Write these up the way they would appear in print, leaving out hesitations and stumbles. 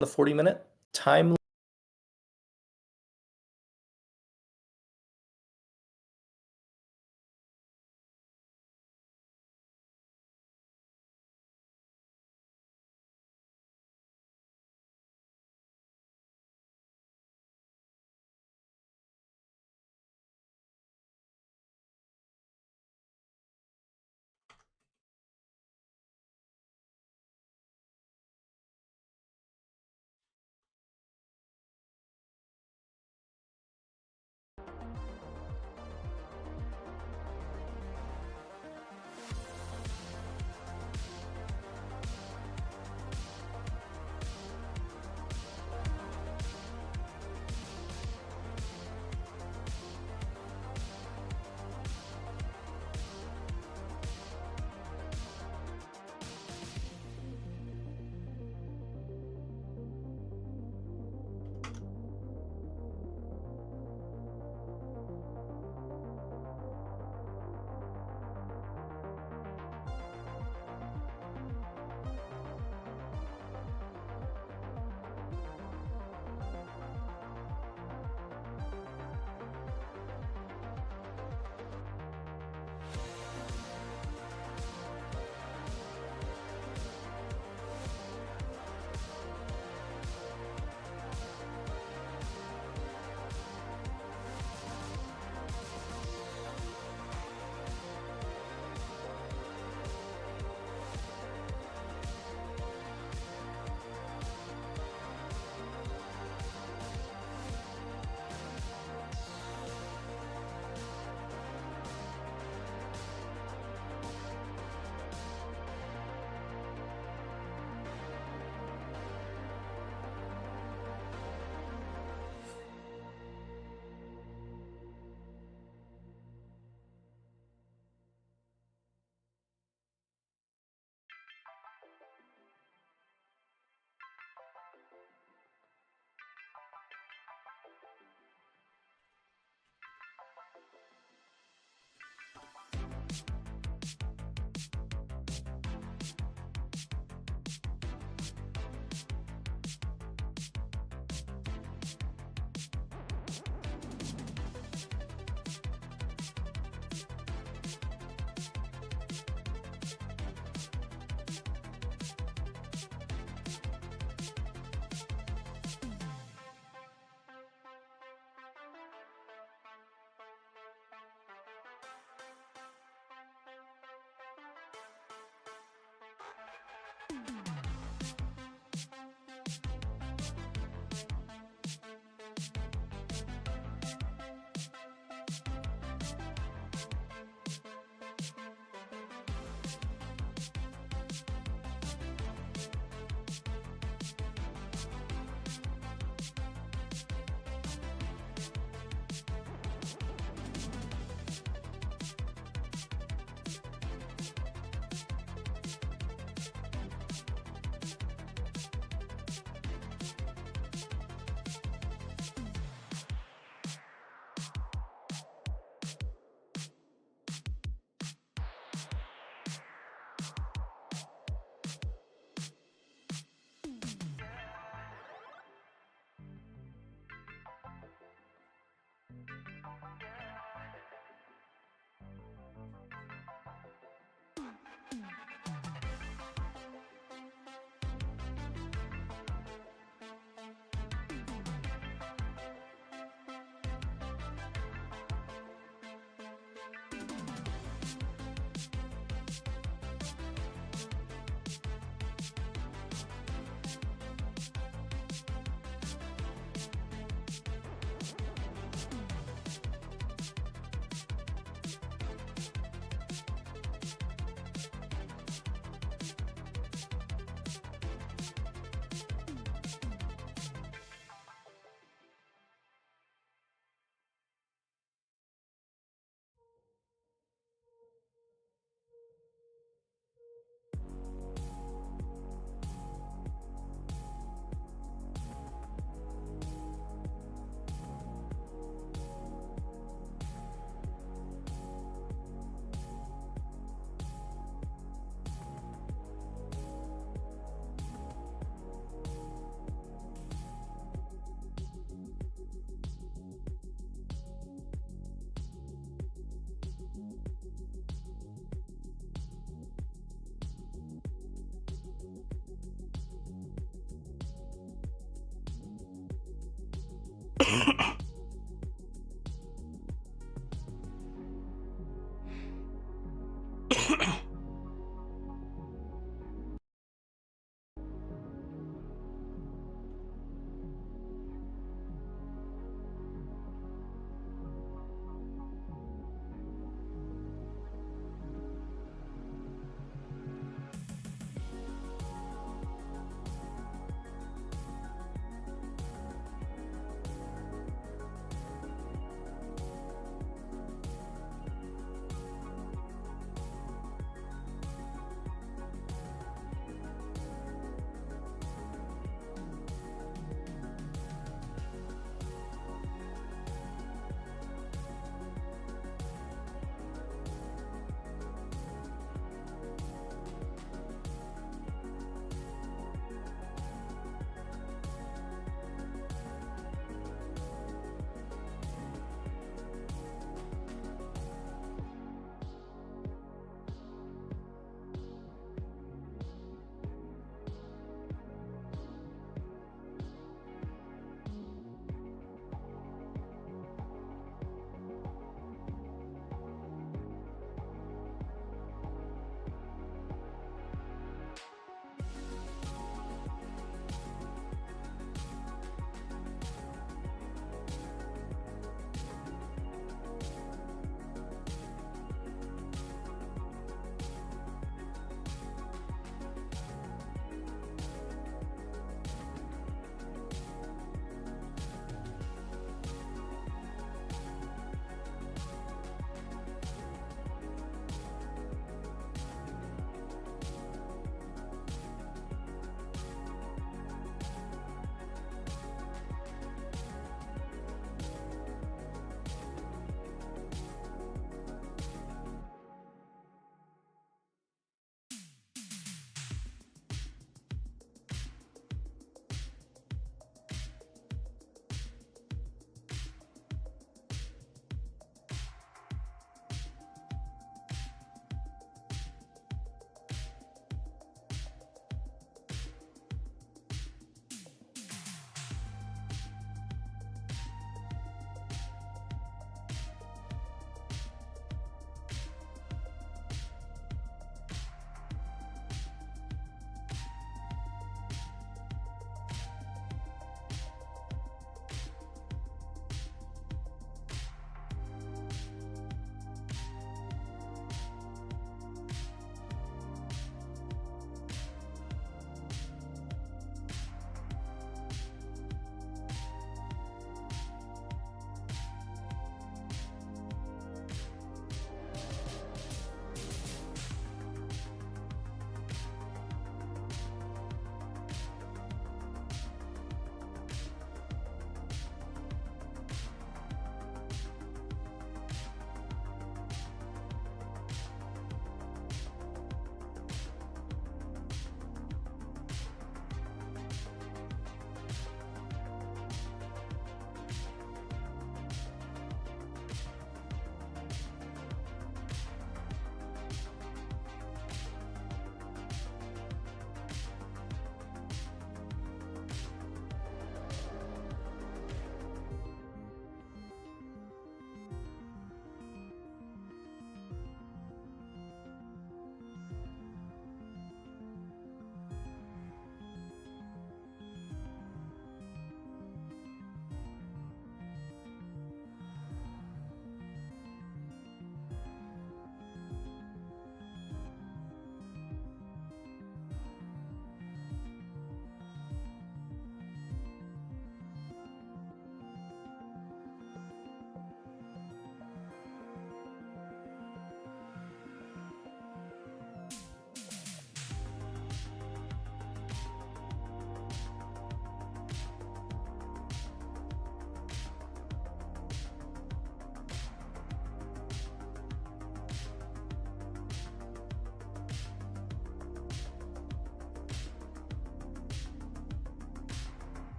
the 40-minute time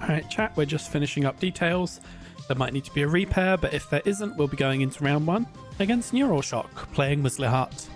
Alright chat, we're just finishing up details. There might need to be a repair, but if there isn't, we'll be going into round 1 against Neural Shock, playing Muslihat.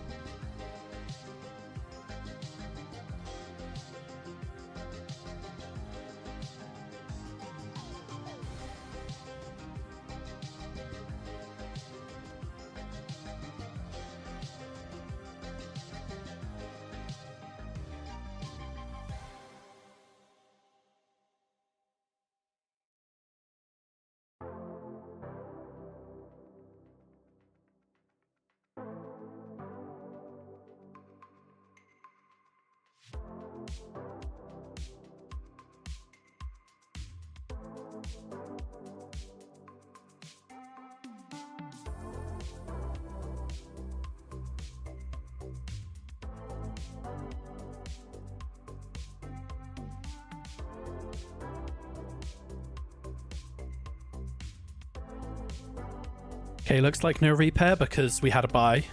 Okay, looks like no repair because we had a buy.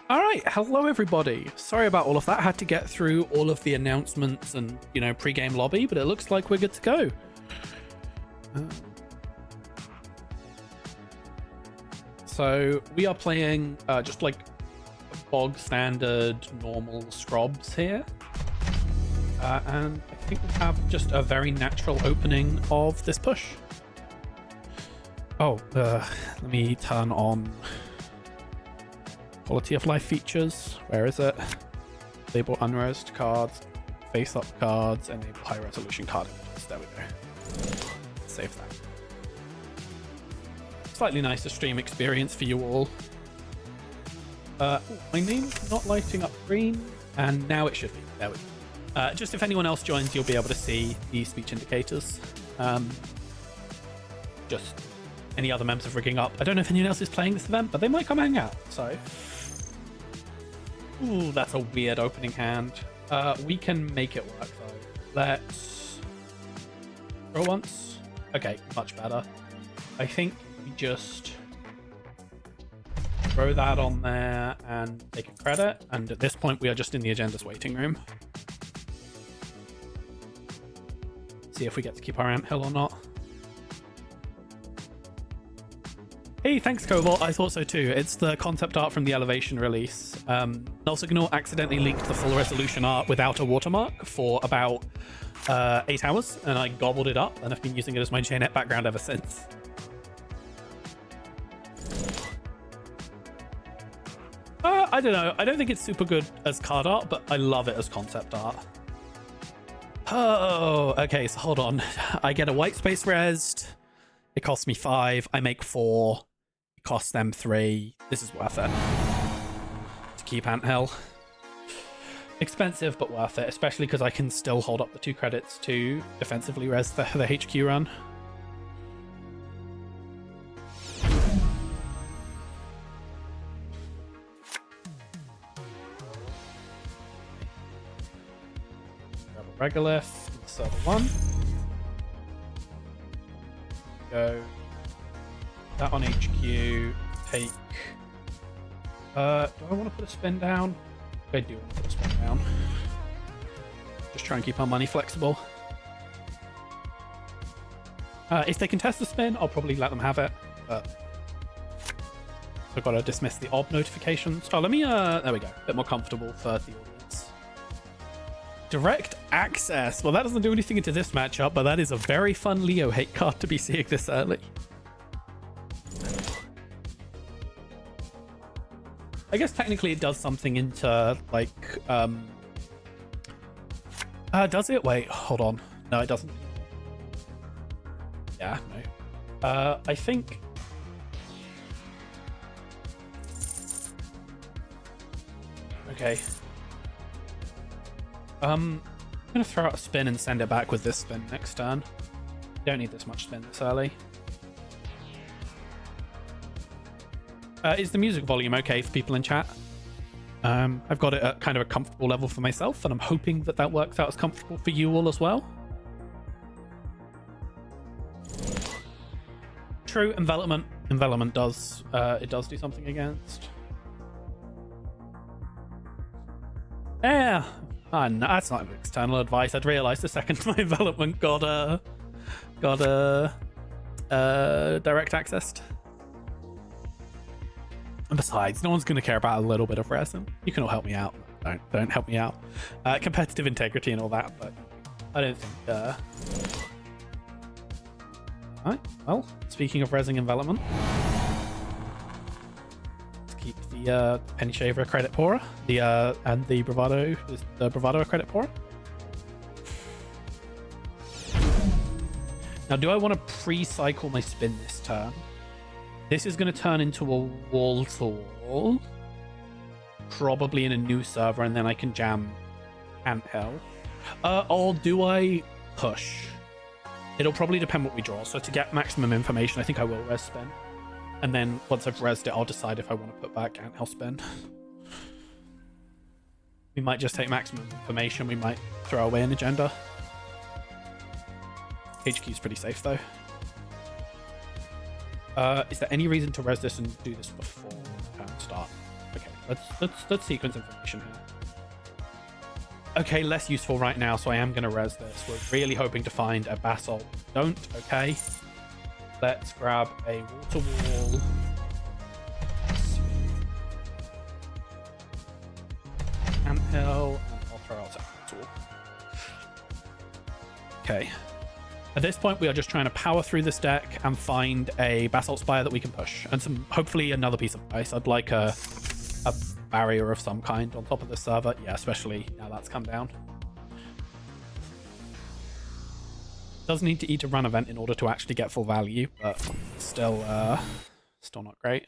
Alright, hello everybody. Sorry about all of that. I had to get through all of the announcements and, pre-game lobby, but it looks like we're good to go. So we are playing just like bog standard normal scrobs here. And I think we have just a very natural opening of this push. Oh, let me turn on quality of life features. Where is it? Enable unresed cards, face up cards, enable high resolution card images. There we go. Save that. Slightly nicer stream experience for you all. My name's not lighting up green. And now it should be. There we go. Just if anyone else joins, you'll be able to see the speech indicators. Just any other members of Rigging Up. I don't know if anyone else is playing this event, but they might come hang out, so. Ooh, that's a weird opening hand. We can make it work, though. Let's roll once. Okay, much better. I think we just throw that on there and take a credit. And at this point, we are just in the agenda's waiting room. See if we get to keep our anthill or not. Hey, thanks, Cobalt. I thought so too. It's the concept art from the Elevation release. Nullsignal accidentally leaked the full resolution art without a watermark for about 8 hours, and I gobbled it up, and I've been using it as my JNet background ever since. I don't know. I don't think it's super good as card art, but I love it as concept art. Oh, okay, so hold on. I get a white space resed. It costs me 5. I make 4. It costs them 3. This is worth it. To keep Anthill. Expensive, but worth it, especially because I can still hold up the 2 credits to defensively res the HQ run. Grab a Regolith, server 1. Go that on HQ. Take. Do I want to put a spin down? I do want to put a spin down. Just try and keep our money flexible. If they can test the spin, I'll probably let them have it. But I've got to dismiss the ob notifications. Oh, let me. There we go. A bit more comfortable for the audience. Direct access. Well, that doesn't do anything into this matchup, but that is a very fun Leo hate card to be seeing this early. I guess technically it does something into, like, does it? Wait, hold on. No, it doesn't. Yeah, no. I think... Okay. I'm gonna throw out a spin and send it back with this spin next turn. Don't need this much spin this early. Is the music volume okay for people in chat? I've got it at kind of a comfortable level for myself, and I'm hoping that that works out as comfortable for you all as well. True, envelopment does it does do something against. Yeah, no, that's not external advice. I'd realised the second my envelopment got direct accessed. And besides, no one's going to care about a little bit of resin. You can all help me out. Don't help me out. Competitive integrity and all that, but I don't think... Alright, well, speaking of resin envelopment, let's keep the Penny Shaver credit pourer, and the Bravado credit pourer. Now, do I want to pre-cycle my spin this turn? This is going to turn into a wall-to-wall, probably in a new server, and then I can jam Anthill. Or do I push? It'll probably depend what we draw. So to get maximum information, I think I will res spin. And then once I've resed it, I'll decide if I want to put back Anthill spin. We might just take maximum information. We might throw away an agenda. HQ's pretty safe though. Is there any reason to res this and do this before turn start? Okay, let's sequence information here. Okay, less useful right now, so I am going to res this. We're really hoping to find a basalt. Don't, okay. Let's grab a wall-to-wall. Anthill, and I'll throw out a wall. Okay. At this point, we are just trying to power through this deck and find a Basalt Spire that we can push. And hopefully another piece of ice. I'd like a barrier of some kind on top of the server. Yeah, especially now that's come down. Does need to eat a run event in order to actually get full value, but still not great.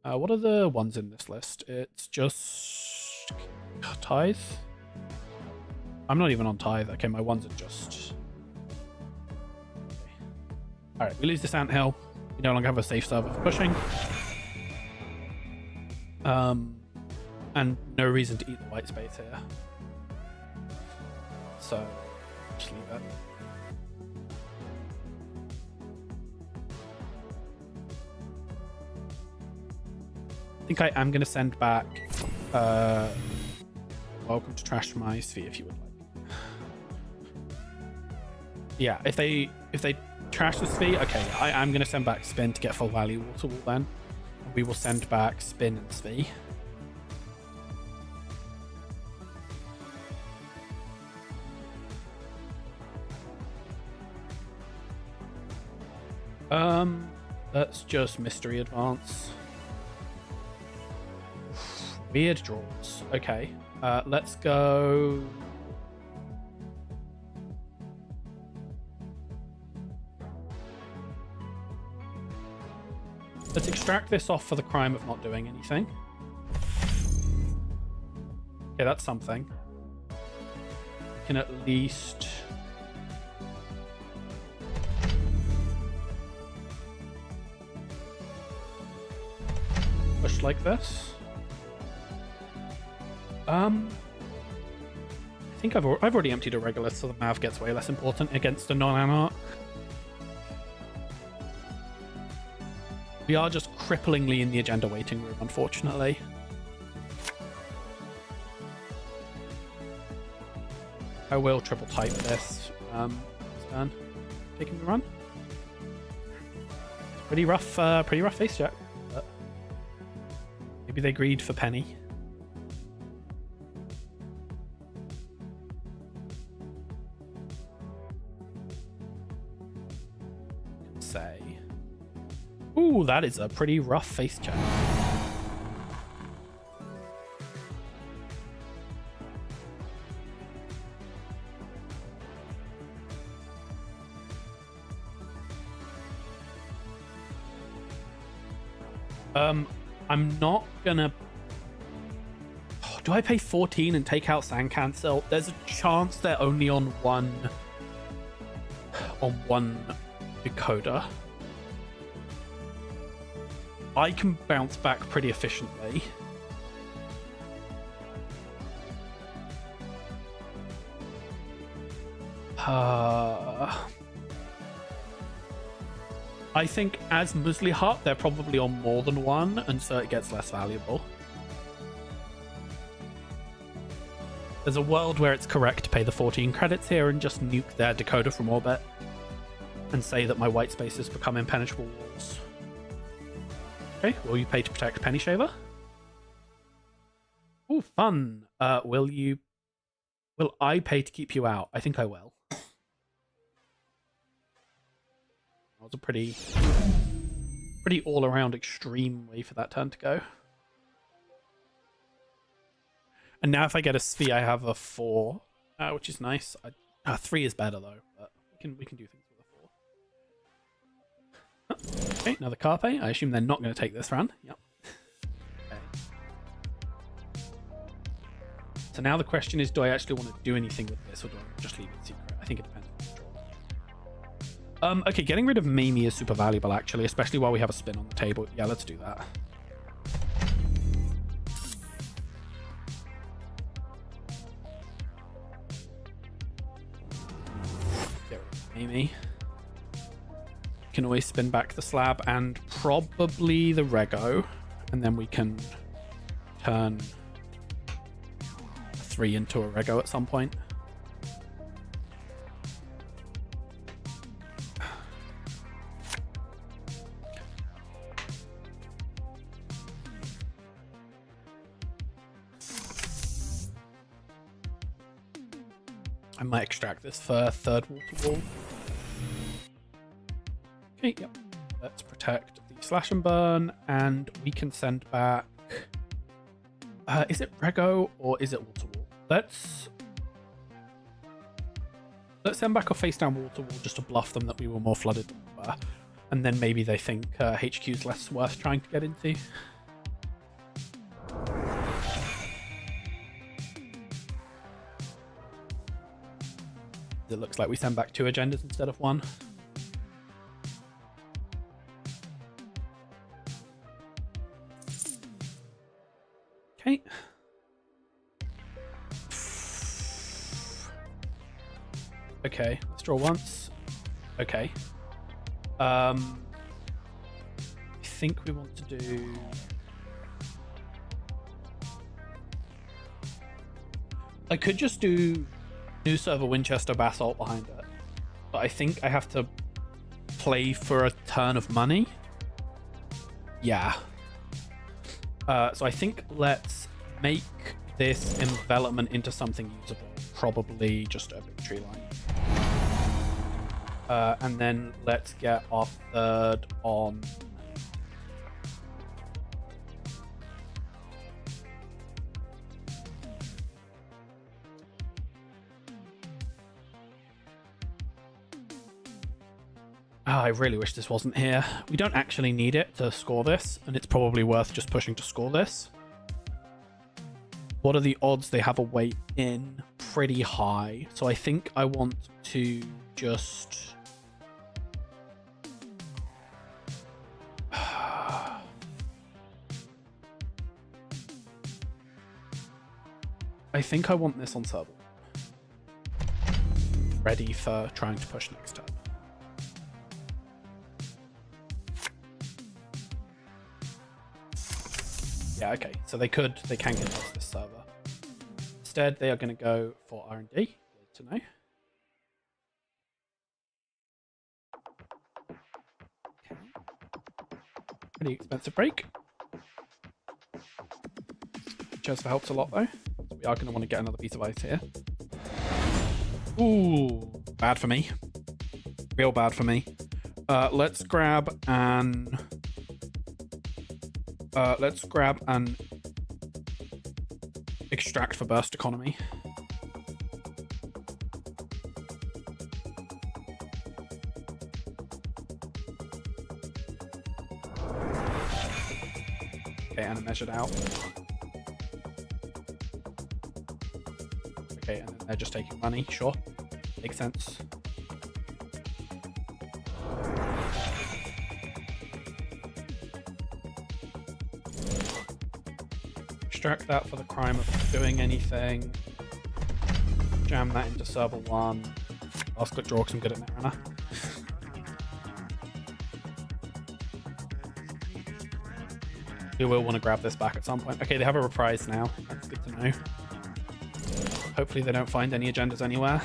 What are the ones in this list? It's just tithe. I'm not even on tithe. Okay, my ones are just. All right, we lose this anthill. We no longer have a safe server for pushing. And no reason to eat the white space here. So, just leave it. I think I am going to send back welcome to trash my sphere if you would like. Yeah, if they trash the sphere, okay, I am going to send back spin to get full value water wall then. We will send back spin and sphere. Let's just mystery advance. Weird draws. Okay. Let's go. Let's extract this off for the crime of not doing anything. Okay, that's something. We can at least. Push like this. I think I've already emptied a Regolith, so the Mav gets way less important against a non-Anarch. We are just cripplingly in the agenda waiting room, unfortunately. I will triple type this turn. Taking the run. Pretty rough face check. But maybe they greed for Penny. Say. Ooh, that is a pretty rough face check. I'm not gonna. Oh, do I pay 14 and take out Sand Cancel? There's a chance they're only on one decoder. I can bounce back pretty efficiently. I think as Muesli Hut, they're probably on more than one, and so it gets less valuable. There's a world where it's correct to pay the 14 credits here and just nuke their decoder from orbit and say that my white spaces become impenetrable walls. Okay, will you pay to protect Penny Shaver? Ooh, fun. Will I pay to keep you out? I think I will. That was a pretty all-around extreme way for that turn to go. And now if I get a sphere, I have a 4, which is nice. 3 is better though, but we can do things with a 4. Okay, another Carpe. I assume they're not going to take this run. Yep. Okay. So now the question is, do I actually want to do anything with this, or do I just leave it secret? I think it depends on the draw. Okay, getting rid of Mamie is super valuable, actually, especially while we have a spin on the table. Yeah, let's do that. Get rid of Mamie. Can always spin back the slab and probably the Rego, and then we can turn 3 into a Rego at some point. I might extract this for third water wall. Okay, yep. Let's protect the slash and burn, and we can send back. Is it Rego or is it water wall? Let's send back a face down water wall just to bluff them that we were more flooded than we were, and then maybe they think HQ is less worth trying to get into. It looks like we send back 2 agendas instead of 1. Okay. Okay, let's draw once. Okay. I think we want to do... I could just do new server Winchester Basalt behind it, but I think I have to play for a turn of money. Yeah. So I think let's make this envelopment into something usable. Probably just a big tree line. And then let's get our 3rd on. Oh, I really wish this wasn't here. We don't actually need it to score this, and it's probably worth just pushing to score this. What are the odds they have a way in? Pretty high. So I think I want to just... I think I want this on server. Ready for trying to push next turn. Yeah, okay. So they can get past this server. Instead, they are going to go for R&D. Good to know. Okay. Pretty expensive break. Chance for helps a lot though. So we are going to want to get another piece of ice here. Ooh, bad for me. Real bad for me. Let's grab an extract for burst economy. Okay, and a measured out. Okay, and then they're just taking money, sure. Makes sense. Extract that for the crime of not doing anything. Jam that into server 1. Last click draw because I'm good at Mariner. We will want to grab this back at some point. Okay, they have a reprise now. That's good to know. Hopefully they don't find any agendas anywhere.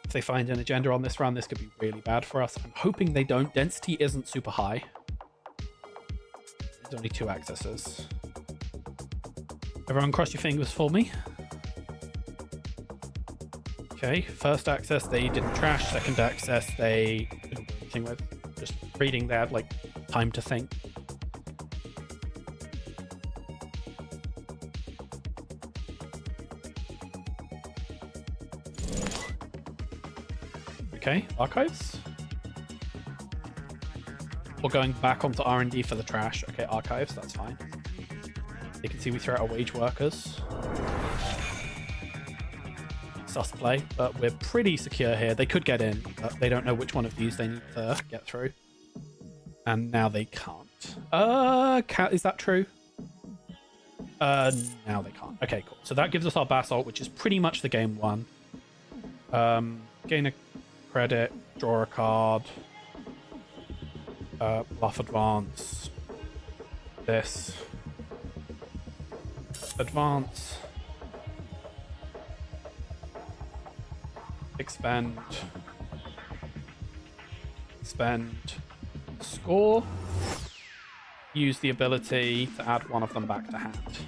If they find an agenda on this run, this could be really bad for us. I'm hoping they don't. Density isn't super high. There's only 2 accesses. Everyone cross your fingers for me. Okay, first access they didn't trash. Second access they didn't do anything with. Just reading that, like, time to think. Okay, archives. We're going back onto R&D for the trash. Okay, archives, that's fine. You can see we throw out our wage workers. Sus play, but we're pretty secure here. They could get in, but they don't know which one of these they need to get through. And now they can't. Is that true? Now they can't. Okay, cool. So that gives us our basalt, which is pretty much the game won. Gain a credit, draw a card. Bluff advance. This. Advance. Expend. Spend. Score. Use the ability to add one of them back to hand.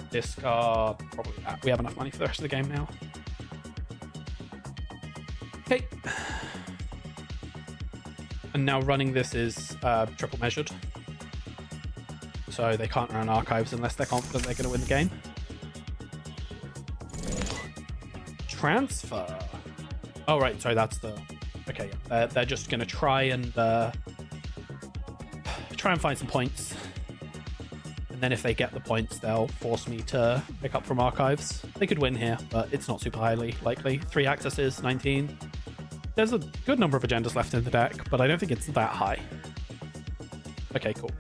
Discard. Probably that. We have enough money for the rest of the game now. Okay. And now running this is triple measured. So they can't run archives unless they're confident they're going to win the game. Transfer. Oh, right. Sorry, that's the... Okay, yeah. They're just going to try and find some points. And then if they get the points, they'll force me to pick up from archives. They could win here, but it's not super highly likely. 3 accesses, 19. There's a good number of agendas left in the deck, but I don't think it's that high. Okay, cool.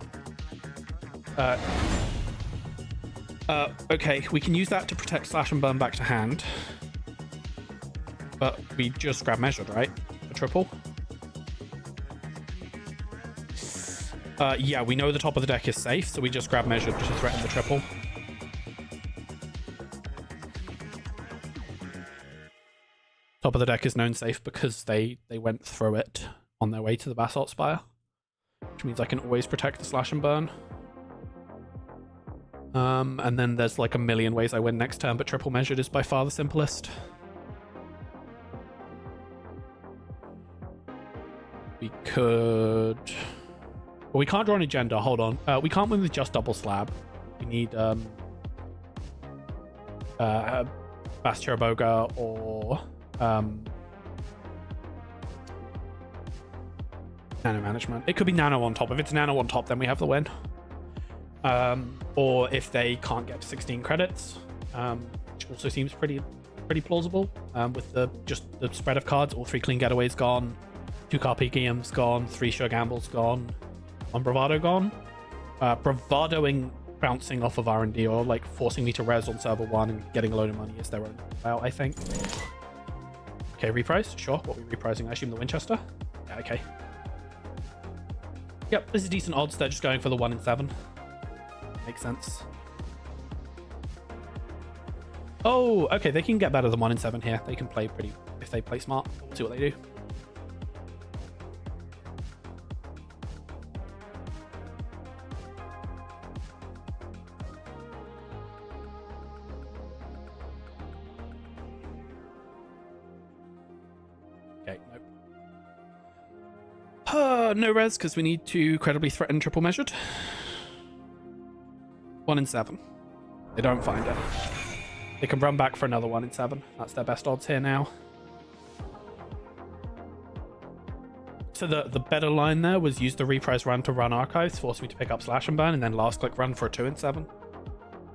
Okay, we can use that to protect Slash and Burn back to hand. But we just grab Measured, right? For triple. Yeah, we know the top of the deck is safe, so we just grab Measured to threaten the triple. Top of the deck is known safe because they went through it on their way to the Basalt Spire. Which means I can always protect the Slash and Burn. And then there's like a million ways I win next turn, but triple Measured is by far the simplest. We could... Well, we can't draw an agenda, hold on. We can't win with just double slab. We need Bastiraboga or Nano Management. It could be Nano on top. If it's Nano on top, then we have the win. Or if they can't get to 16 credits, which also seems pretty plausible, with the spread of cards. All 3 Clean Getaways gone, 2 Carpegiums gone, 3 Sure Gambles gone, 1 Bravado gone. Bravadoing bouncing off of R&D or like forcing me to res on server 1 and getting a load of money is their own out, I think. Okay, reprise, sure. What are we reprising? I assume the Winchester? Yeah, okay. Yep, this is decent odds. They're just going for the 1 in 7. Makes sense. Oh, okay, they can get better than 1 in 7 here. They can play pretty... If they play smart, we'll see what they do. Okay, nope. No res, because we need to credibly threaten triple Measured. 1 in 7. They don't find it. They can run back for another 1 in 7. That's their best odds here now. So the better line there was use the reprise run to run archives, force me to pick up Slash and Burn, and then last click run for a 2 in 7.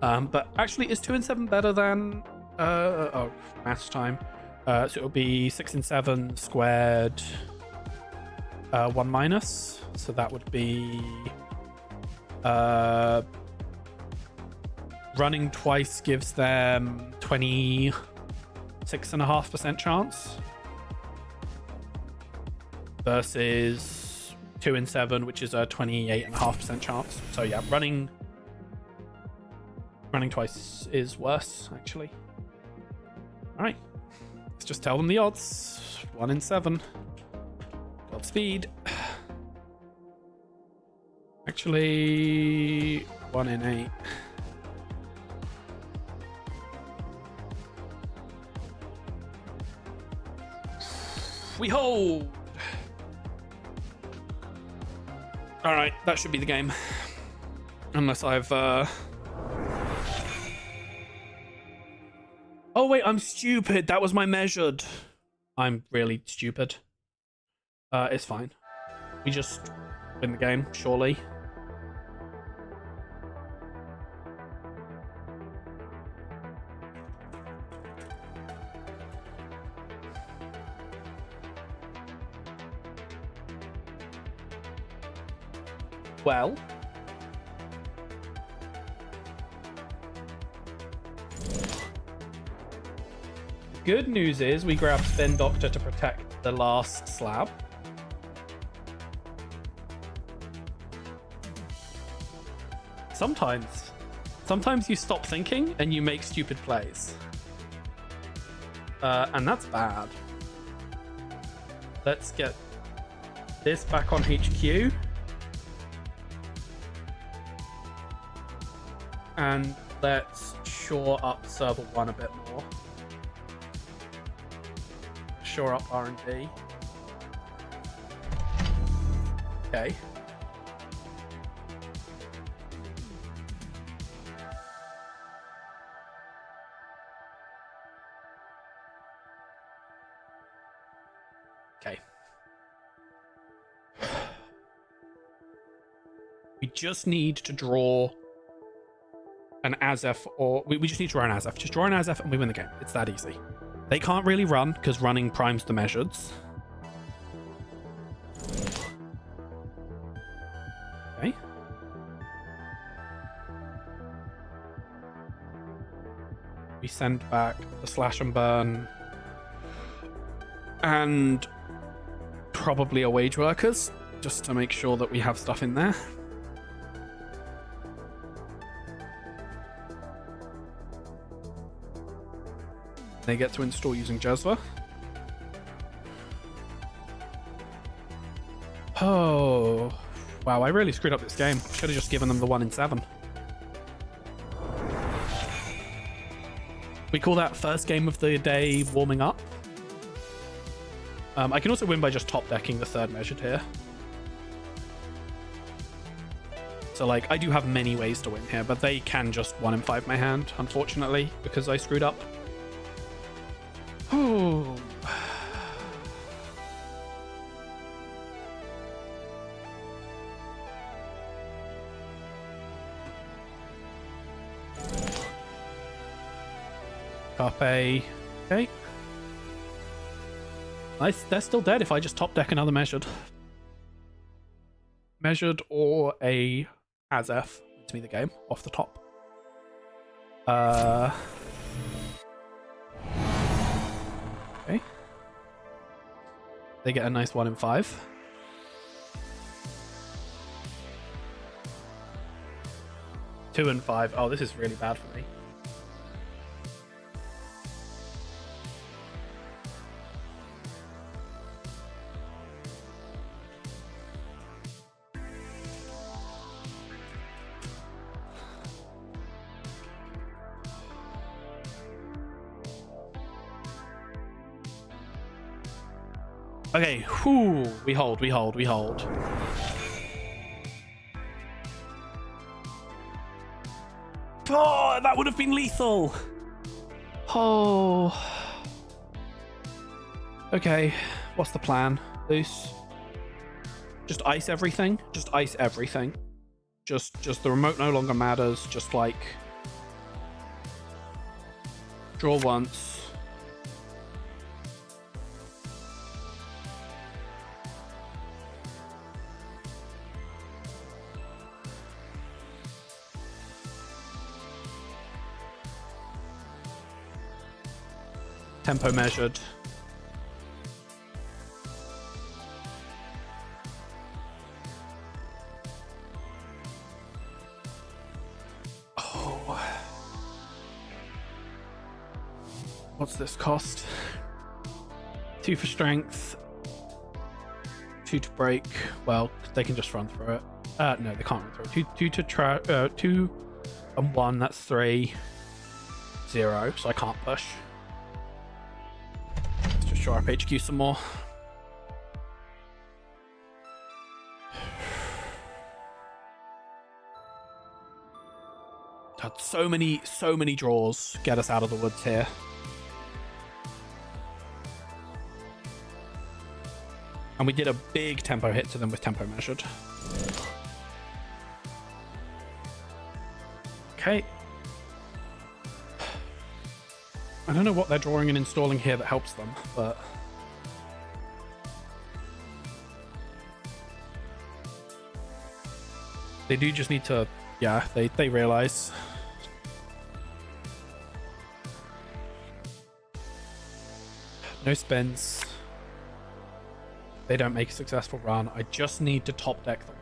But actually, is 2 in 7 better than... oh, maths time. So it'll be 6 in 7 squared 1 minus. So that would be... running twice gives them 26.5% chance versus 2 in 7, which is a 28.5% chance. So yeah, running twice is worse, actually. All right, let's just tell them the odds. 1 in 7. Godspeed. Actually, 1 in 8. We hold. All right, that should be the game. Unless I've... Oh, wait, I'm stupid. That was my Measured. I'm really stupid. It's fine. We just win the game, surely. Well, good news is we grab Spin Doctor to protect the last slab. Sometimes you stop thinking and you make stupid plays. And that's bad. Let's get this back on HQ. And let's shore up server 1 a bit more. Shore up R&D. Okay. Okay. We just need to draw an Azef, or we just need to draw an Azef. Just draw an Azef and we win the game. It's that easy. They can't really run because running primes the measureds. Okay. We send back the slash and burn and probably a wage workers just to make sure that we have stuff in there. They get to install using Jezva. Oh, wow, I really screwed up this game. Should have just given them the 1 in 7. We call that first game of the day warming up. I can also win by just top decking the 3rd measured here. So like, I do have many ways to win here, but they can just 1 in 5 my hand, unfortunately, because I screwed up. Oh. Carpe. Okay. Nice. They're still dead if I just top deck another measured. Measured or a Azef wins me the game off the top. Okay. They get a nice 1 in 5. Two and 5. Oh, this is really bad for me. Okay, whew, we hold. Oh, that would have been lethal. Oh. Okay, what's the plan, Luce? Just ice everything? Just ice everything. Just the remote no longer matters. Just like draw once. Tempo measured. Oh. What's this cost? 2 for strength. 2 to break. Well, they can just run through it. No, they can't run through it. 2 to try. 2 and 1. That's 3. 0. So I can't push. Show up HQ some more. Had so many draws get us out of the woods here. And we did a big tempo hit to them with tempo measured. Okay. I don't know what they're drawing and installing here that helps them, but they do just need to, yeah, they realize. No spins. They don't make a successful run. I just need to top deck them.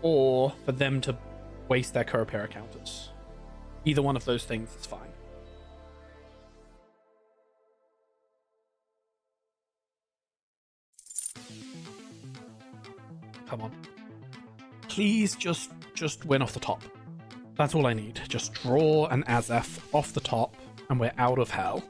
Or for them to waste their Kurapira counters. Either one of those things is fine. Come on. Please just win off the top. That's all I need. Just draw an Azef off the top and we're out of hell.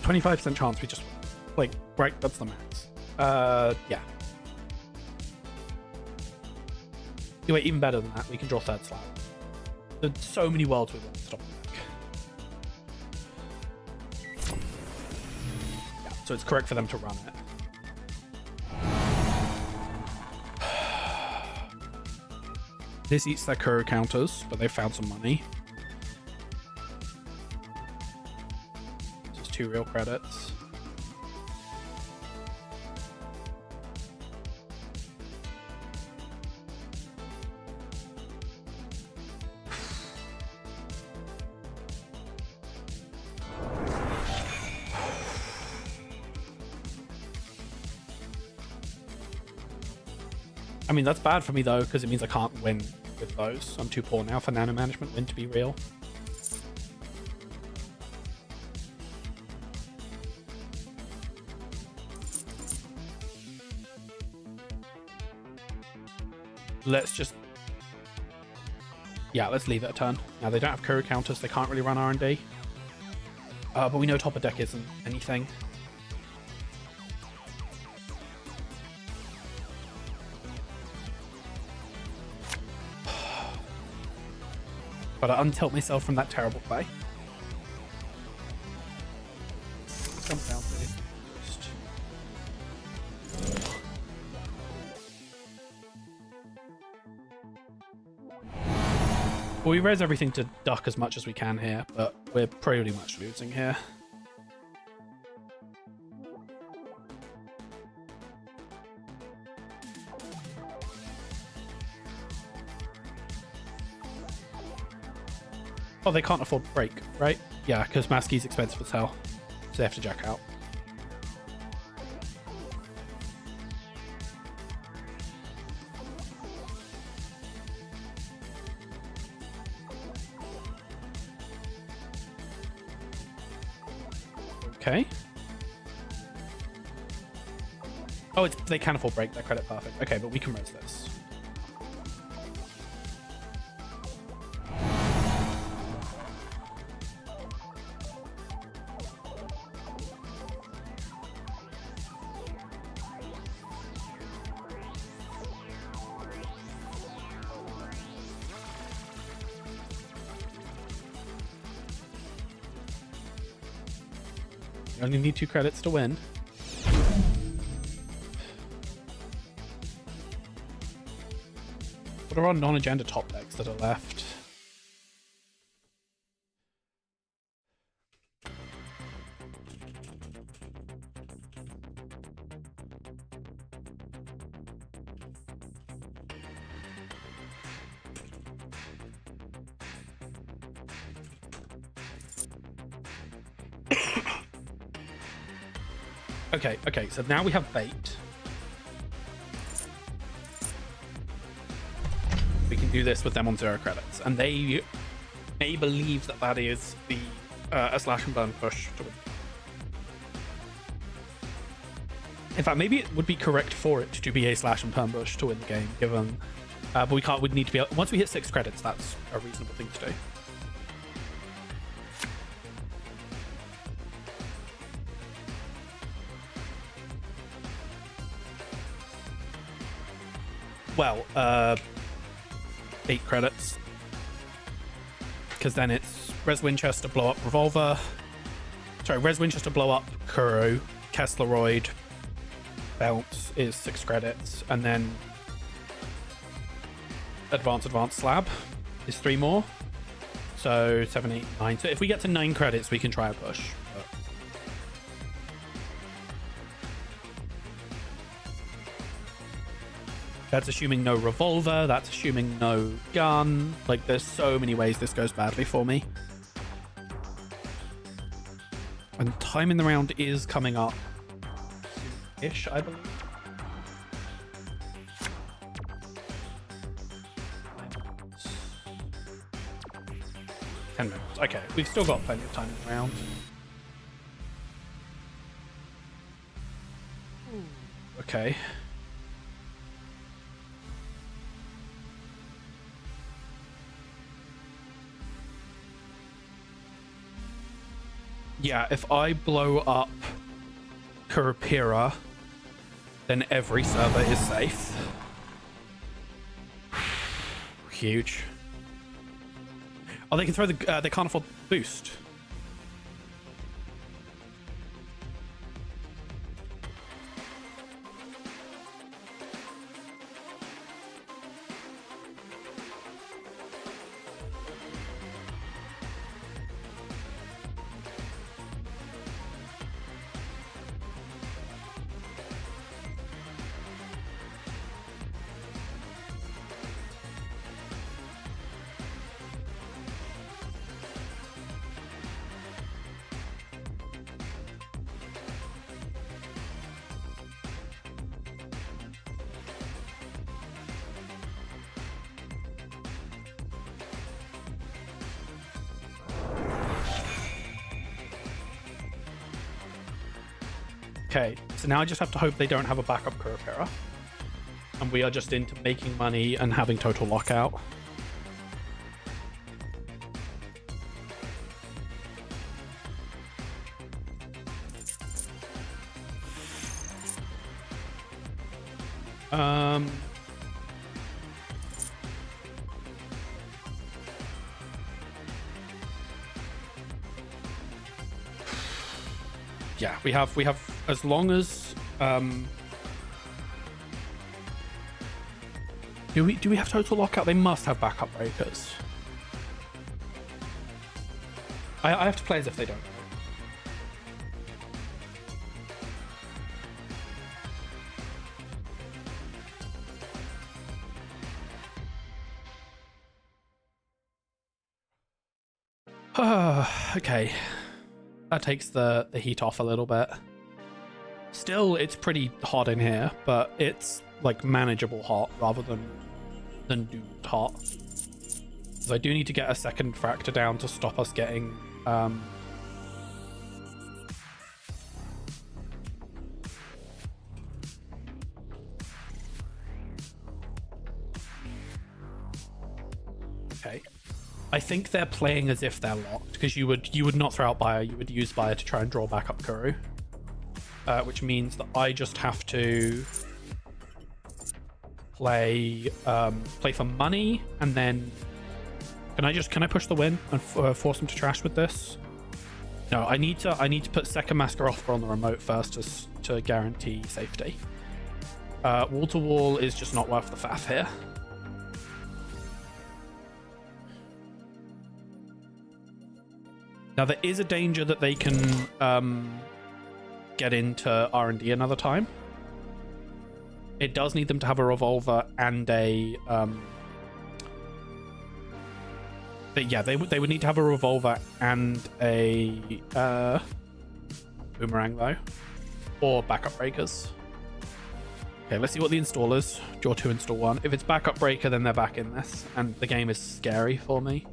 25% chance we just, like, right, that's the max. Yeah. Wait, even better than that, we can draw third slab. There's so many worlds we want to stop the deck. Yeah, so it's correct for them to run it. This eats their Kuro counters, but they found some money. Just 2 real credits. I mean, that's bad for me, though, because it means I can't win with those. I'm too poor now for nano management win to be real. Let's just... Yeah, let's leave it a turn. Now, they don't have Kuro counters. They can't really run R&D. But we know top of deck isn't anything. But I untilt myself from that terrible play. Jump down, please. Well, we res everything to duck as much as we can here, but we're pretty much losing here. Oh, they can't afford break, right? Yeah, because Maskey's expensive as hell. So they have to jack out. Okay. Oh, they can afford break. Their credit perfect. Okay, but we can res this. You only need 2 credits to win. What are our non-agenda top decks that are left? Okay, so now we have bait. We can do this with them on 0 credits, and they may believe that that is the a slash and burn push to win. In fact, maybe it would be correct for it to be a slash and burn push to win the game, given but we can't. We'd need to be once we hit 6 credits. That's a reasonable thing to do. Well, 8 credits. Because then it's Res Winchester, blow up Revolver. Sorry, Res Winchester, blow up Kuro. Kessleroid, bounce is 6 credits. And then Advance Slab is 3 more. So 7, 8, 9. So if we get to 9 credits, we can try a push. But... That's assuming no revolver, that's assuming no gun. Like, there's so many ways this goes badly for me. And time in the round is coming up ish, I believe. 10 minutes. Okay, we've still got plenty of time in the round. Okay. Yeah, if I blow up Kurapira, then every server is safe. huge. Oh, they can throw the. They can't afford boost. Okay, so now I just have to hope they don't have a backup Kurapira. And we are just into making money and having total lockout. Yeah, we have as long as do we have total lockout? They must have backup breakers. I have to play as if they don't. Okay. That takes the heat off a little bit. Still, it's pretty hot in here, but it's like manageable hot rather than doomed hot. So I do need to get a second fracture down to stop us getting okay. I think they're playing as if they're locked, because you would not throw out Buyer, you would use Buyer to try and draw back up Kuru. Which means that I just have to play for money, and then can I push the win and force them to trash with this? No, I need to put second Masker Offer on the remote first to guarantee safety. Wall to wall is just not worth the faff here. Now there is a danger that they can get into R&D another time. It does need them to have a revolver and a they would need to have a revolver and a boomerang though, or backup breakers. Okay, let's see what the install is. Draw 2, install 1. If it's backup breaker, then they're back in this, and the game is scary for me.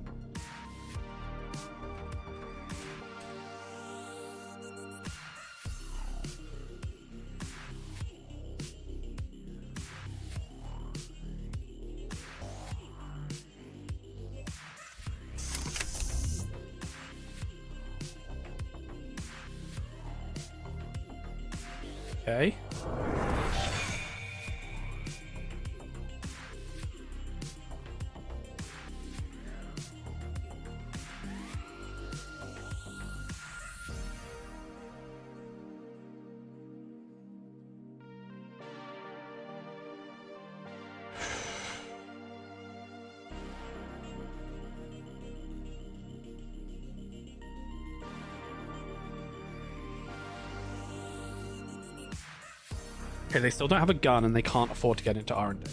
Okay. Okay, they still don't have a gun and they can't afford to get into R&D.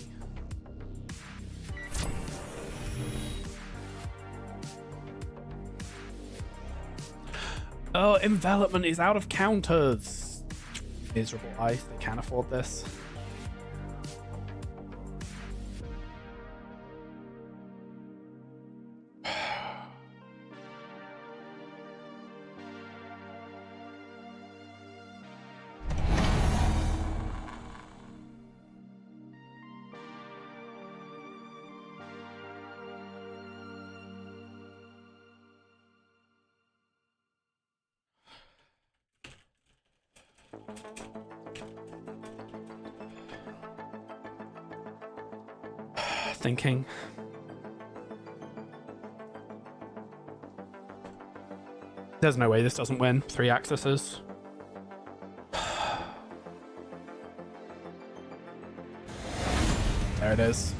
Oh, envelopment is out of counters. Miserable ice, they can't afford this. Thinking. There's no way this doesn't win. 3 accesses. There it is.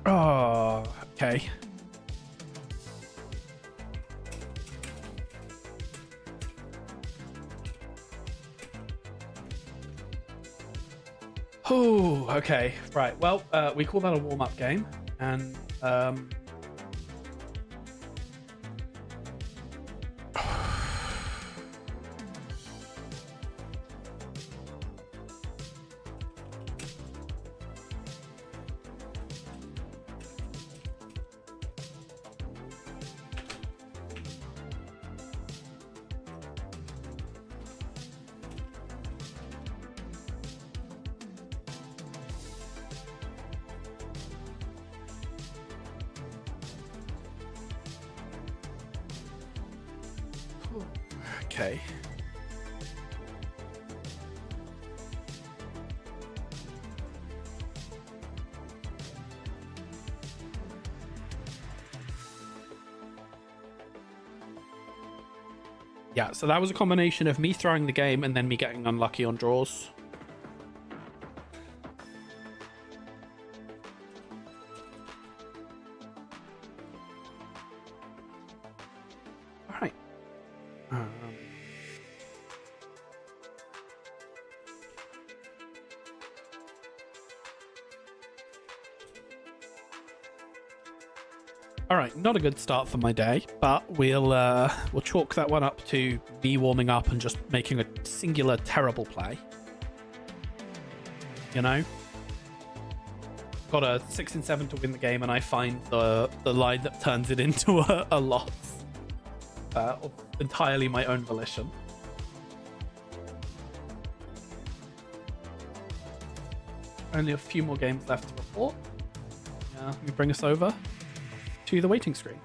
Oh, okay. Oh, okay. Right. Well, we call that a warm-up game, and okay. Yeah, so that was a combination of me throwing the game and then me getting unlucky on draws. All right. All right, not a good start for my day, but we'll chalk that one up to me warming up and just making a singular terrible play. You know, got a 6 and 7 to win the game, and I find the line that turns it into a loss of entirely my own volition. Only a few more games left to report. Let me bring us over to the waiting screen.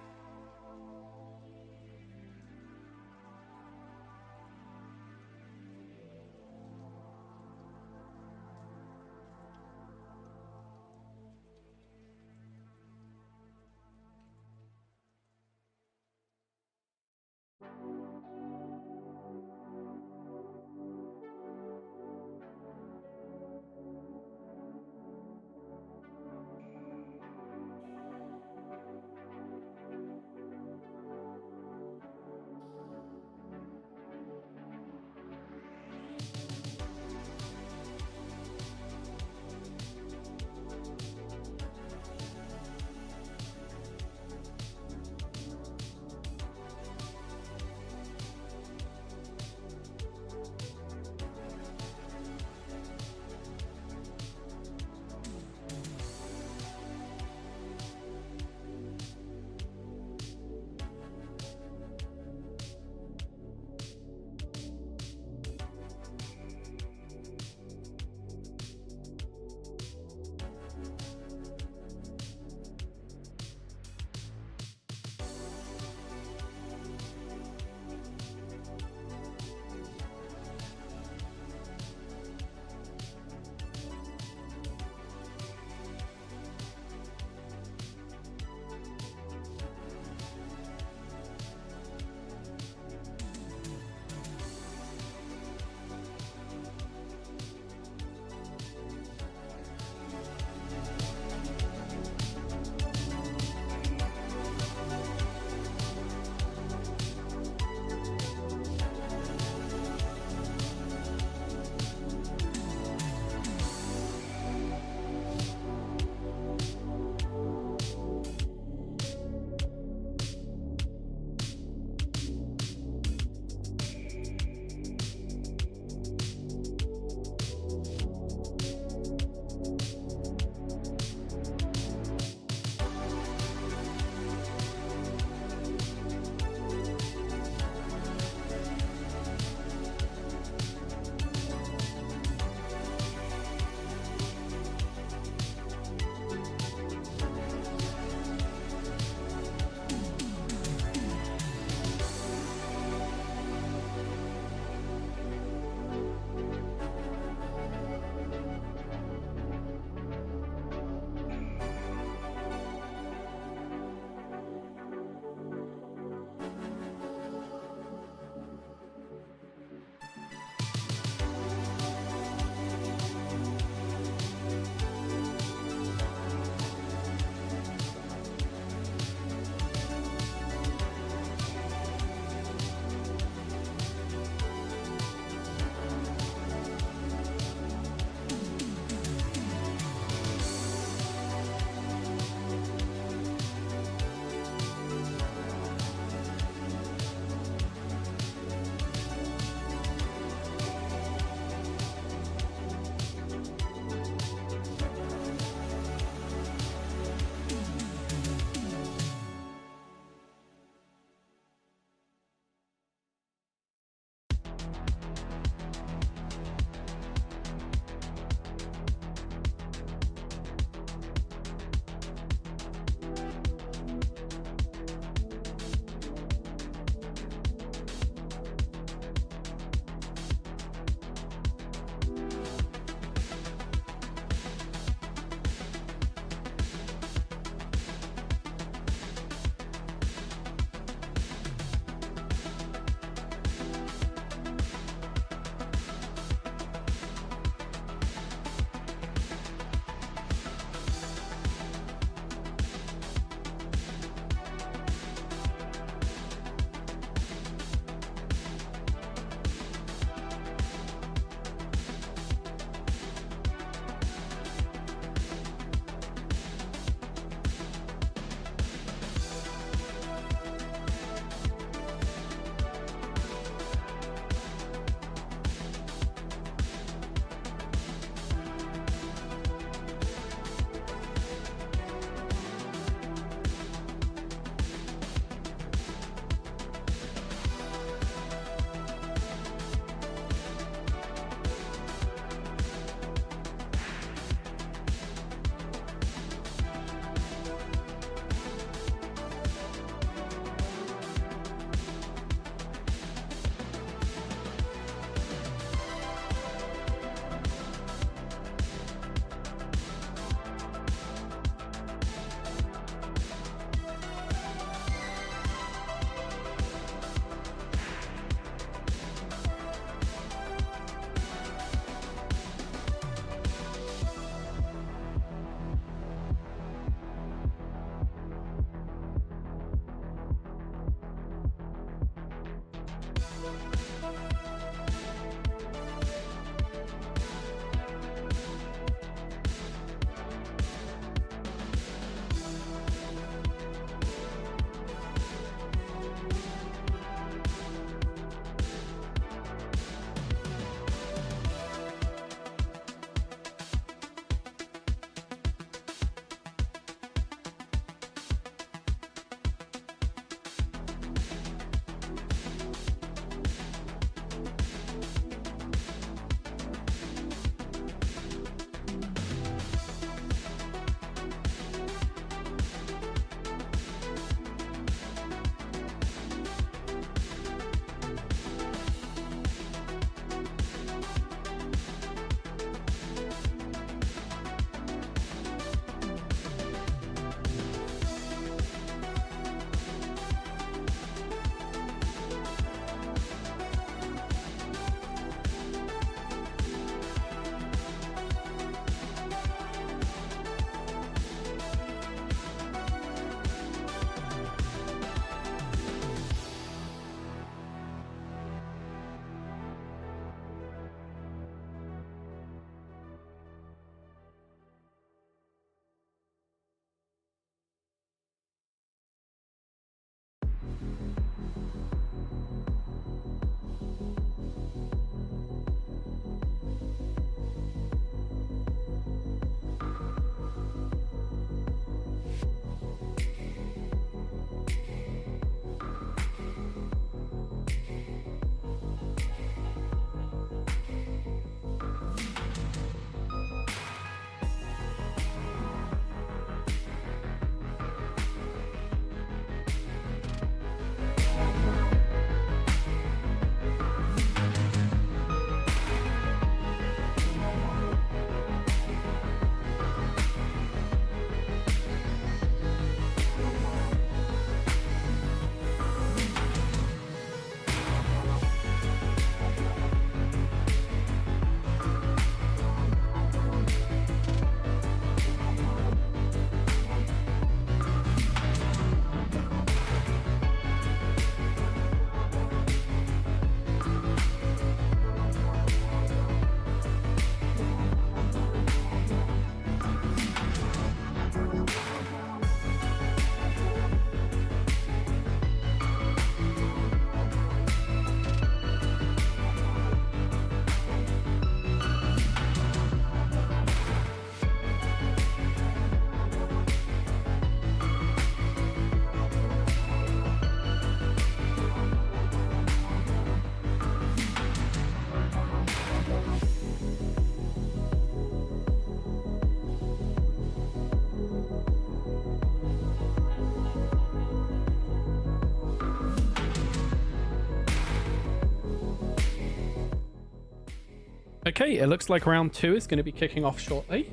Okay, it looks like round 2 is going to be kicking off shortly.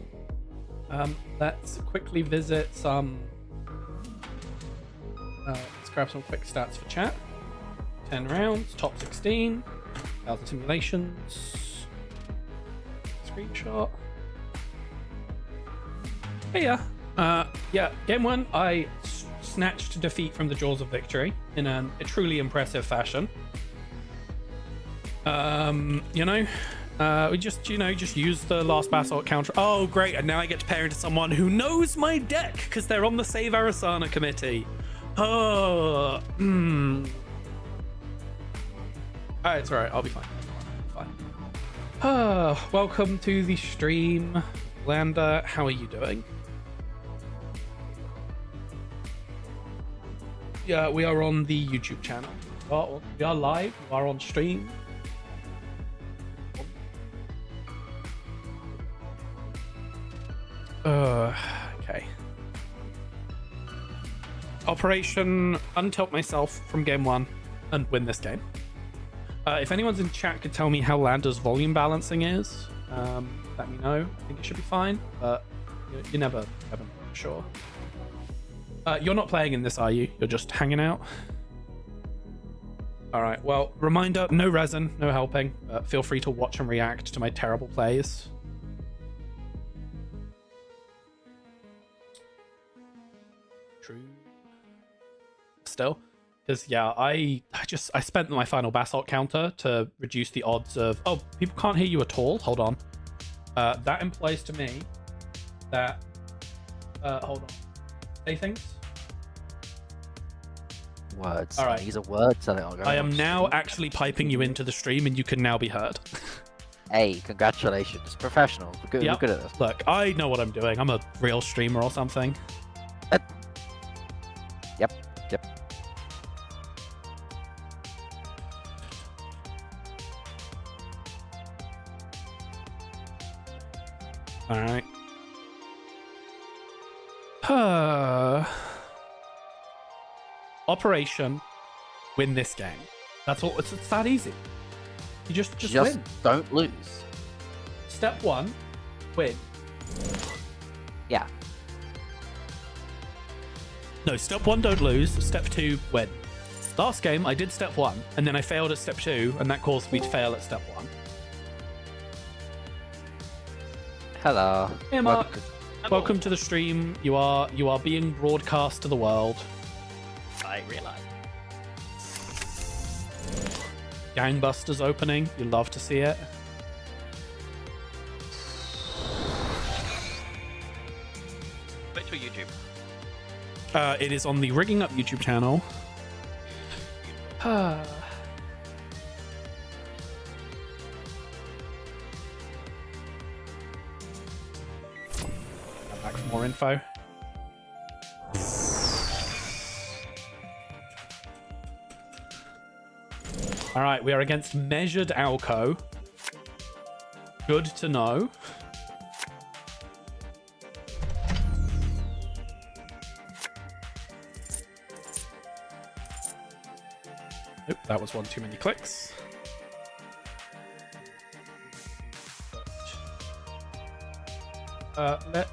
Let's quickly visit some... let's grab some quick stats for chat. 10 rounds, top 16, 1,000 simulations. Screenshot. Hey, yeah, game 1, I snatched defeat from the jaws of victory in a truly impressive fashion. We just use the last basalt counter. Oh, great. And now I get to pair into someone who knows my deck because they're on the Save Arasana committee. Oh, it's all right. I'll be fine. Welcome to the stream. Landa, how are you doing? Yeah, we are on the YouTube channel. We are live. We are on stream. Okay. Operation untilt myself from game 1 and win this game. If anyone's in chat could tell me how Landa's volume balancing is, let me know. I think it should be fine, but you never know for sure. You're not playing in this, are you? You're just hanging out? Alright, well, reminder, no resin, no helping. Feel free to watch and react to my terrible plays. True. Still, because yeah, I spent my final basalt counter to reduce the odds of... Oh, people can't hear you at all. Hold on. That implies to me that... hold on. Say things. Words. All right. These are words. I am now actually piping you into the stream, and you can now be heard. Hey, congratulations, professional. We're good at this. Look, I know what I'm doing. I'm a real streamer or something. Yep. All right. Operation win this game. That's all. It's that easy. You just win. Don't lose. Step 1, win. Yeah. No, step 1, don't lose. Step 2, win. Last game, I did step 1, and then I failed at step 2, and that caused me to fail at step 1. Hello. Hey, Mark. Welcome to the stream. You are being broadcast to the world. I realize. Gangbusters opening. You love to see it. Twitch or YouTube? It is on the Rigging Up YouTube channel. Back for more info. All right, we are against Measured Alco. Good to know. Nope, that was one too many clicks. Let's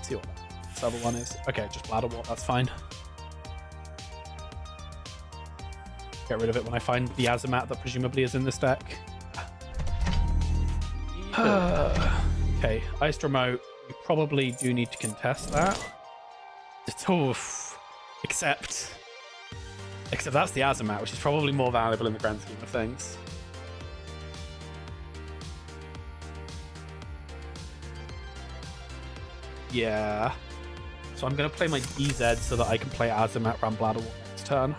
see what this other one is. Okay, just Bladderwort, that's fine. Get rid of it when I find the Azamat that presumably is in this deck. Okay, Iced Remote. You probably do need to contest that. It's oof. Except that's the Azamat, which is probably more valuable in the grand scheme of things. Yeah. So I'm going to play my DZ so that I can play Azamat Ram Bladderwort next turn.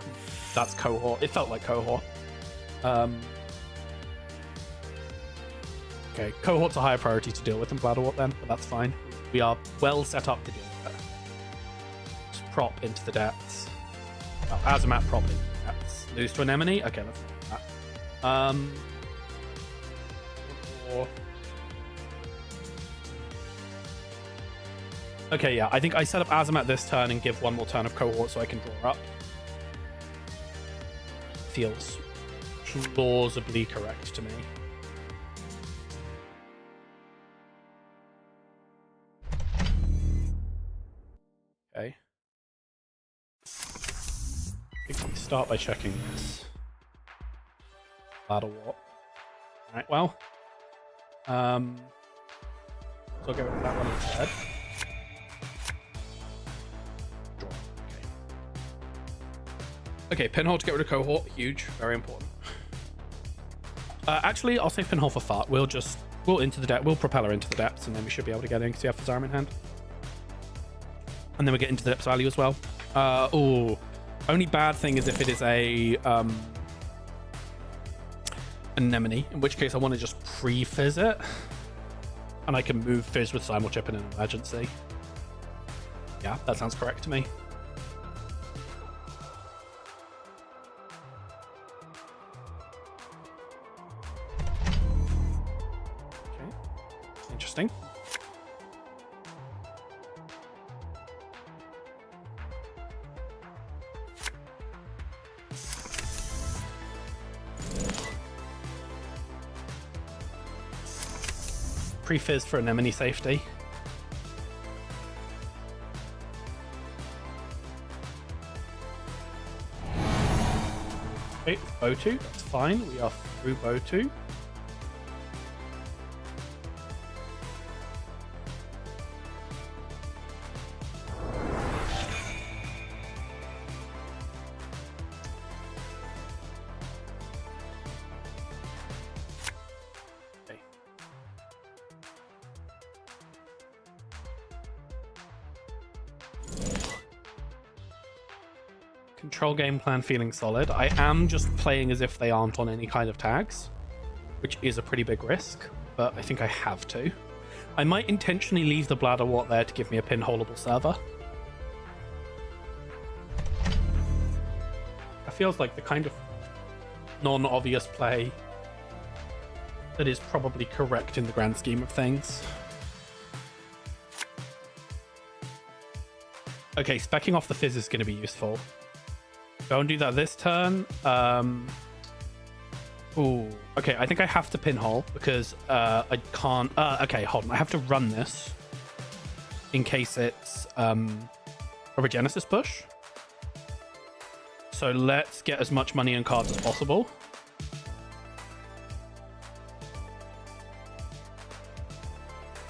That's Cohort. It felt like Cohort. Okay, Cohort's a higher priority to deal with than Bladderwort then, but that's fine. We are well set up to deal with it. Just prop into the depths. Oh, Azamat prop into the depths. Lose to Anemone? Okay, let's do that. Okay, yeah, I think I set up Azamat this turn and give one more turn of Cohort so I can draw up. Feels plausibly correct to me. Okay. I think we start by checking this. Ladder warp. Alright, well. So I'll go with that one instead. Draw. Okay, pinhole to get rid of cohort. Huge. Very important. Actually, I'll save pinhole for fart. We'll into the depth. We'll propel her into the depths, and then we should be able to get in because we have Fazarm in hand. And then we get into the depths value as well. Only bad thing is if it is a anemone, in which case I want to just pre-fizz it, and I can move fizz with simulchip in an emergency. Yeah, that sounds correct to me. Okay, interesting. Pre-fizz for anemone safety. Okay, Botu, that's fine. We are through Botu. Control game plan feeling solid. I am just playing as if they aren't on any kind of tags, which is a pretty big risk, but I think I have to. I might intentionally leave the bladder wart there to give me a pinholeable server. That feels like the kind of non-obvious play that is probably correct in the grand scheme of things. Okay, specking off the fizz is going to be useful. Don't do that this turn. Ooh, okay, I think I have to pinhole because I can't. Okay, hold on. I have to run this in case it's a Regenesis push. So let's get as much money and cards as possible.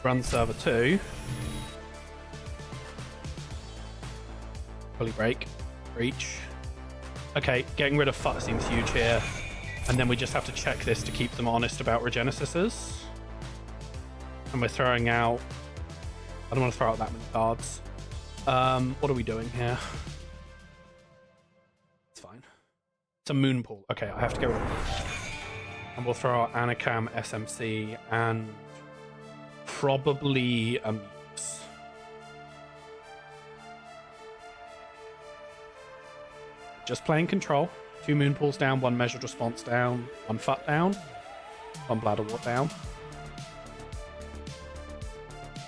Run server 2. Fully break. Breach. Okay, getting rid of FUT seems huge here. And then we just have to check this to keep them honest about Regenesises. And we're throwing out... I don't want to throw out that many cards. What are we doing here? It's fine. It's a moon pool. Okay, I have to get rid of it. And we'll throw out Anacam, SMC, and probably a Muse. Just playing control. 2 moon pools down, 1 measured response down, 1 FUT down, 1 bladder wart down.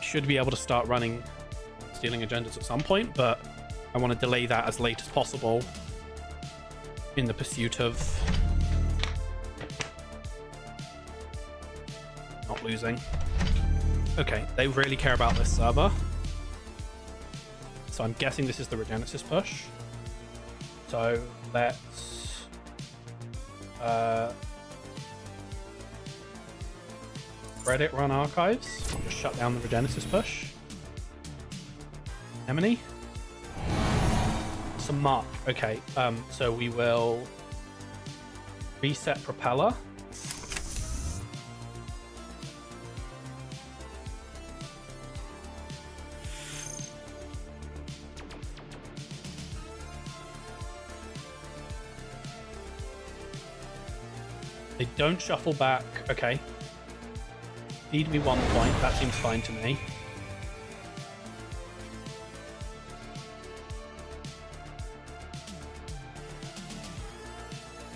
Should be able to start running stealing agendas at some point, but I want to delay that as late as possible in the pursuit of not losing. Okay, they really care about this server. So I'm guessing this is the Regenesis push. So let's Reddit run archives. Just shut down the Regenesis push. Anemone. Some mark. Okay, so we will reset propeller. They don't shuffle back. Okay. Feed me 1 point. That seems fine to me.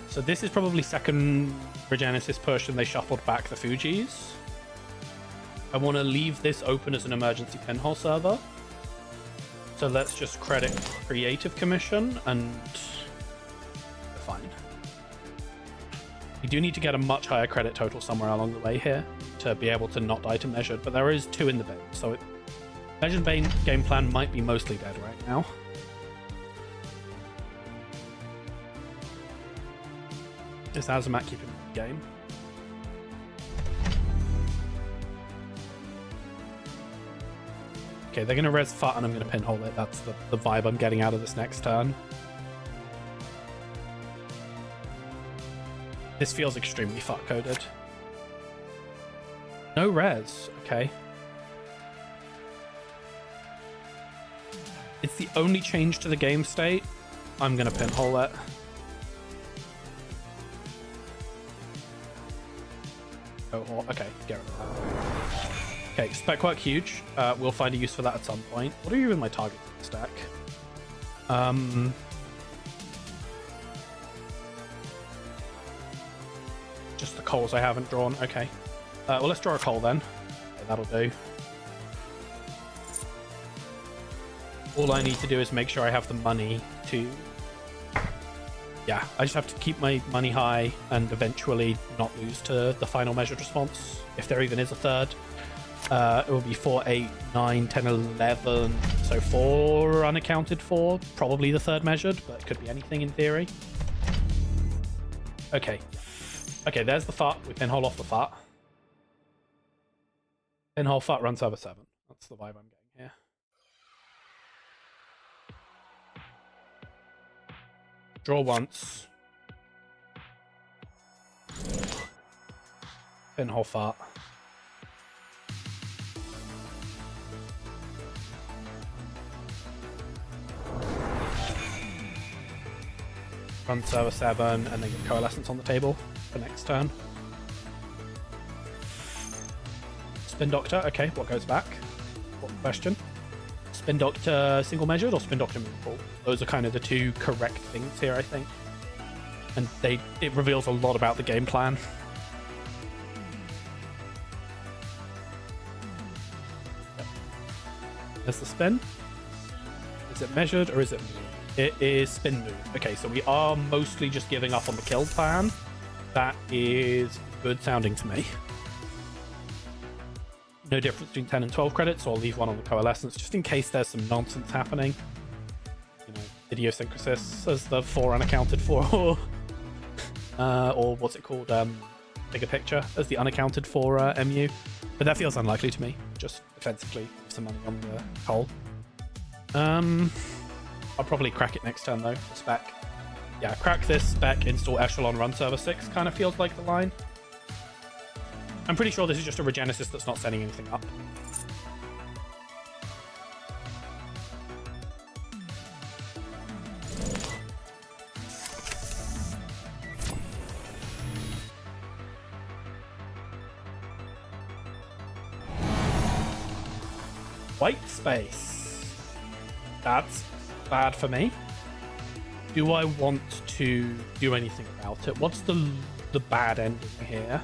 So this is probably second Regenesis push and they shuffled back the Fujis. I want to leave this open as an emergency pinhole server. So let's just credit Creative Commission and fine. We do need to get a much higher credit total somewhere along the way here to be able to not die to measured, but there is 2 in the bin, so measured game plan might be mostly dead right now. Is Azamat keeping the game? Okay, they're going to res Fut and I'm going to pinhole it. That's the vibe I'm getting out of this next turn. This feels extremely Fut coded. No res. Okay. It's the only change to the game state. I'm going to pinhole it. Oh, okay, get rid of that. Okay, spec work huge. We'll find a use for that at some point. What are you in my target stack? Just the coals I haven't drawn. Okay. Well, let's draw a coal then. Okay, that'll do. All I need to do is make sure I have the money to... Yeah, I just have to keep my money high and eventually not lose to the final measured response, if there even is a third. It will be 4, 8, 9, 10, 11, so 4 unaccounted for. Probably the third measured, but it could be anything in theory. Okay. Okay, there's the Fut. We pinhole off the Fut. Pinhole Fut, run server 7. That's the vibe I'm getting here. Draw once. Pinhole Fut. Run server 7 and then get Coalescence on the table for next turn. Spin Doctor, okay, what goes back? What question? Spin Doctor single measured or Spin Doctor Moonpool? Those are kind of the 2 correct things here, I think. And it reveals a lot about the game plan. Yep. There's the spin. Is it measured or is it moved? It is spin move. Okay, so we are mostly just giving up on the kill plan. That is good sounding to me. No difference between 10 and 12 credits, so I'll leave one on the Coalescence just in case there's some nonsense happening. You know, idiosyncrasis as the 4 unaccounted for, or what's it called? Bigger picture as the unaccounted for MU. But that feels unlikely to me, just defensively, with some money on the coal. I'll probably crack it next turn though, the spec. Yeah, crack this, spec, install Echelon, run server 6, kind of feels like the line. I'm pretty sure this is just a Regenesis that's not setting anything up. White space. That's bad for me. Do I want to do anything about it? What's the bad ending here?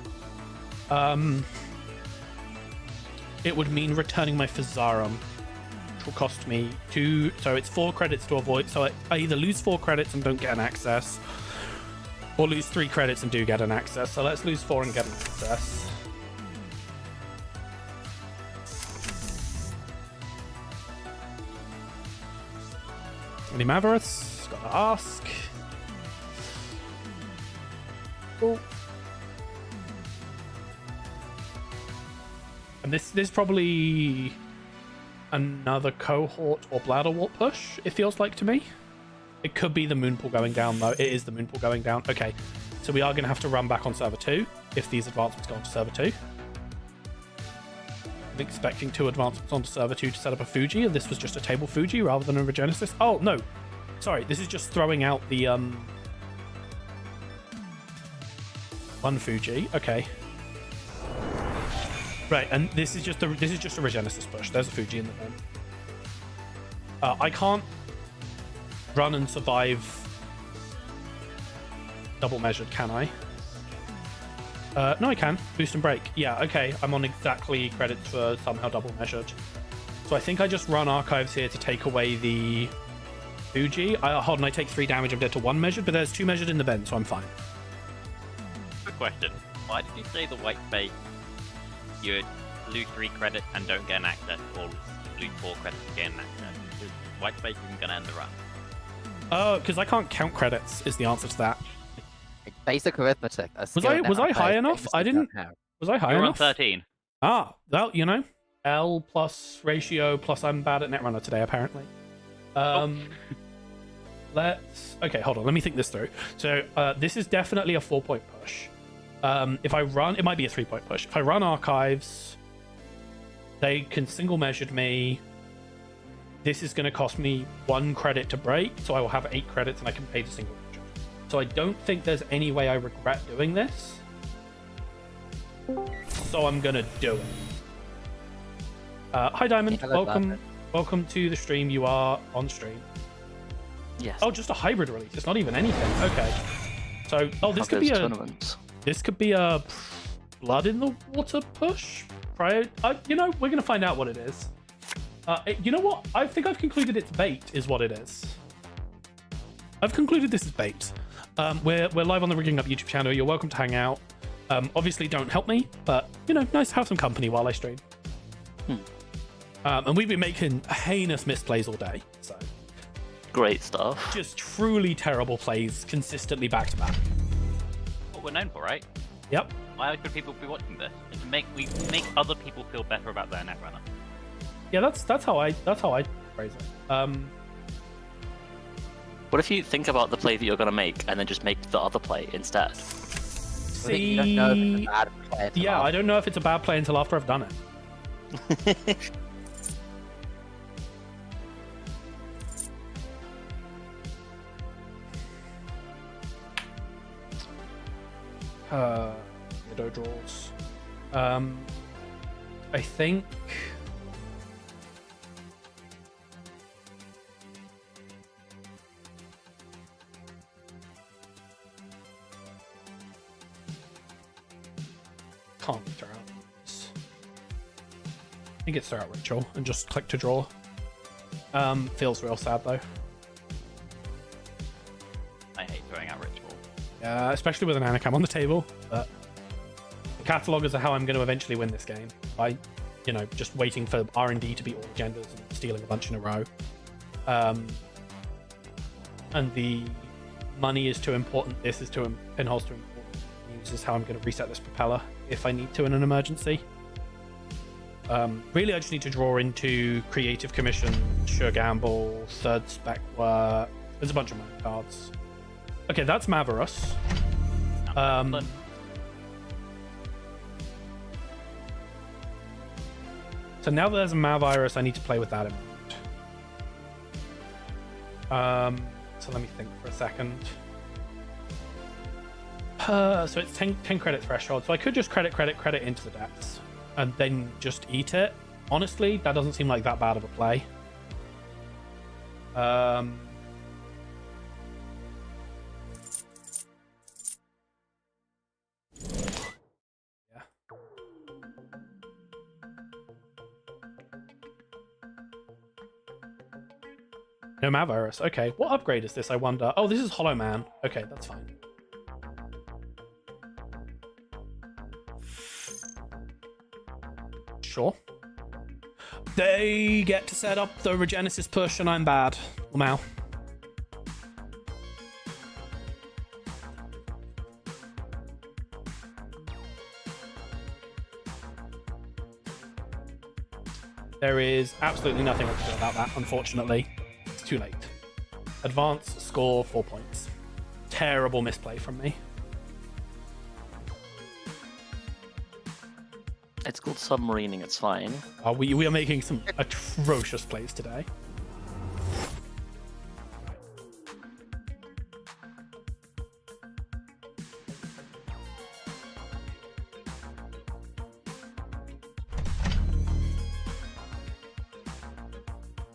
It would mean returning my Physarum, which will cost me 2. So it's 4 credits to avoid. So I either lose 4 credits and don't get an access, or lose 3 credits and do get an access. So let's lose 4 and get an access. Any Mavericks? Gotta ask. Cool. And this is probably another cohort or bladder wart push, it feels like to me. It could be the Moonpool going down, though. It is the Moonpool going down. Okay, so we are going to have to run back on server 2 if these advancements go onto server 2. I'm expecting 2 advancements onto server 2 to set up a Fuji, and this was just a table Fuji rather than a Regenesis. Oh, no. Sorry, this is just throwing out the one Fuji. Okay. Right, and this is just a Regenesis push. There's a Fuji in the bin. I can't run and survive double measured, can I? No, I can. Boost and break. Yeah, okay. I'm on exactly credits for somehow double measured. So I think I just run archives here to take away the Fuji. Hold on, I take 3 damage. I'm dead to 1 measured, but there's 2 measured in the bin, so I'm fine. question. Why did you say the white space you lose 3 credits and don't get an access, or lose 4 credits and get an access? Is white space isn't going to end the run. Oh, because I can't count credits is the answer to that. Basic arithmetic. Was I high enough? I didn't. Was I high You're on enough? 13. Ah, well, you know, L plus ratio plus I'm bad at Netrunner today apparently. Okay, hold on. Let me think this through. So this is definitely a 4-point push. If I run, it might be a 3-point push. If I run archives, they can single measured me. This is going to cost me 1 credit to break, so I will have 8 credits and I can pay the single measure. So I don't think there's any way I regret doing this. So I'm gonna do it. Hi Diamond, welcome to the stream. You are on stream. Yes. Oh, just a hybrid release. It's not even anything. Okay. So, this could be a blood in the water push. You know, we're gonna find out what it is. You know what? I think I've concluded it's bait, is what it is. I've concluded this is bait. We're live on the Rigging Up YouTube channel. You're welcome to hang out. Obviously, don't help me, but you know, nice to have some company while I stream. And we've been making heinous misplays all day. So great stuff. Just truly terrible plays consistently back to back. What we're known for, right? Yep. Why should people be watching this? We make other people feel better about their Netrunner. Yeah, that's how I phrase it. What if you think about the play that you're going to make and then just make the other play instead? See, you don't know if it's a bad play until yeah, after. I don't know if it's a bad play until after I've done it. Widow draws. I think. Can't throw out. I think it's throw out ritual and just click to draw. Feels real sad though. I hate throwing out ritual. Especially with an Anacam on the table. But the cataloguers are how I'm going to eventually win this game. By, you know, just waiting for R&D to be all agendas and stealing a bunch in a row. And the money is too important. This is too pinholes too important. This is how I'm going to reset this propeller if I need to in an emergency. Really, I just need to draw into Creative Commission, Sure Gamble, Third Spec Work. There's a bunch of money cards. Okay, that's Maverus. So now that there's a Mavirus, I need to play with that in mind. So let me think for a second. So it's 10 credit threshold. So I could just credit into the depths and then just eat it. Honestly, that doesn't seem like that bad of a play. Yeah. No Mavirus. Okay, what upgrade is this, I wonder? Oh, this is Hollow Man. Okay, that's fine. Sure. They get to set up the Regenesis push and I'm bad. Wow. There is absolutely nothing I can do about that, unfortunately. It's too late. Advance, score 4 points. Terrible misplay from me. It's called submarining, it's fine. We are making some atrocious plays today.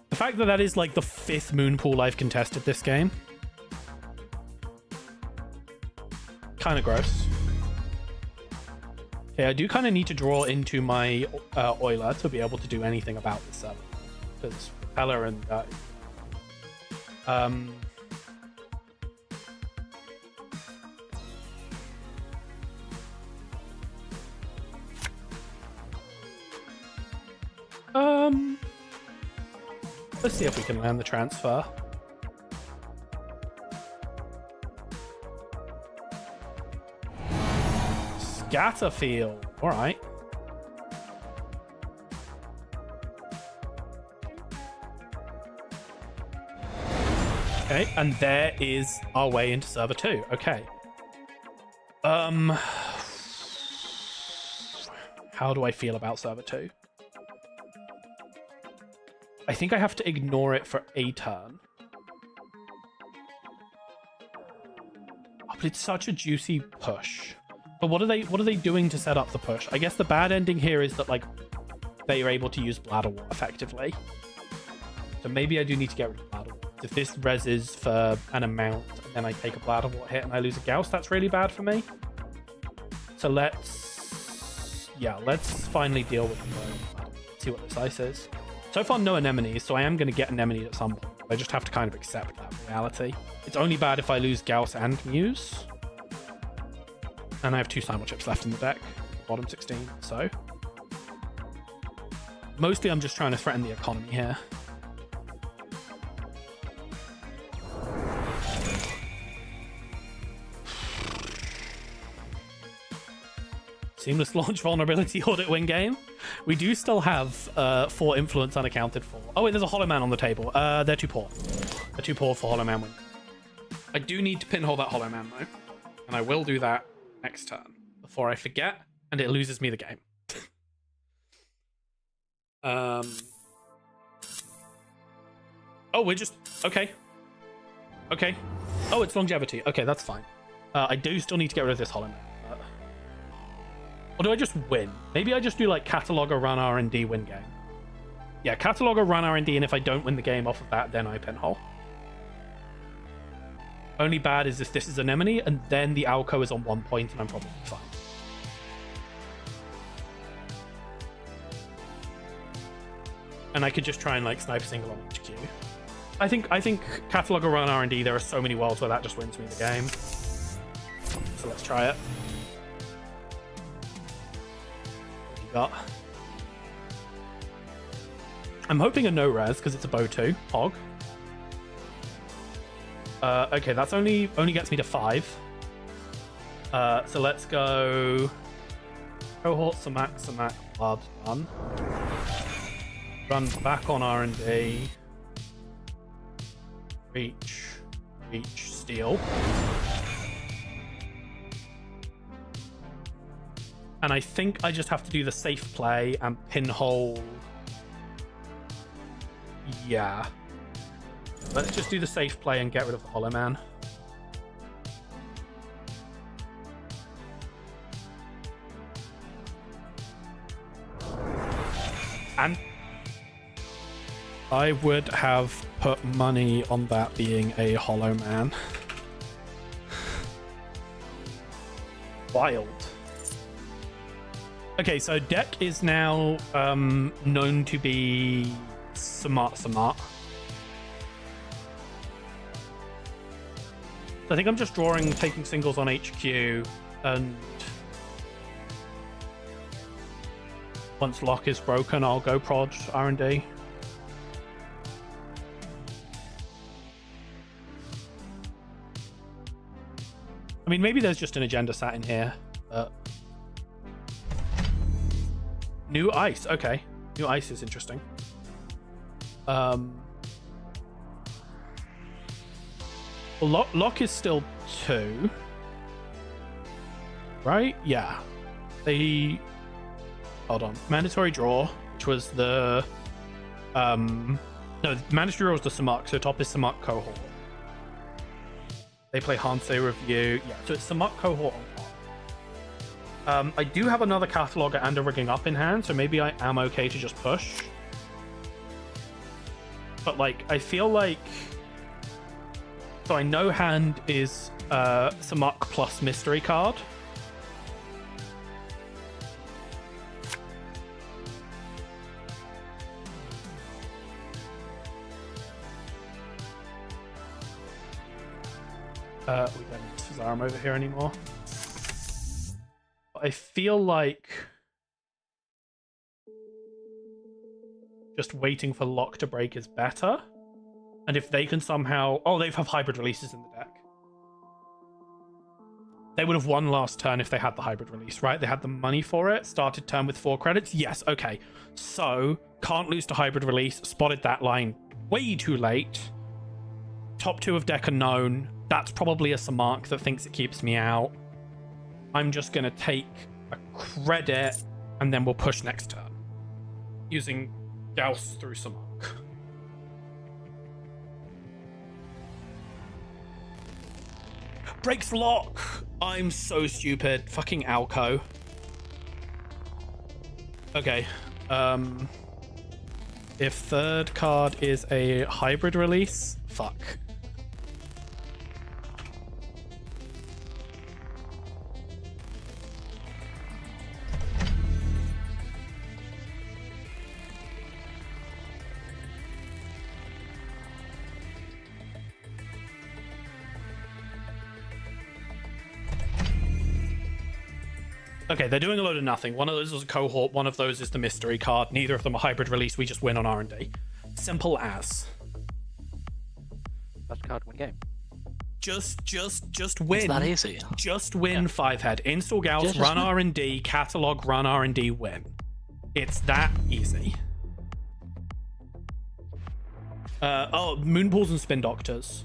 The fact that that is like the 5th moon pool I've contested this game. Kind of gross. Okay, I do kind of need to draw into my Euler to be able to do anything about this server. Because Propeller and... Let's see if we can land the transfer. Scatterfield. All right. Okay, and there is our way into server 2. Okay. How do I feel about server 2? I think I have to ignore it for a turn. Oh, but it's such a juicy push. But what are they doing to set up the push? I guess the bad ending here is that like they are able to use Bladder Wart effectively. So maybe I do need to get rid of Bladder Wart. If this reses for an amount and then I take a Bladder Wart hit and I lose a Gauss, that's really bad for me. So let's finally deal with the see what this ice is. So far, no anemones, so I am going to get anemone at some point. I just have to kind of accept that reality. It's only bad if I lose Gauss and Muse. And I have 2 Simul Chips left in the deck, bottom 16, so. Mostly I'm just trying to threaten the economy here. Seamless launch vulnerability audit win game. We do still have 4 influence unaccounted for. Oh wait, there's a Hollow Man on the table. They're too poor. They're too poor for Hollow Man win. I do need to pinhole that Hollow Man though. And I will do that next turn before I forget and it loses me the game. Oh, we're just... Okay. Okay. Oh, it's longevity. Okay, that's fine. I do still need to get rid of this Hollow Man. Or do I just win? Maybe I just do like Catalog or Run R&D win game. Yeah, Catalog or Run R&D, and if I don't win the game off of that, then I pinhole. Only bad is if this is Anemone, and then the Alco is on 1 point, and I'm probably fine. And I could just try and like snipe single on HQ. I think Catalog or Run R&D, there are so many worlds where that just wins me the game. So let's try it. Got. I'm hoping a no res because it's a bow 2 hog. Okay, that's only gets me to 5. So let's go cohort Samak blood done. Run back on R&D. Reach steal. And I think I just have to do the safe play and pinhole. Yeah. Let's just do the safe play and get rid of the Hollow Man. And I would have put money on that being a Hollow Man. Wild. Okay, so deck is now known to be smart. So I think I'm just taking singles on HQ, and once lock is broken, I'll go prod R&D. I mean, maybe there's just an agenda sat in here, but... New ice, okay. New ice is interesting. Well, lock is still 2. Right? Yeah. Hold on. Mandatory draw, which was the... No, mandatory draw was the Samak, so top is Samak cohort. They play Hansei Review. Yeah, so it's Samak cohort on top. I do have another Cataloger and a Rigging Up in hand, so maybe I am okay to just push. But, like, I feel like... So I know hand is Samak plus Mystery card. We don't need Zaram over here anymore. I feel like just waiting for lock to break is better. And if they can somehow... Oh, they have hybrid releases in the deck. They would have won last turn if they had the hybrid release, right? They had the money for it. Started turn with 4 credits. Yes, okay. So, can't lose to hybrid release. Spotted that line way too late. Top 2 of deck are known. That's probably a Samark that thinks it keeps me out. I'm just going to take a credit, and then we'll push next turn. Using Gauss through Samark. Breaks lock! I'm so stupid. Fucking Alco. Okay. If third card is a hybrid release, fuck. Okay, they're doing a load of nothing. One of those is a cohort, one of those is the mystery card. Neither of them are hybrid release, we just win on R&D. Simple as. Best card win game. Just win. It's that easy. Just win 5-head. Install Gauss, Just run win. R&D, catalog, run R&D, win. It's that easy. Moonpools and Spin Doctors.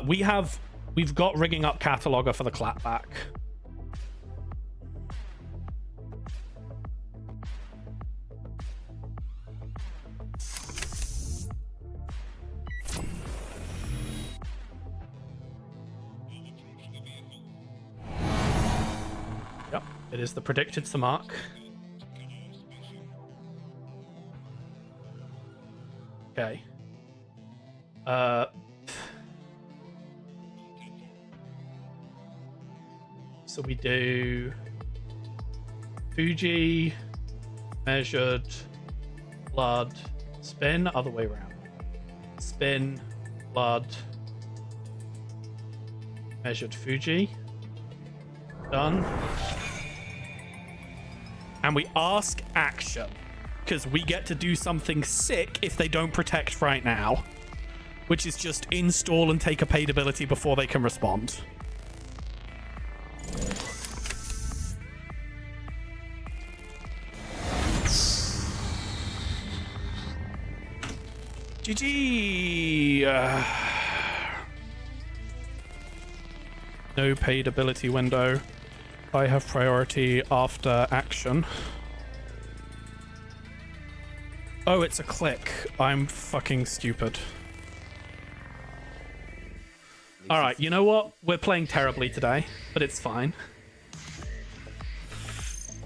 We've got rigging up cataloger for the clapback. Yep, it is the predicted Samark. Okay. So we do Fuji, measured, blood, spin, other way around. Spin, blood, measured Fuji. Done. And we ask action, because we get to do something sick if they don't protect right now, which is just install and take a paid ability before they can respond. GG! No paid ability window. I have priority after action. Oh, it's a click. I'm fucking stupid. Alright, you know what? We're playing terribly today, but it's fine.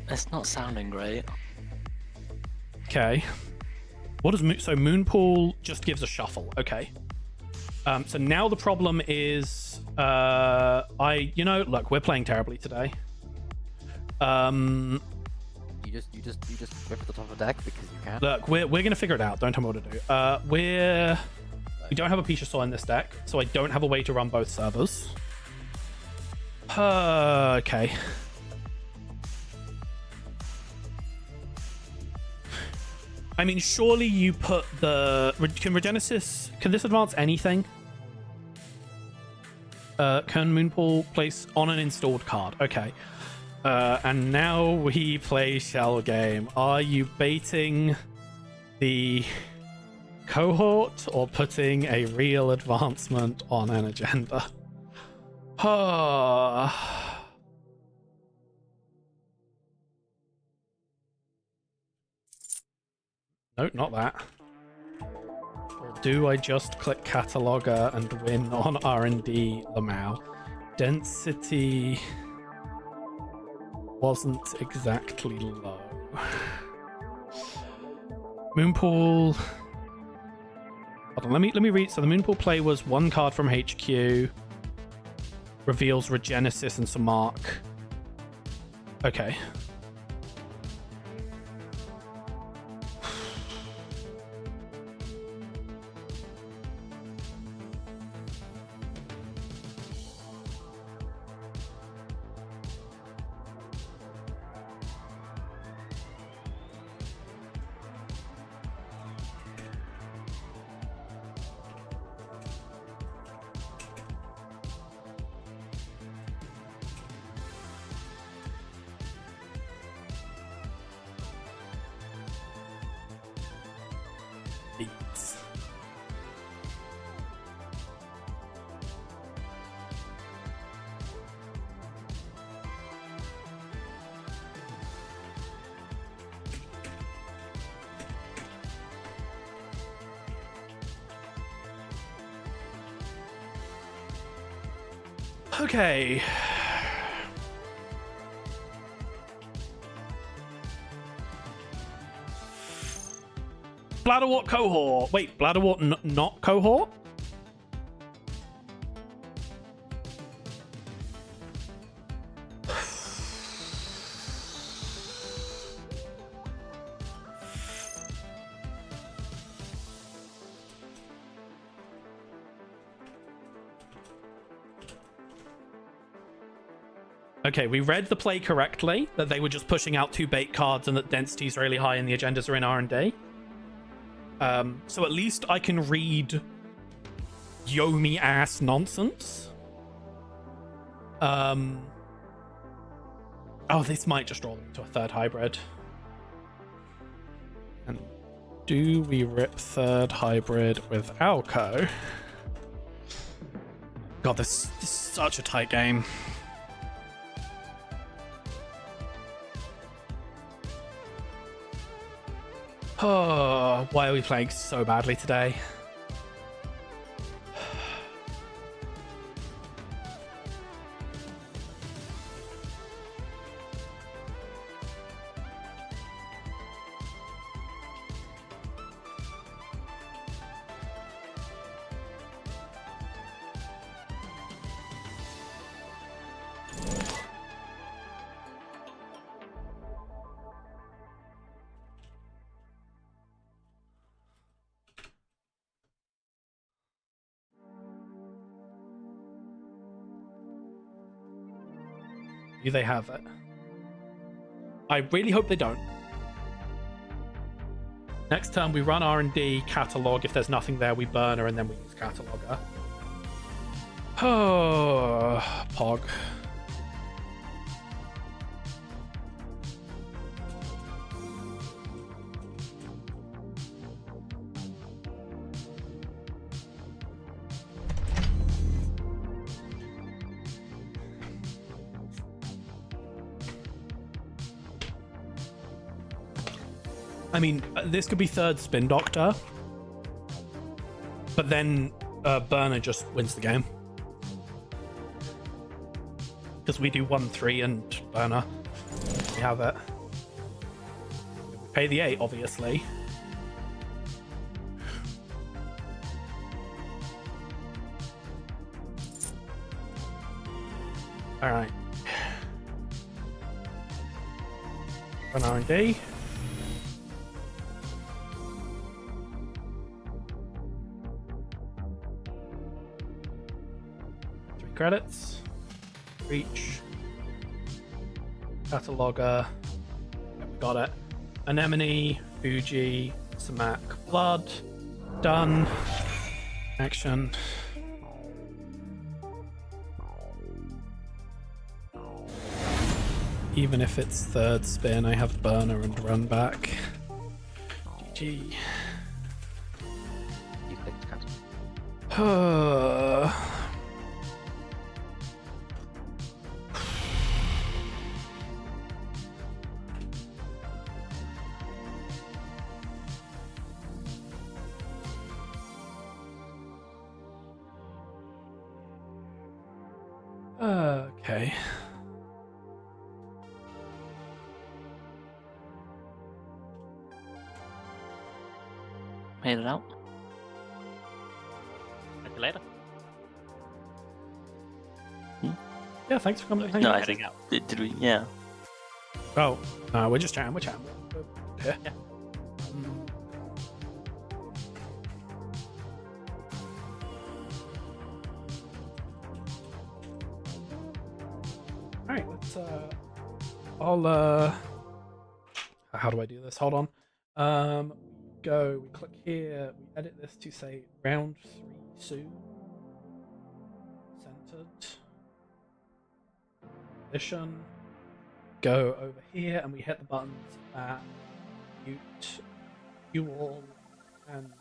It's not sounding great. Okay. What does so Moonpool just gives a shuffle? Okay. So now the problem is, look, we're playing terribly today. You just go for the top of the deck because you can. Look, we're gonna figure it out. Don't tell me what to do. We don't have a Pisha Saw in this deck, so I don't have a way to run both servers. Okay. I mean, surely you put the... Can Regenesis... Can this advance anything? Can Moonpool place on an installed card? Okay. And now we play Shell Game. Are you baiting the cohort or putting a real advancement on an agenda? No, not that. Or do I just click cataloger and win on R&D Lamau? Density wasn't exactly low. Moonpool. Hold on, let me read. So the Moonpool play was 1 card from HQ. Reveals Regenesis and Samark. Okay. beats. Okay. Bladderwort cohort. Wait, Bladderwort not cohort? Okay, we read the play correctly, that they were just pushing out 2 bait cards and that density's really high and the agendas are in R&D. So at least I can read Yomi ass nonsense. Oh, this might just roll into a 3rd hybrid. And do we rip 3rd hybrid with Alco? God, this is such a tight game. Oh, why are we playing so badly today? Do they have it? I really hope they don't. Next turn we run R&D, catalog. If there's nothing there, we burn her and then we use cataloger. Oh, Pog. I mean, this could be 3rd Spin Doctor, but then Burner just wins the game. Because we do 1-3 and Burner. We have it. We pay the 8, obviously. Alright. Run R&D. Credits, reach, cataloger, yeah, we got it. Anemone, Fuji, Samak, Blood, done. Action. Even if it's 3rd spin, I have burner and run back. GG. You clicked cancel. Okay. Made it out. Catch you later. Yeah, thanks for coming. No, I Heading think. out. Did we? Yeah. Oh, no, we're just chatting. We're chatting. Yeah. Yeah. All right, let's. I'll. How do I do this? Hold on. Go. We click here. We edit this to say round 3 soon. Centered. Position. Go over here, and we hit the buttons that mute you all and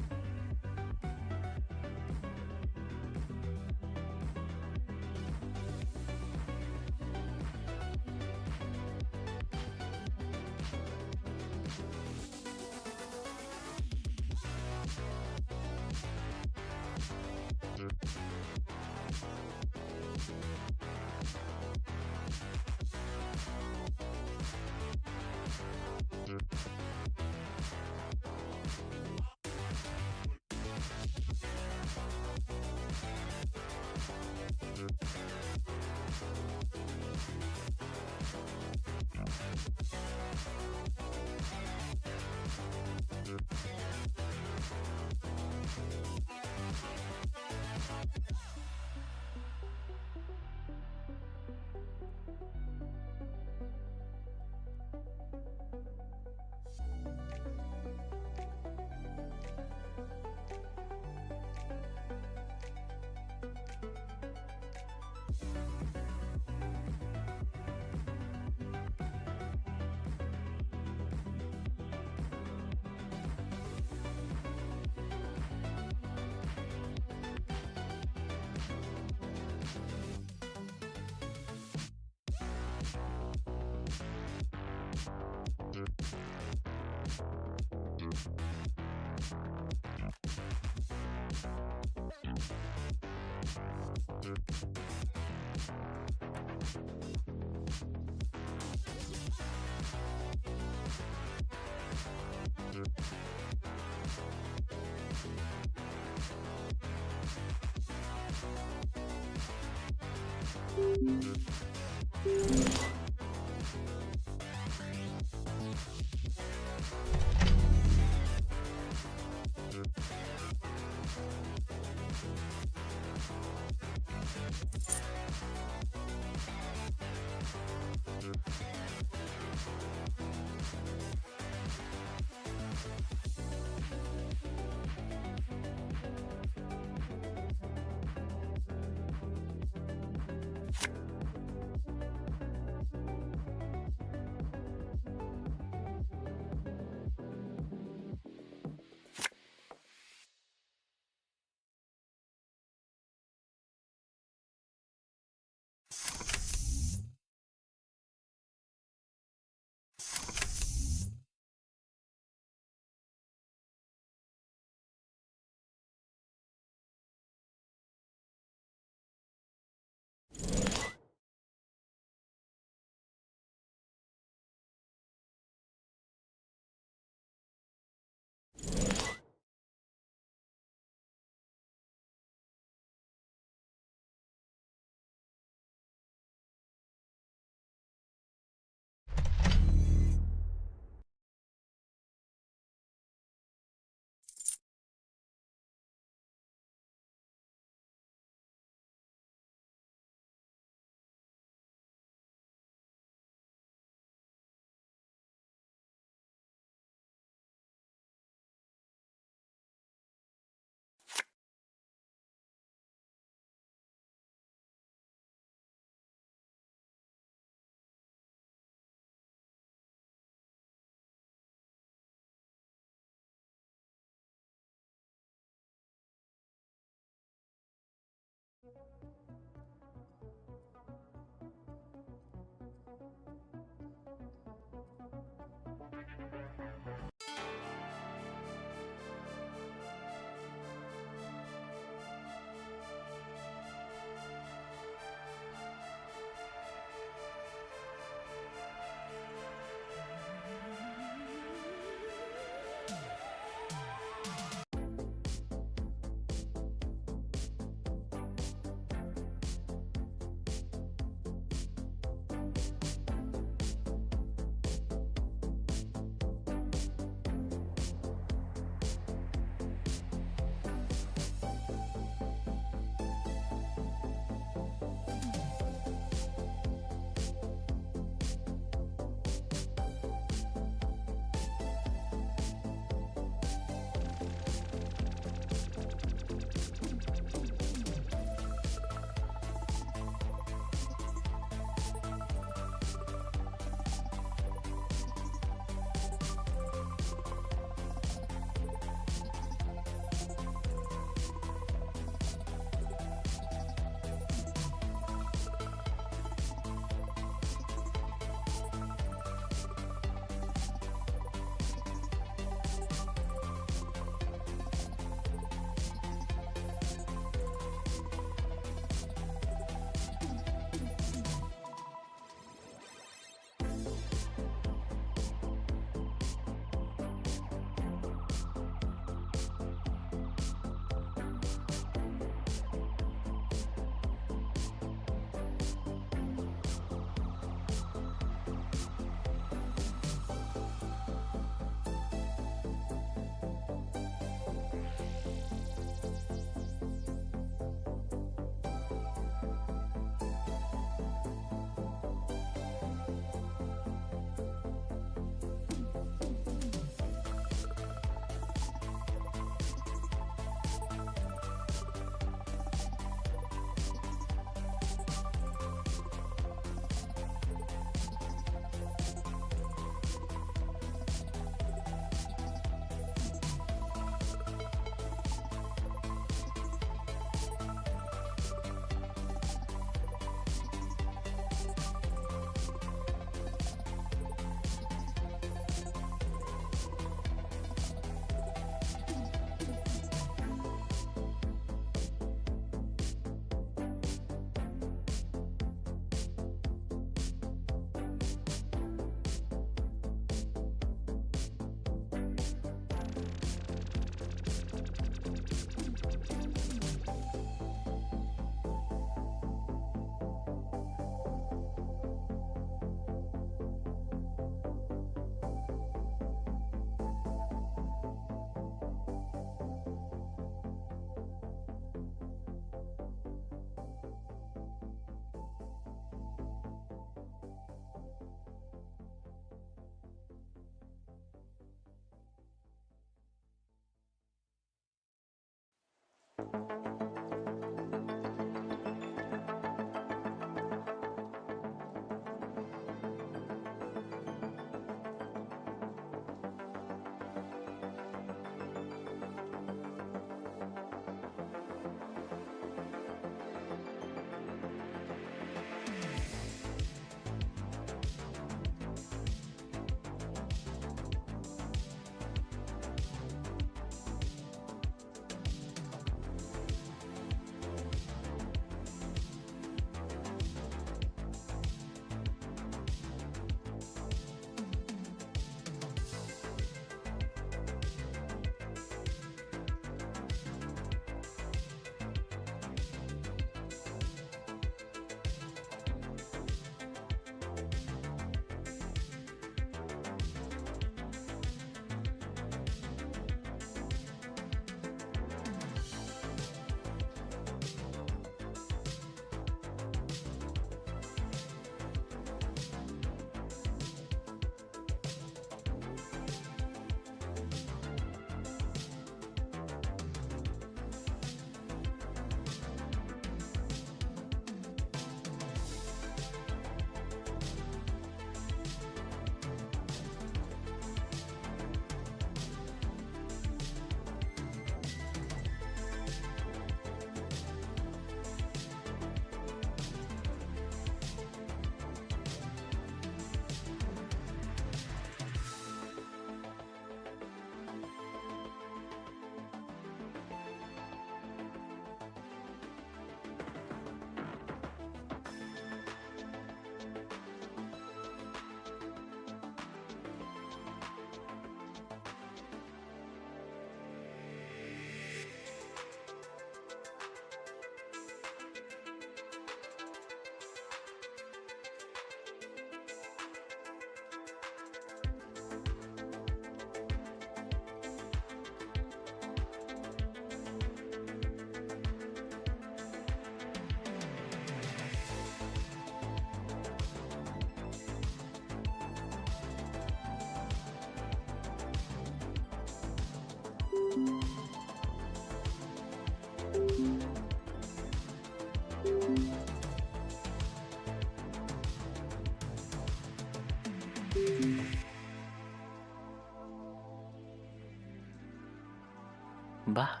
welcome back.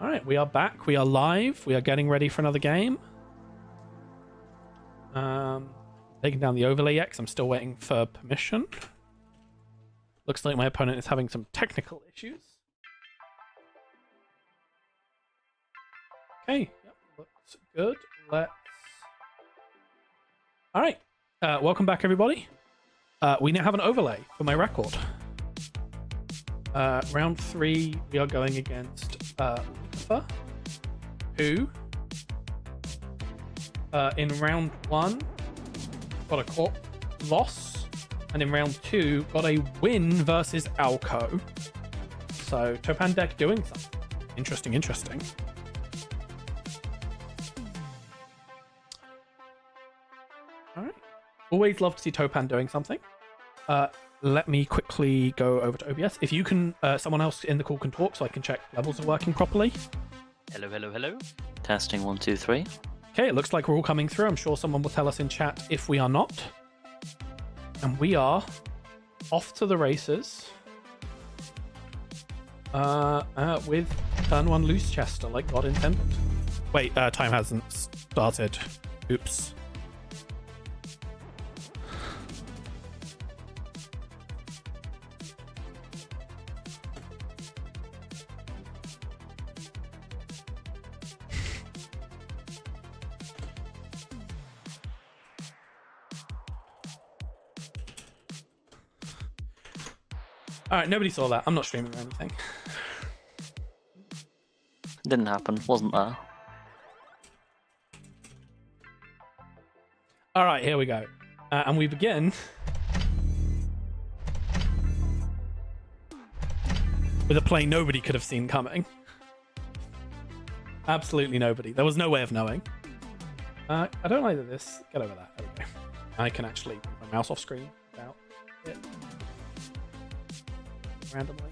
All right, we are back. We are live. We are getting ready for another game. Taking down the overlay yet, 'cause I'm still waiting for permission. Looks like my opponent is having some technical issues. Okay, yep, looks good. Let's. All right, welcome back, everybody. We now have an overlay for my record. Round 3, we are going against Lisa, who in round 1 got a court loss, and in round 2 got a win versus Alco. So Topan deck doing something interesting. All right, always love to see Topan doing something. Let me quickly go over to OBS. If you can, someone else in the call can talk so I can check levels are working properly. Hello. Testing 1, 2, 3. Okay, it looks like we're all coming through. I'm sure someone will tell us in chat if we are not. And we are off to the races with turn 1 loose Chester, like God intended. Wait, time hasn't started. Oops. Alright, nobody saw that. I'm not streaming or anything. Didn't happen, wasn't there? Alright, here we go. And we begin with a play nobody could have seen coming. Absolutely nobody. There was no way of knowing. I don't like that this... Get over that. There we go. I can actually move my mouse off screen without it. Randomly.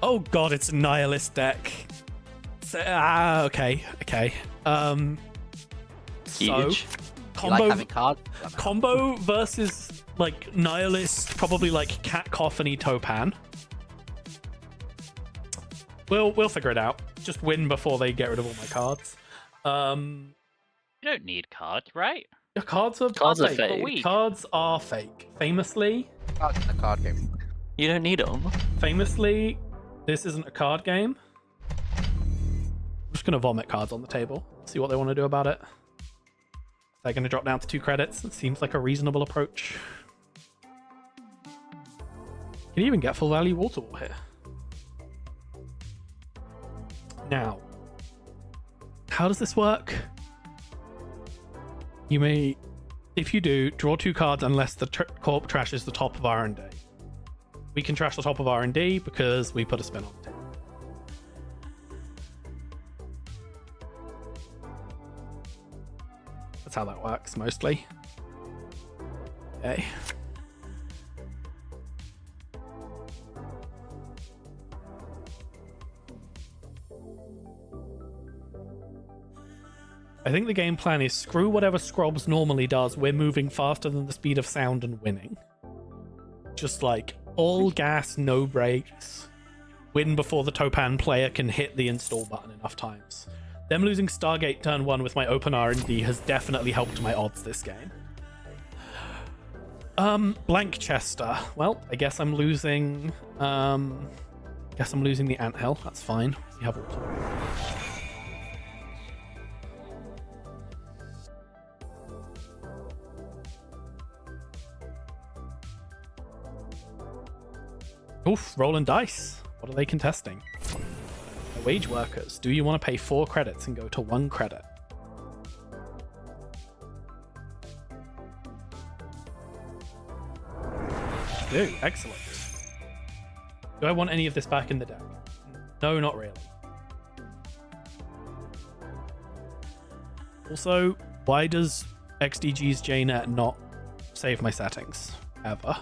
Oh god, it's a nihilist deck. So, okay. You Huge. like having cards? Combo versus like nihilist, probably like cacophony Topan. We'll figure it out. Just win before they get rid of all my cards. You don't need cards, right? Your cards are fake. Cards are fake. Famously, Cards in the card game. You don't need them. Famously, this isn't a card game. I'm just gonna vomit cards on the table. See what they want to do about it. They're gonna drop down to 2 credits. It seems like a reasonable approach. Can you even get full value water wall here? Now, how does this work? You may, if you do, draw 2 cards unless the corp trashes the top of R&D. We can trash the top of R&D because we put a spin on the table. That's how that works, mostly. Okay. I think the game plan is screw whatever Scrobs normally does. We're moving faster than the speed of sound and winning. Just like all gas, no brakes. Win before the Topan player can hit the install button enough times. Them losing Stargate turn 1 with my open R&D has definitely helped my odds this game. Blank Chester. Well, I guess I'm losing. Guess I'm losing the anthill. That's fine. We have water. Oof, rolling dice. What are they contesting? The wage workers. Do you want to pay 4 credits and go to 1 credit? Do. Excellent. Do I want any of this back in the deck? No, not really. Also, why does XDG's JNet not save my settings? Ever.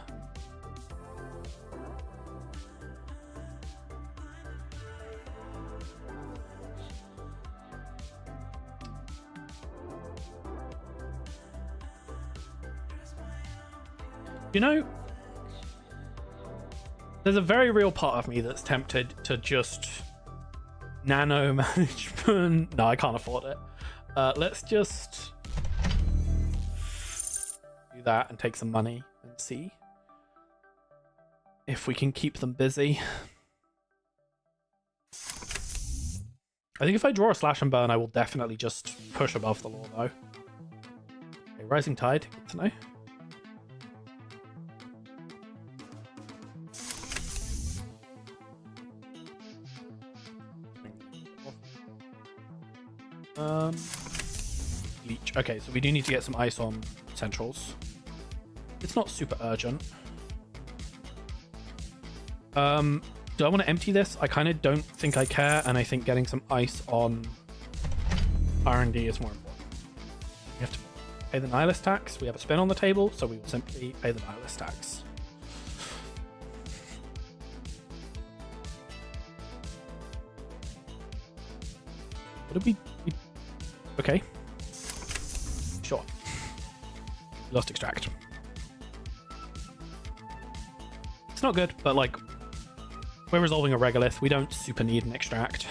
You know, There's a very real part of me that's tempted to just nano management. No, I can't afford it. Let's just do that and take some money and see if we can keep them busy. I think if I draw a slash and burn, I will definitely just push above the law, though. Okay, rising tide, good to know. Leech. Okay, so we do need to get some ice on centrals. It's not super urgent. Do I want to empty this? I kind of don't think I care, and I think getting some ice on R&D is more important. We have to pay the nihilist tax. We have a spin on the table, so we will simply pay the nihilist tax. What did we okay. Sure. Lost extract. It's not good, but like, we're resolving a regolith. We don't super need an extract.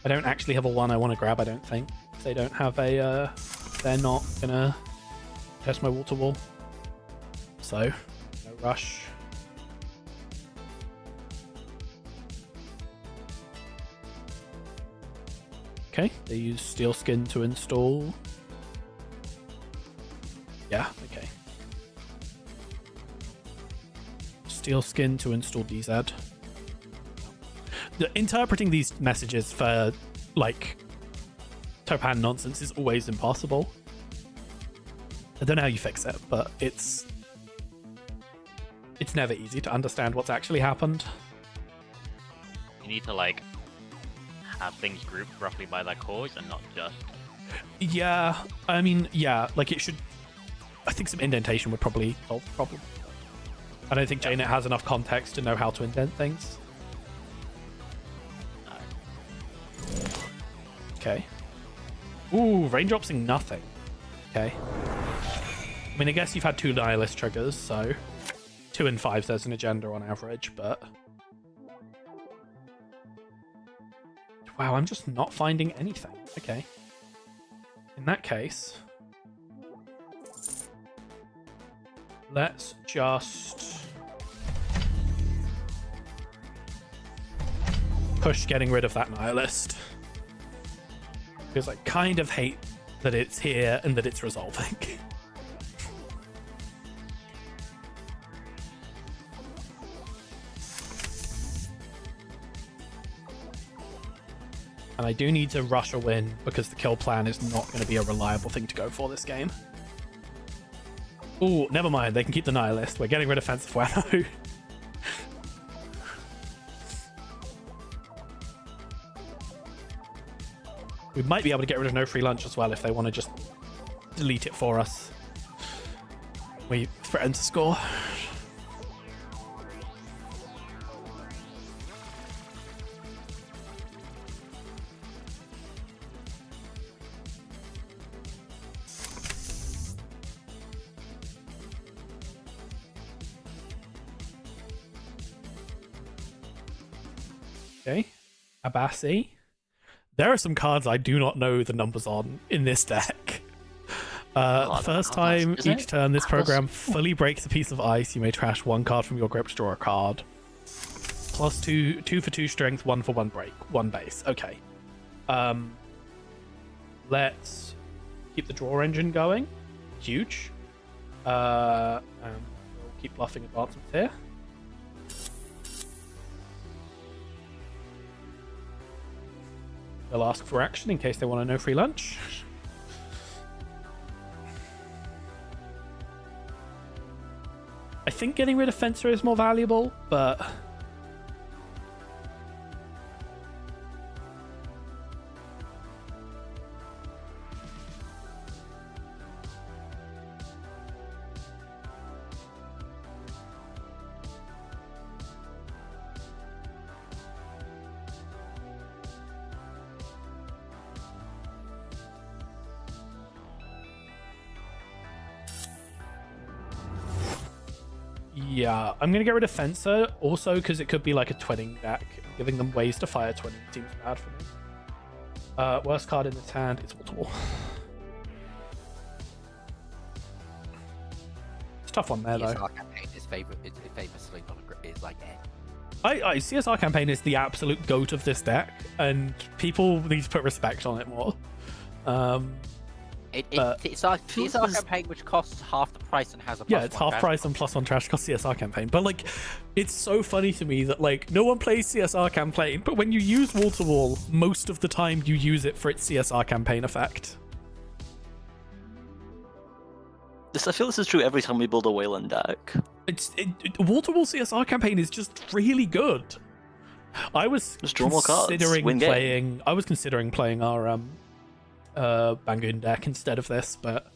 I don't actually have a one I want to grab, I don't think. If they don't have a, they're not gonna test my water wall. So, no rush. Okay, they use steel skin to install. Yeah, okay. Steel skin to install DZ. Interpreting these messages for, like, Topan nonsense is always impossible. I don't know how you fix it, but it's never easy to understand what's actually happened. You need to, like, have things grouped roughly by their cores and not just... Yeah, I mean, yeah, like it should... I think some indentation would probably solve the problem. I don't think JNet has enough context to know how to indent things. Okay. Ooh, raindropsing nothing. Okay. I mean, I guess you've had 2 nihilist triggers, so 2 and 5 there's an agenda on average, but... Wow, I'm just not finding anything. Okay. In that case... let's just... push getting rid of that nihilist. Because I kind of hate that it's here and that it's resolving. And I do need to rush a win because the kill plan is not going to be a reliable thing to go for this game. Ooh, never mind. They can keep the nihilist. We're getting rid of Fence of Fuego. We might be able to get rid of no free lunch as well if they want to just delete it for us. We threaten to score. Okay, Abassi. There are some cards I do not know the numbers on in this deck. First time each turn this program fully breaks a piece of ice, you may trash 1 card from your grip to draw a card. Plus 2 for 2 strength, 1 for 1 break, 1 base. Okay. Let's keep the draw engine going. Huge. And we'll keep bluffing advancements here. They'll ask for action in case they want to know free lunch. I think getting rid of Fencer is more valuable, but... Yeah, I'm gonna get rid of Fencer also because it could be like a twinning deck. Giving them ways to fire twinning seems bad for me. Worst card in this hand is Wall-to-Wall. It's a tough one there though. CSR campaign is famously not is like CSR campaign is the absolute goat of this deck, and people need to put respect on it more. It's our CSR campaign, which costs half the price and has a yeah, it's half price and +1 trash cost CSR campaign. But like, it's so funny to me that like no one plays CSR campaign, but when you use wall to wall, most of the time you use it for its CSR campaign effect. I feel this is true every time we build a Wayland deck. Wall to wall CSR campaign is just really good. I was Just draw more cards, considering win game. playing. I was considering playing our Bangoon deck instead of this, but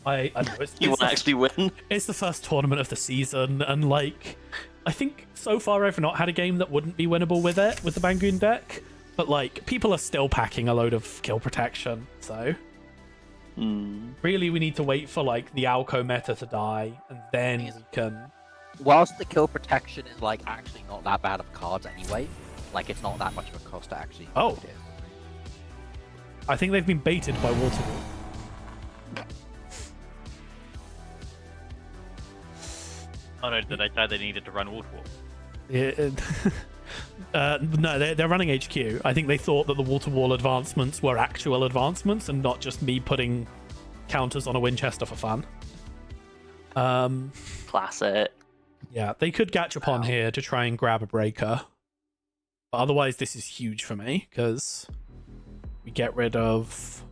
I know You want to actually win? it's the first tournament of the season, and like I think so far I've not had a game that wouldn't be winnable with it with the Bangoon deck, but like people are still packing a load of kill protection, so really we need to wait for like the Alco meta to die, and then we can. Whilst the kill protection is like actually not that bad of cards anyway, like it's not that much of a cost to actually. Oh. do it. I think they've been baited by Waterwall. Oh no, did they say they needed to run Waterwall? Yeah, no, they're running HQ. I think they thought that the Waterwall advancements were actual advancements and not just me putting counters on a Winchester for fun. Classic. Yeah, they could catch upon here to try and grab a breaker. But otherwise, this is huge for me because we get rid of.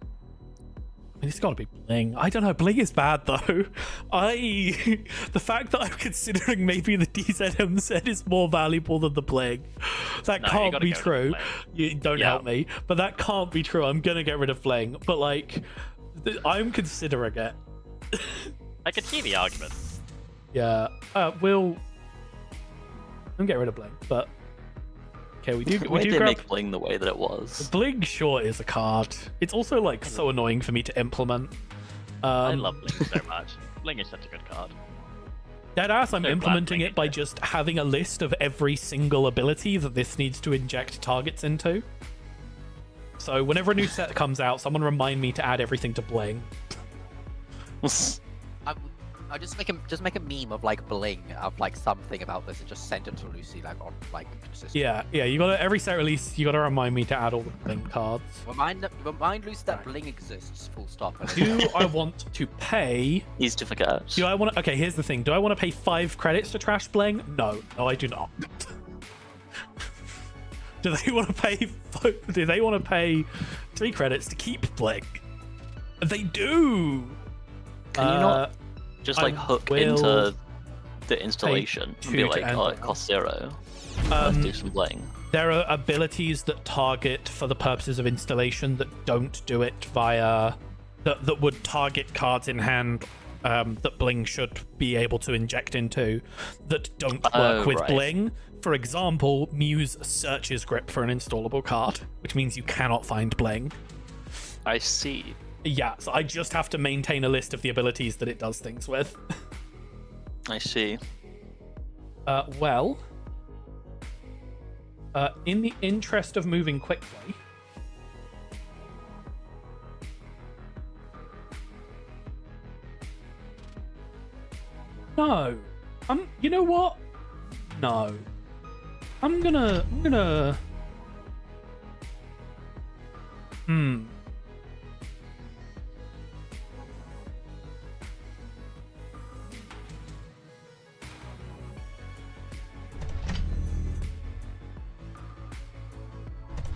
I mean, it's got to be Bling. I don't know. Bling is bad though. The fact that I'm considering maybe the DZM set is more valuable than the Bling. That No, you can't gotta be go with true. Bling. You don't help me, but that can't be true. I'm gonna get rid of Bling, but like, I'm considering it. I could see the argument. Yeah. We'll. I'm getting rid of Bling, but okay, we do. Why We do did they grab. make Bling the way that it was? Bling sure is a card. It's also like so annoying for me to implement. I love Bling so much. Bling is such a good card. Deadass, I'm So glad implementing Bling it by exists. just having a list of every single ability that this needs to inject targets into. So whenever a new set comes out, someone remind me to add everything to Bling. I just make a meme of like Bling of like something about this and just send it to Lucy like on like consistent. Yeah, you gotta every set release, you gotta remind me to add all the Bling cards. Remind Lucy that Bling exists. Full stop. Do I want to pay? Easy to forget. Do I want to? Okay, here's the thing. Do I want to pay 5 credits to trash Bling? No, I do not. Do they want to pay? Do they want to pay 3 credits to keep Bling? They do. Can you not just like I hook will into the installation and be 2 to like, oh, it enter. costs 0. Let's do some Bling. There are abilities that target for the purposes of installation that don't do it via that would target cards in hand that Bling should be able to inject into that don't work with right. Bling. For example, Muse searches Grip for an installable card, which means you cannot find Bling. I see. Yeah, so I just have to maintain a list of the abilities that it does things with. I see. Well, in the interest of moving quickly, no, you know what? No, I'm gonna.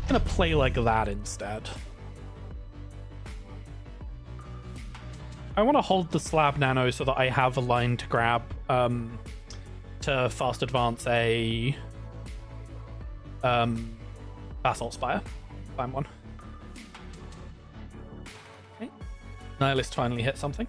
Gonna play like that instead. I want to hold the slab nano so that I have a line to grab to fast advance a basalt spire. Find one. Okay. Nihilist finally hit something.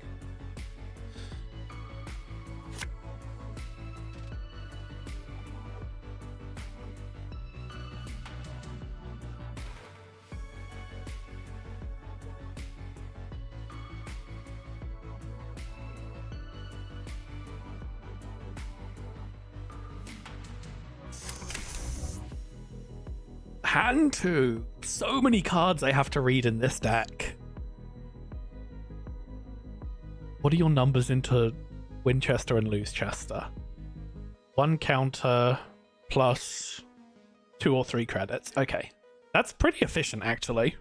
Hand to. So many cards I have to read in this deck. What are your numbers into Winchester and Lucechester? 1 counter plus 2 or 3 credits. Okay. That's pretty efficient, actually.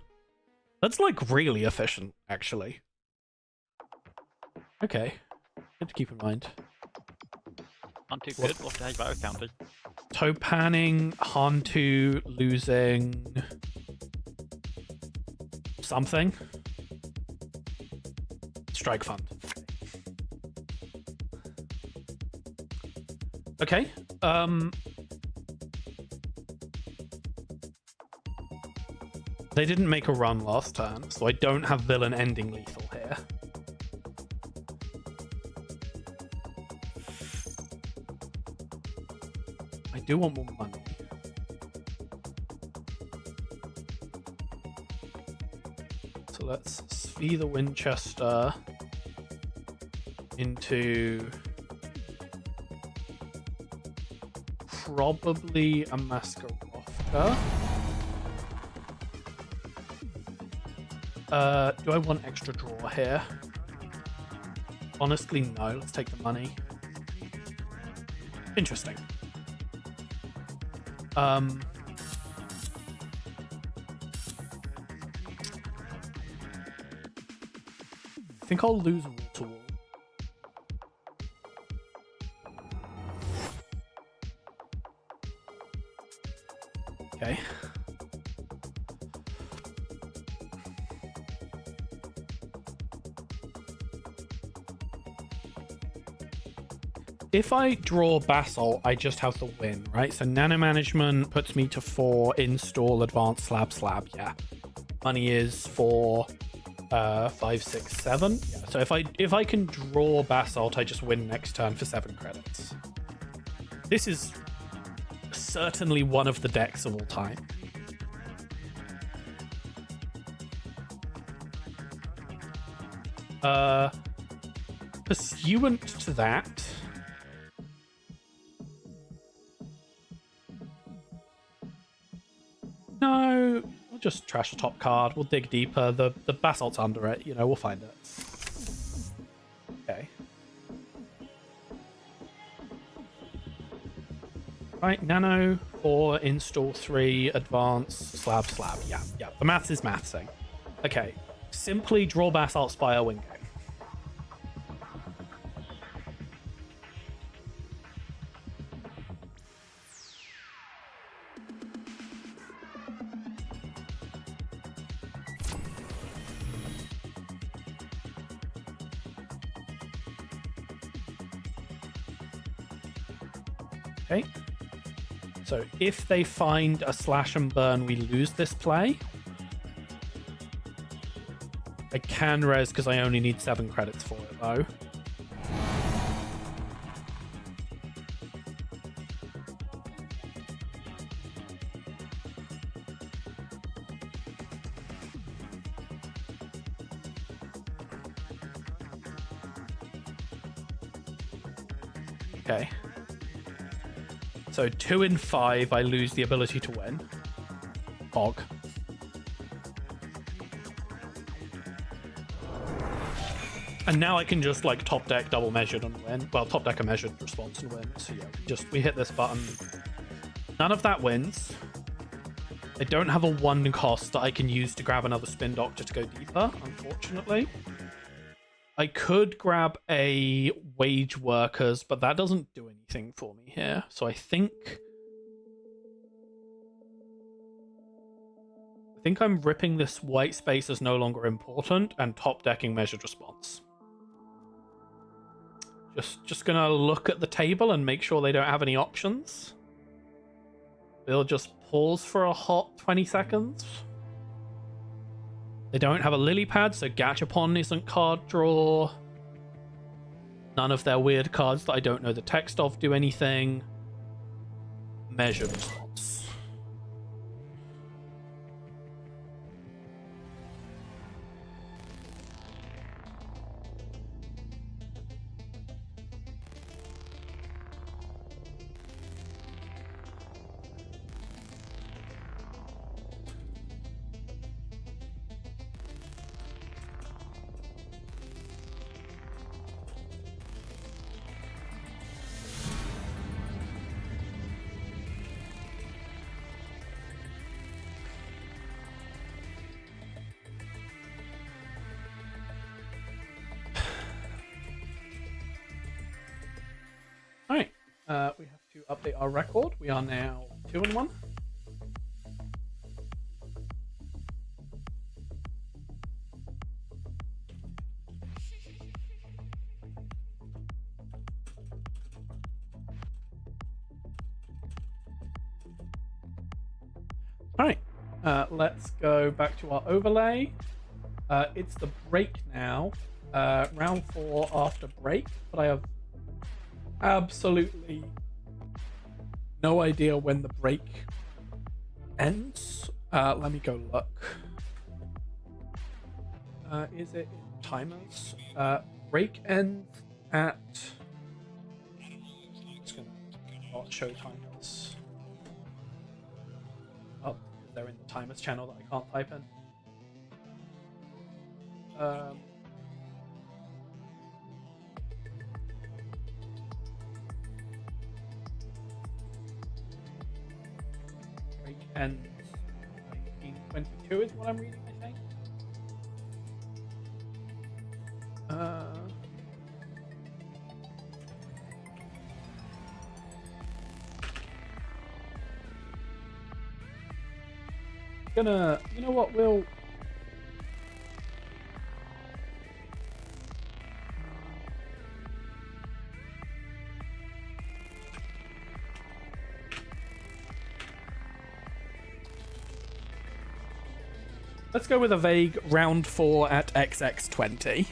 That's like really efficient, actually. Okay. Good to keep in mind. Not too good. What has battle counters? Toe panning, Hantu losing something. Strike fund. Okay. They didn't make a run last turn, so I don't have villain ending lethal here. I do want more money. So let's sphere the Winchester into probably a Mascarovka. Do I want extra draw here? Honestly, no. Let's take the money. Interesting. I think I'll lose wall to wall. Okay. If I draw Basalt, I just have the win, right? So Nano Management puts me to 4, install, advanced, slab, yeah. Money is for 5, 6, 7. Yeah. So if I can draw Basalt, I just win next turn for 7 credits. This is certainly one of the decks of all time. Pursuant to that, no, we'll just trash the top card. We'll dig deeper. The Basalt's under it. You know, we'll find it. Okay. Right, Nano 4, install 3, advance, slab. Yeah. The maths is mathsing. Okay. Simply draw Basalt Spire, win game. Okay. So if they find a slash and burn, we lose this play. I can res because I only need 7 credits for it, though. Okay. So 2 in 5, I lose the ability to win. Hog. And now I can just like top deck double measured and win. Well, top deck a measured response and win. So yeah, we hit this button. None of that wins. I don't have a 1 cost that I can use to grab another Spin Doctor to go deeper, unfortunately. I could grab a Wage Workers, but that doesn't do anything for me here. So I think I'm ripping this white space as no longer important and top decking measured response. Just gonna look at the table and make sure they don't have any options. We'll just pause for a hot 20 seconds. They don't have a lily pad, so Gachapon isn't card draw. None of their weird cards that I don't know the text of do anything. Measured response. We have to update our record. We are now 2-1. Alright, let's go back to our overlay. It's the break now. Round 4 after break, but I have absolutely no idea when the break ends. Let me go look. Is it in timers? Break ends at... I'm just gonna not show timers. Oh, they're in the timers channel that I can't type in. Break ends 1922 is what I'm reading, I think. You know what, we'll... Let's go with a vague round 4 at XX20.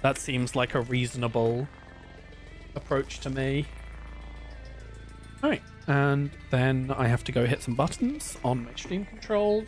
That seems like a reasonable approach to me. Alright, and then I have to go hit some buttons on my stream controls.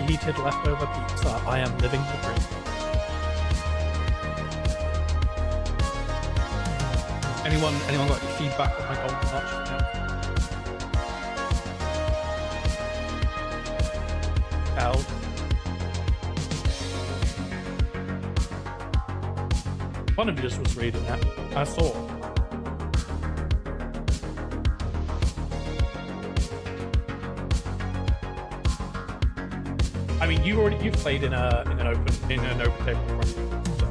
preheated leftover pizza. I am living the dream. Anyone got any feedback on my golden arch? Held. One of you just was reading that. I saw. I mean, you've played in an open table project. So.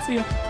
See ya.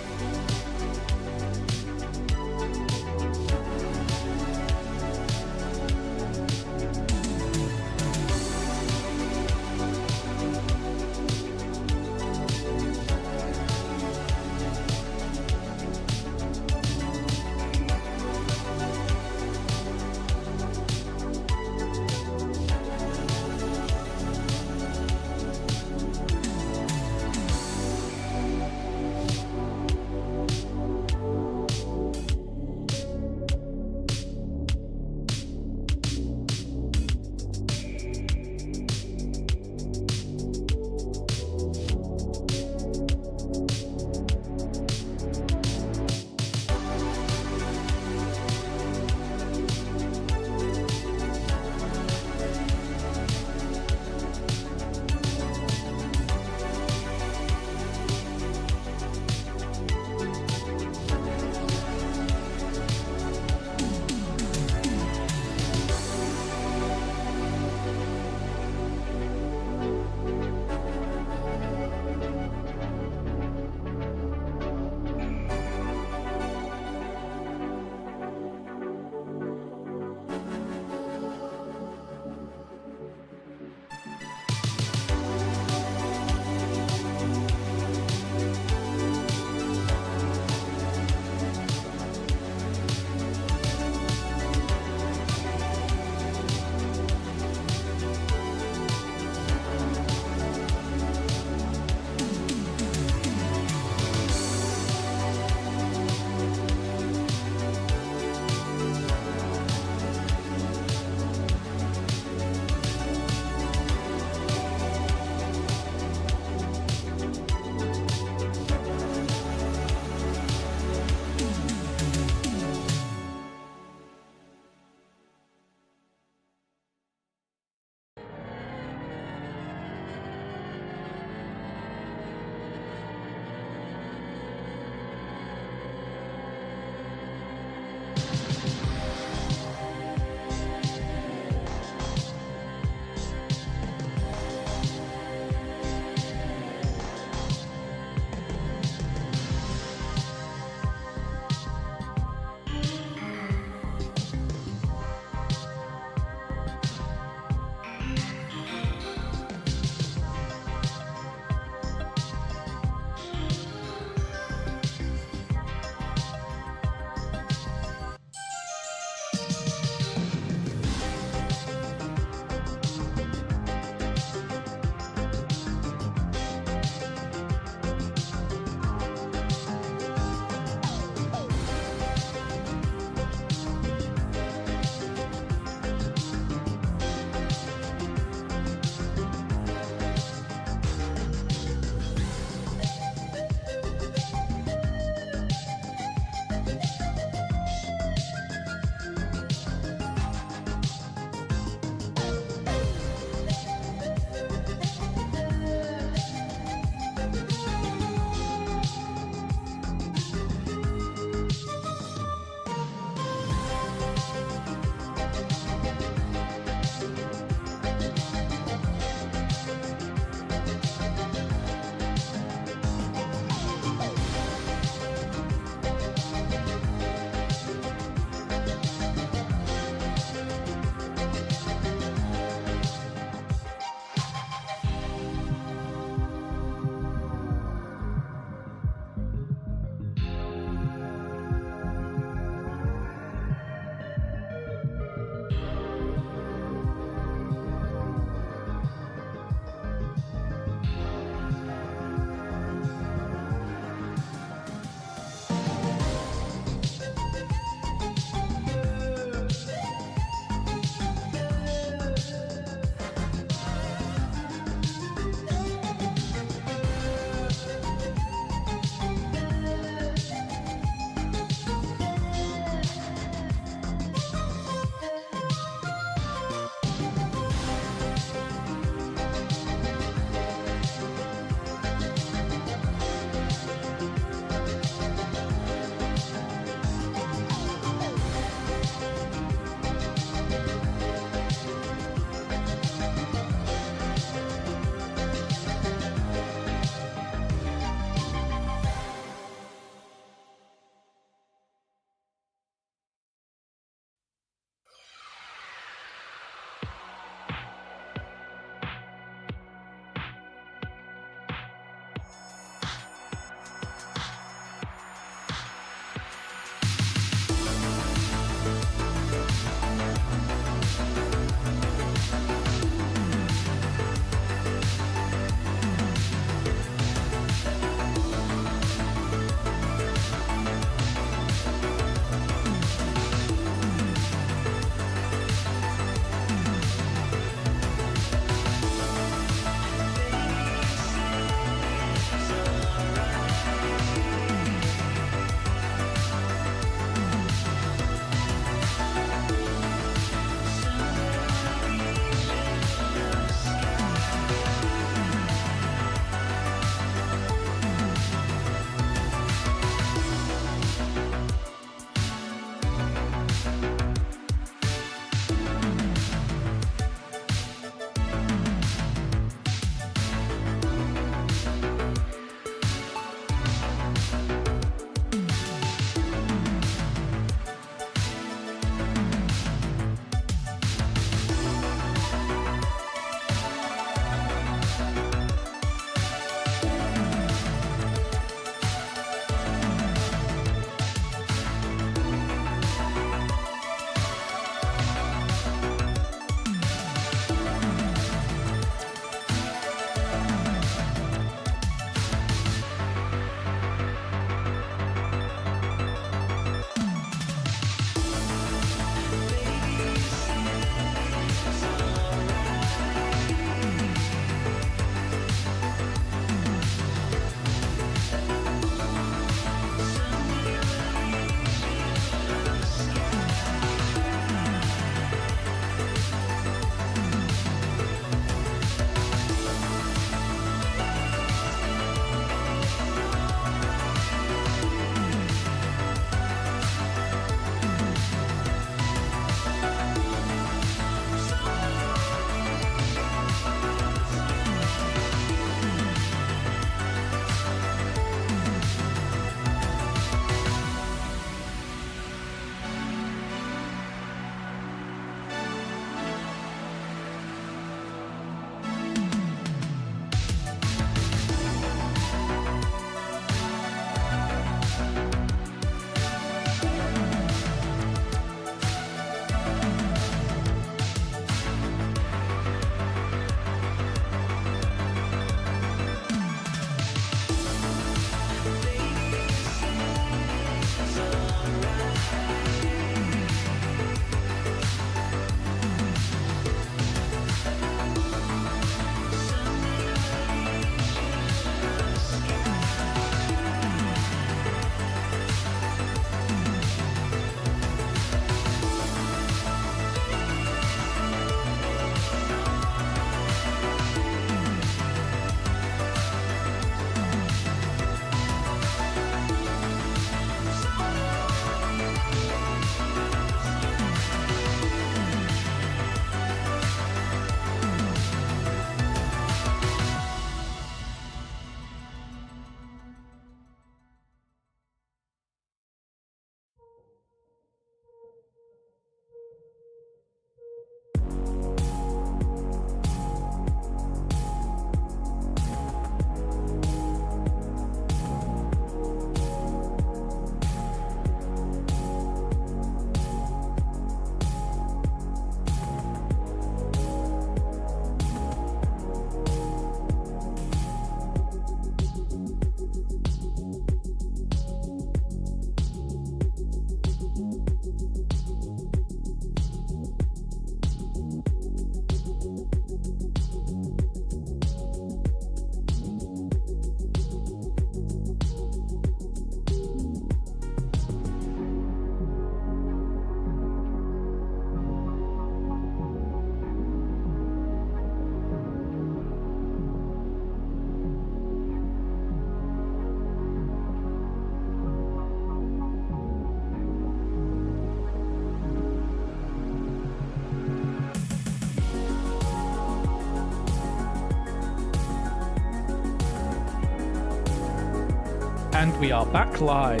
And we are back live.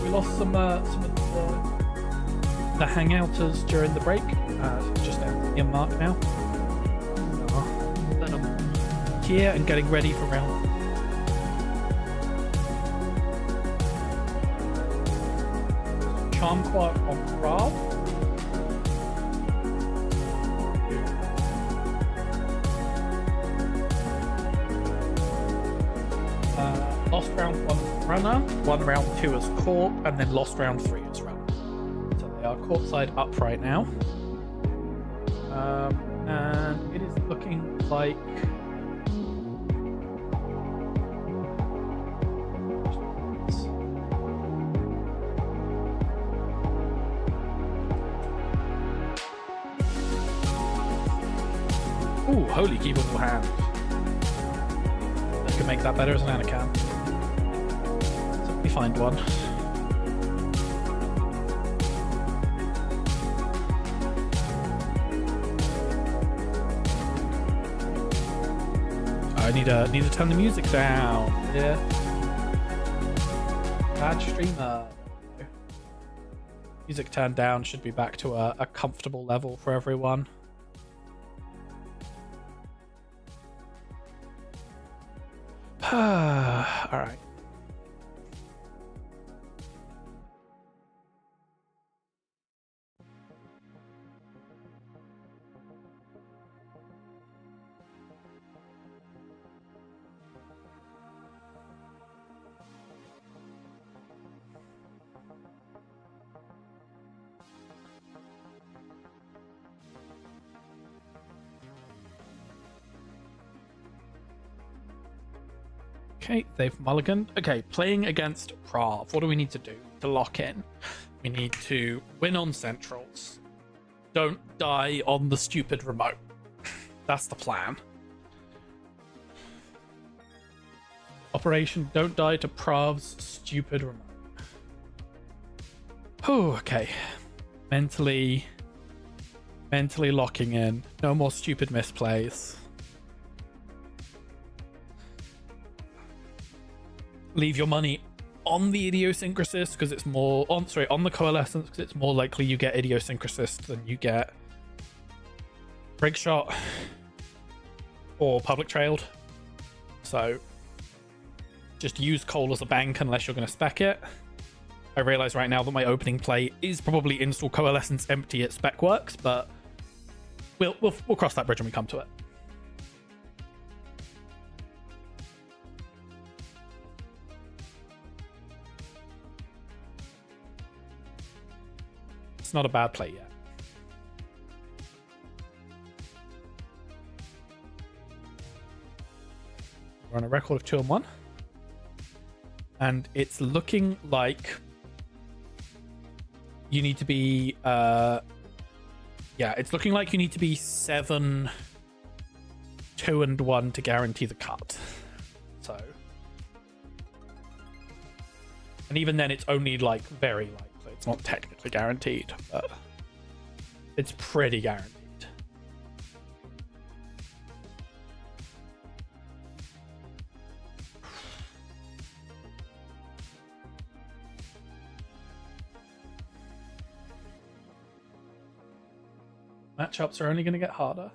We lost some of the hangouters during the break. Just at the mark now. Then I'm here and getting ready for round. Charm Quart on Rob. Lost round 1 runner, 1 round 2 as Corp, and then lost round 3 as runner. So they are court side up right now. And it is looking like ooh, holy keyboard hand. I can make that better as an Anakin. Let me find one. I need to turn the music down. Yeah. Bad streamer. Music turned down, should be back to a comfortable level for everyone. All right. Okay, they've mulliganed. Okay, playing against Prav. What do we need to do to lock in? We need to win on centrals. Don't die on the stupid remote. That's the plan. Operation don't die to Prav's stupid remote. Oh, okay. Mentally locking in. No more stupid misplays. Leave your money on the idiosyncrasist because it's more on the coalescence because it's more likely you get idiosyncrasist than you get rig shot or public trailed. So just use coal as a bank unless you're going to spec it. I realize right now that my opening play is probably install coalescence empty at spec works, but we'll cross that bridge when we come to it. It's not a bad play yet. We're on a record of 2-1. And it's looking like you need to be it's looking like you need to be 7-2-1 to guarantee the cut. So, and even then it's only like very likely. It's not technically guaranteed, but it's pretty guaranteed. Matchups are only going to get harder.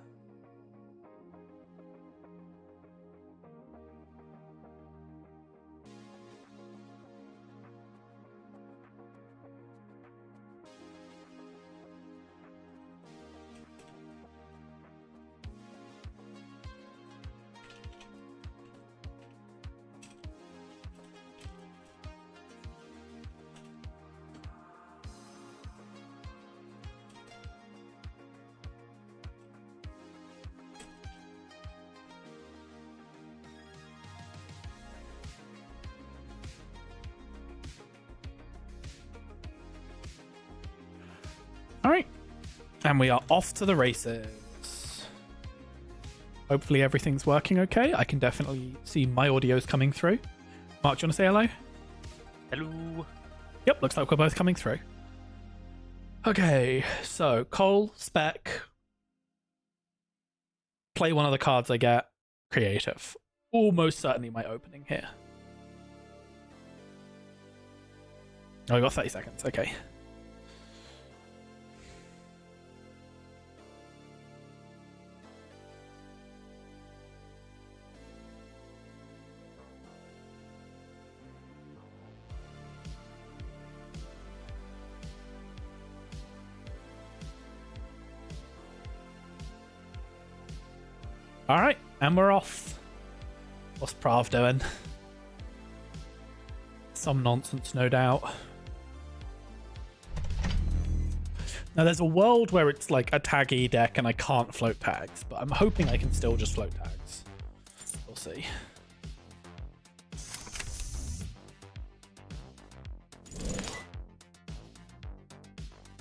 All right, and we are off to the races. Hopefully everything's working okay. I can definitely see my audio's coming through. Mark, do you want to say hello? Hello. Yep, looks like we're both coming through. Okay, so Cole, spec. Play one of the cards I get. Creative. almost certainly my opening here. Oh, I got 30 seconds. Okay. All right, and we're off. What's Prav doing? Some nonsense, no doubt. Now, there's a world where it's like a taggy deck and I can't float tags, but I'm hoping I can still just float tags. We'll see.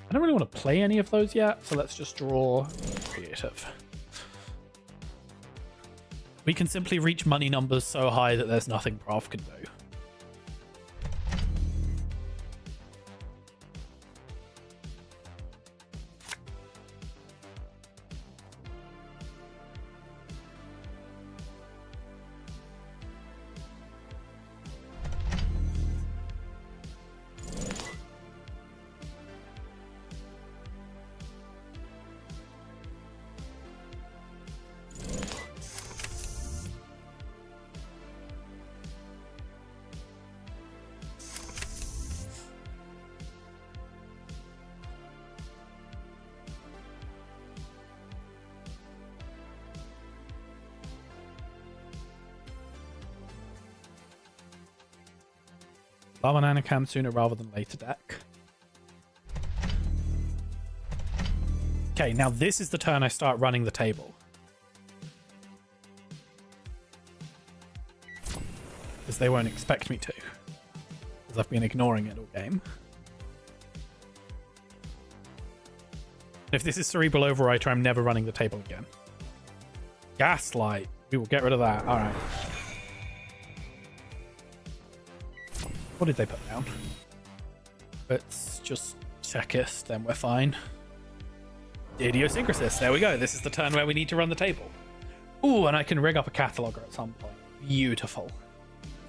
I don't really want to play any of those yet, so let's just draw creative. We can simply reach money numbers so high that there's nothing Prav can do. Lava Nanocam sooner rather than later deck. Okay, now this is the turn I start running the table. Because they won't expect me to. Because I've been ignoring it all game. If this is Cerebral Overwriter, I'm never running the table again. Gaslight. We will get rid of that. Alright. What did they put down? Let's just check it, then we're fine. Idiosyncrasis. There we go. This is the turn where we need to run the table. Ooh, and I can rig up a cataloger at some point. Beautiful.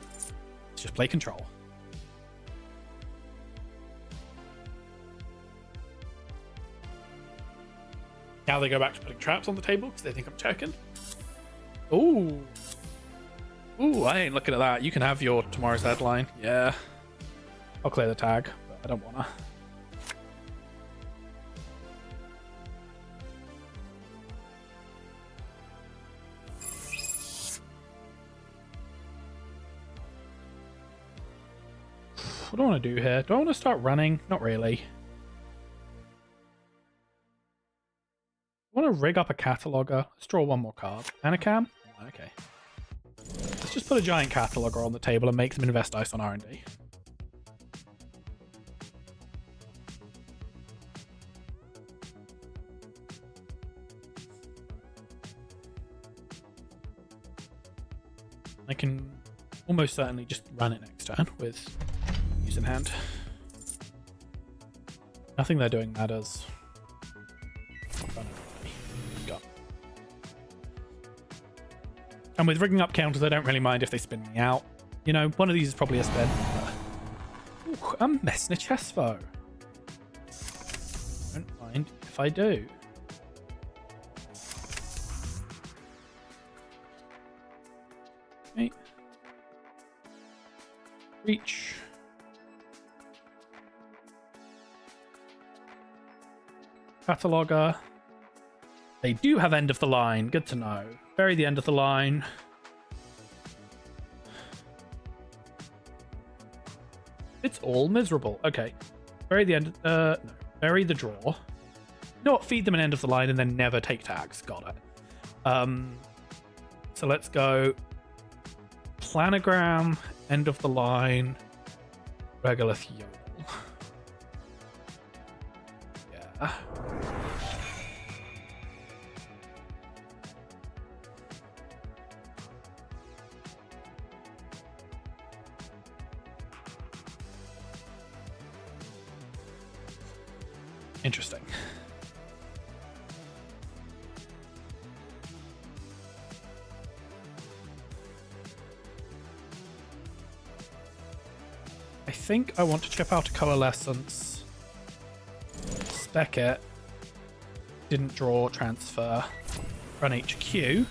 Let's just play control. Now they go back to putting traps on the table because they think I'm checking. Ooh. Ooh, I ain't looking at that. You can have your tomorrow's deadline. Yeah. I'll clear the tag, but I don't wanna. What do I want to do here? Do I want to start running? Not really. I want to rig up a cataloger. Let's draw one more card. Anacam? Okay. Let's just put a giant cataloger on the table and make them invest dice on R&D. I can almost certainly just run it next turn with use in hand. Nothing they're doing matters. And with rigging up counters, I don't really mind if they spin me out. You know, one of these is probably a spin. Ooh, I'm messing a chest foe. Don't mind if I do. Okay. Reach. Cataloger. They do have end of the line. Good to know. Bury the end of the line. It's all miserable. Okay. Bury the end. No. Bury the draw. You know what? Feed them an end of the line and then never take tags. Got it. So let's go. Planogram. End of the line. Regolith Yodel. Yeah. Interesting. I think I want to chip out a Coalescence, spec it, didn't draw, transfer, run HQ.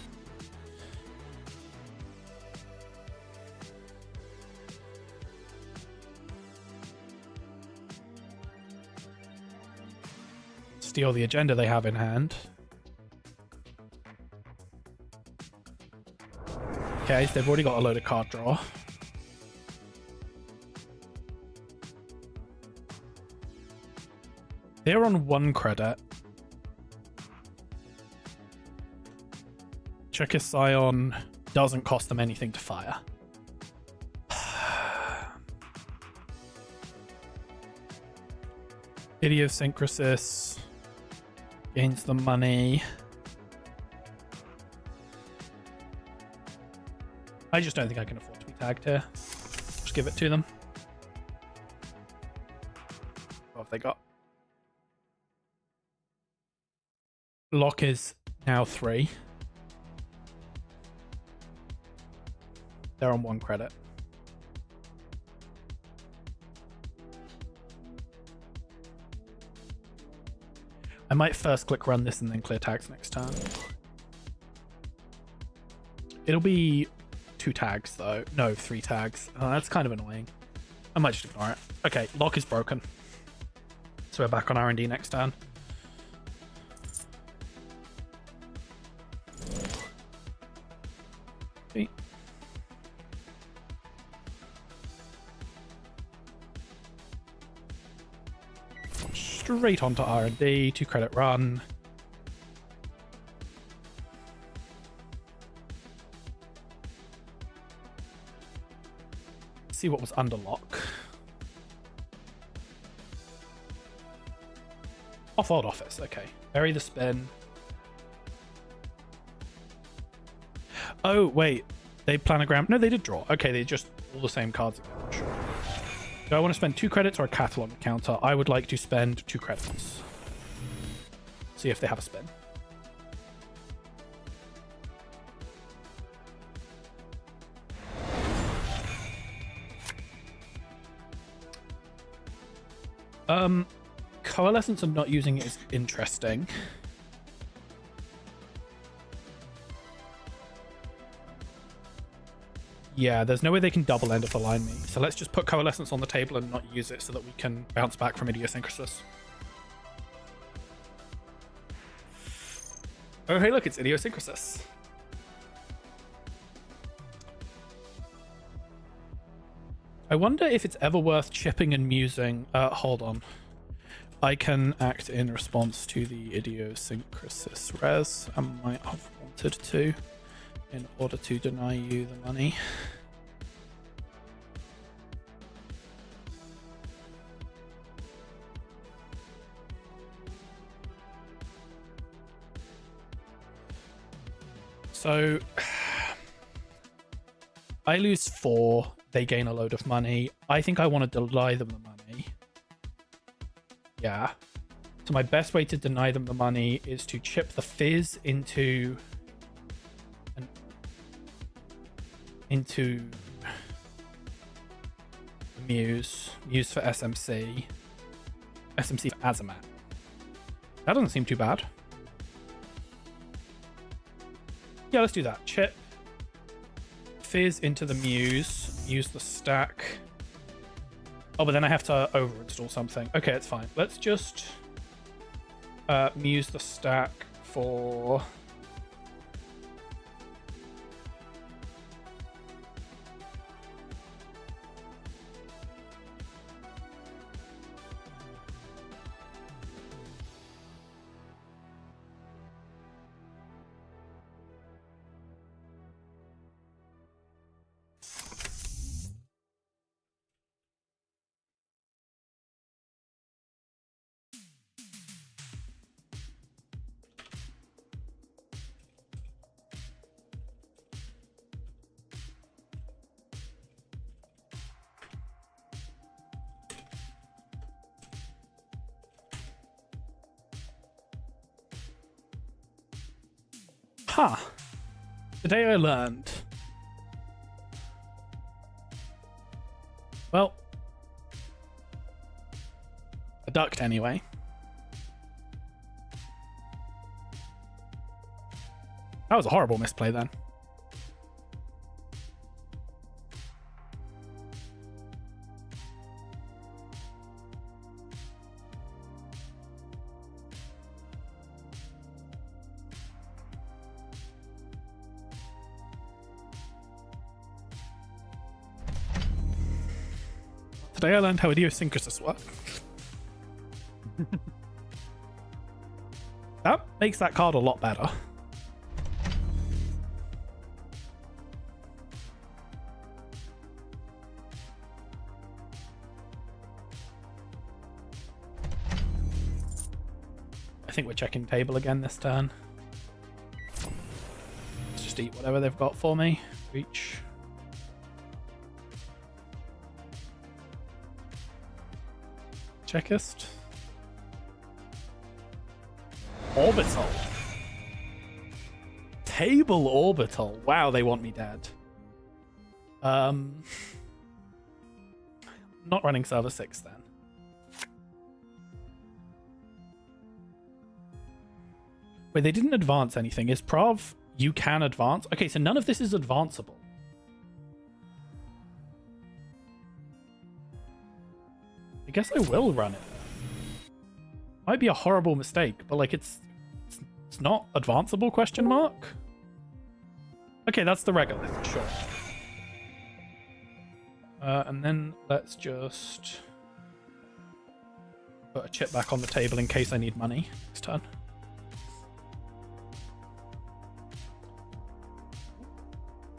Steal the agenda they have in hand. Okay, so they've already got a load of card draw. They're on 1 credit. Checker Scion doesn't cost them anything to fire. Idiosyncrasis gains the money. I just don't think I can afford to be tagged here. Just give it to them. What have they got? Lock is now 3. They're on 1 credit. I might first click run this and then clear tags next turn. It'll be 2 tags though. No, 3 tags. Oh, that's kind of annoying. I might just ignore it. Okay, lock is broken. So we're back on R&D next turn. Okay. Straight onto R&D, 2 credit run. See what was under lock. Off-world office, okay. Bury the spin. Oh, wait. They planogram. No, they did draw. Okay, they just all the same cards again. Sure. Do I want to spend 2 credits or a catalog counter? I would like to spend 2 credits. See if they have a spin. Coalescence and not using it is interesting. Yeah, there's no way they can double end of the line me. So let's just put Coalescence on the table and not use it so that we can bounce back from Idiosyncrasis. Oh, hey, look, it's Idiosyncrasis. I wonder if it's ever worth chipping and musing. Hold on. I can act in response to the Idiosyncrasis res. I might have wanted to in order to deny you the money. So I lose 4, they gain a load of money. I think I want to deny them the money. Yeah. So my best way to deny them the money is to chip the fizz into the Muse for SMC for Azamat. That doesn't seem too bad. Yeah, let's do that. Chip fizz into the Muse, use the stack. Oh, but then I have to over-install something. Okay, it's fine. Let's just Muse the stack for... Huh. Today I learned. Well, I ducked anyway. That was a horrible misplay then. Today I learned how idiosyncrasies work. That makes that card a lot better. I think we're checking table again this turn. Let's just eat whatever they've got for me. Reach. Checkist. Orbital. Table orbital. Wow, they want me dead. Not running server 6 then. Wait, they didn't advance anything. Is Prov, you can advance? Okay, so none of this is advanceable. I guess I will run it. Might be a horrible mistake, but like it's not advanceable, question mark? Okay, that's the regolith, sure. And then let's just put a chip back on the table in case I need money next turn.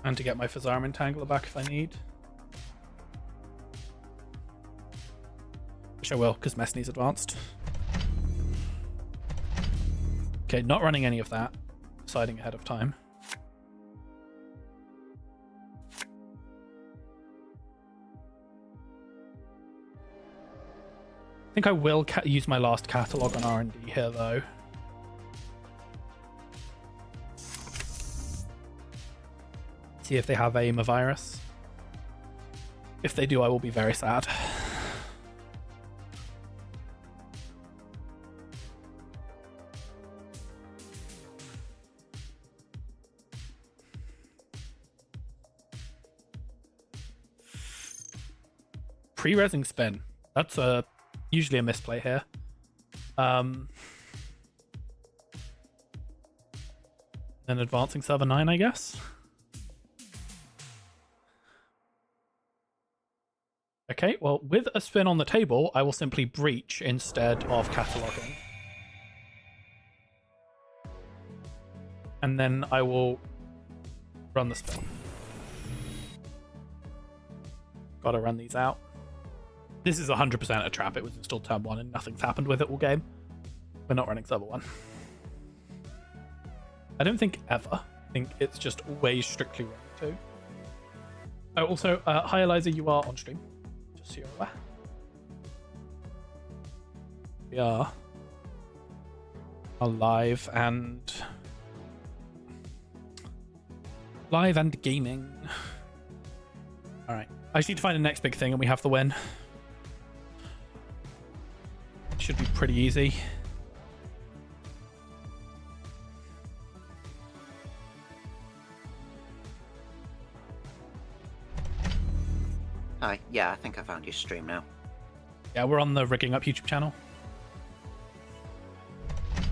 And to get my Fazarm Entangler back if I need. Which I will, because Messney's advanced. Okay, not running any of that. Deciding ahead of time. I think I will use my last catalog on R&D here, though. See if they have a virus. If they do, I will be very sad. Pre-resing spin. That's usually a misplay here. Then advancing server 9, I guess. Okay, well, with a spin on the table, I will simply breach instead of cataloging. And then I will run the spin. Gotta run these out. This is 100% a trap. It was installed turn 1 and nothing's happened with it all game. We're not running server 1. I don't think ever. I think it's just always strictly running 2. Oh, also, hi Eliza, you are on stream. Just so you're aware. We are live and gaming. Alright. I just need to find the next big thing and we have the win. Should be pretty easy. Hi, yeah, I think I found your stream now. Yeah, we're on the Rigging Up YouTube channel.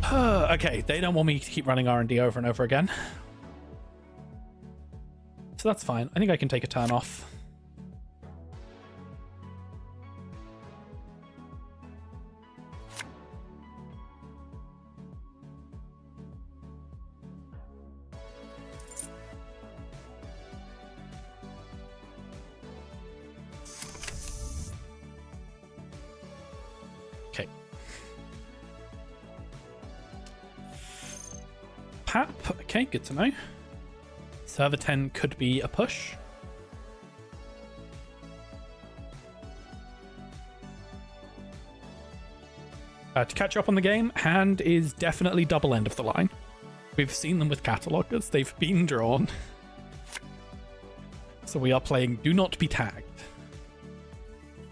Okay, they don't want me to keep running R&D over and over again. So that's fine. I think I can take a turn off. Pap, okay, good to know. Server 10 could be a push. To catch up on the game, hand is definitely double end of the line. We've seen them with catalogers, they've been drawn. So we are playing Do Not Be Tagged.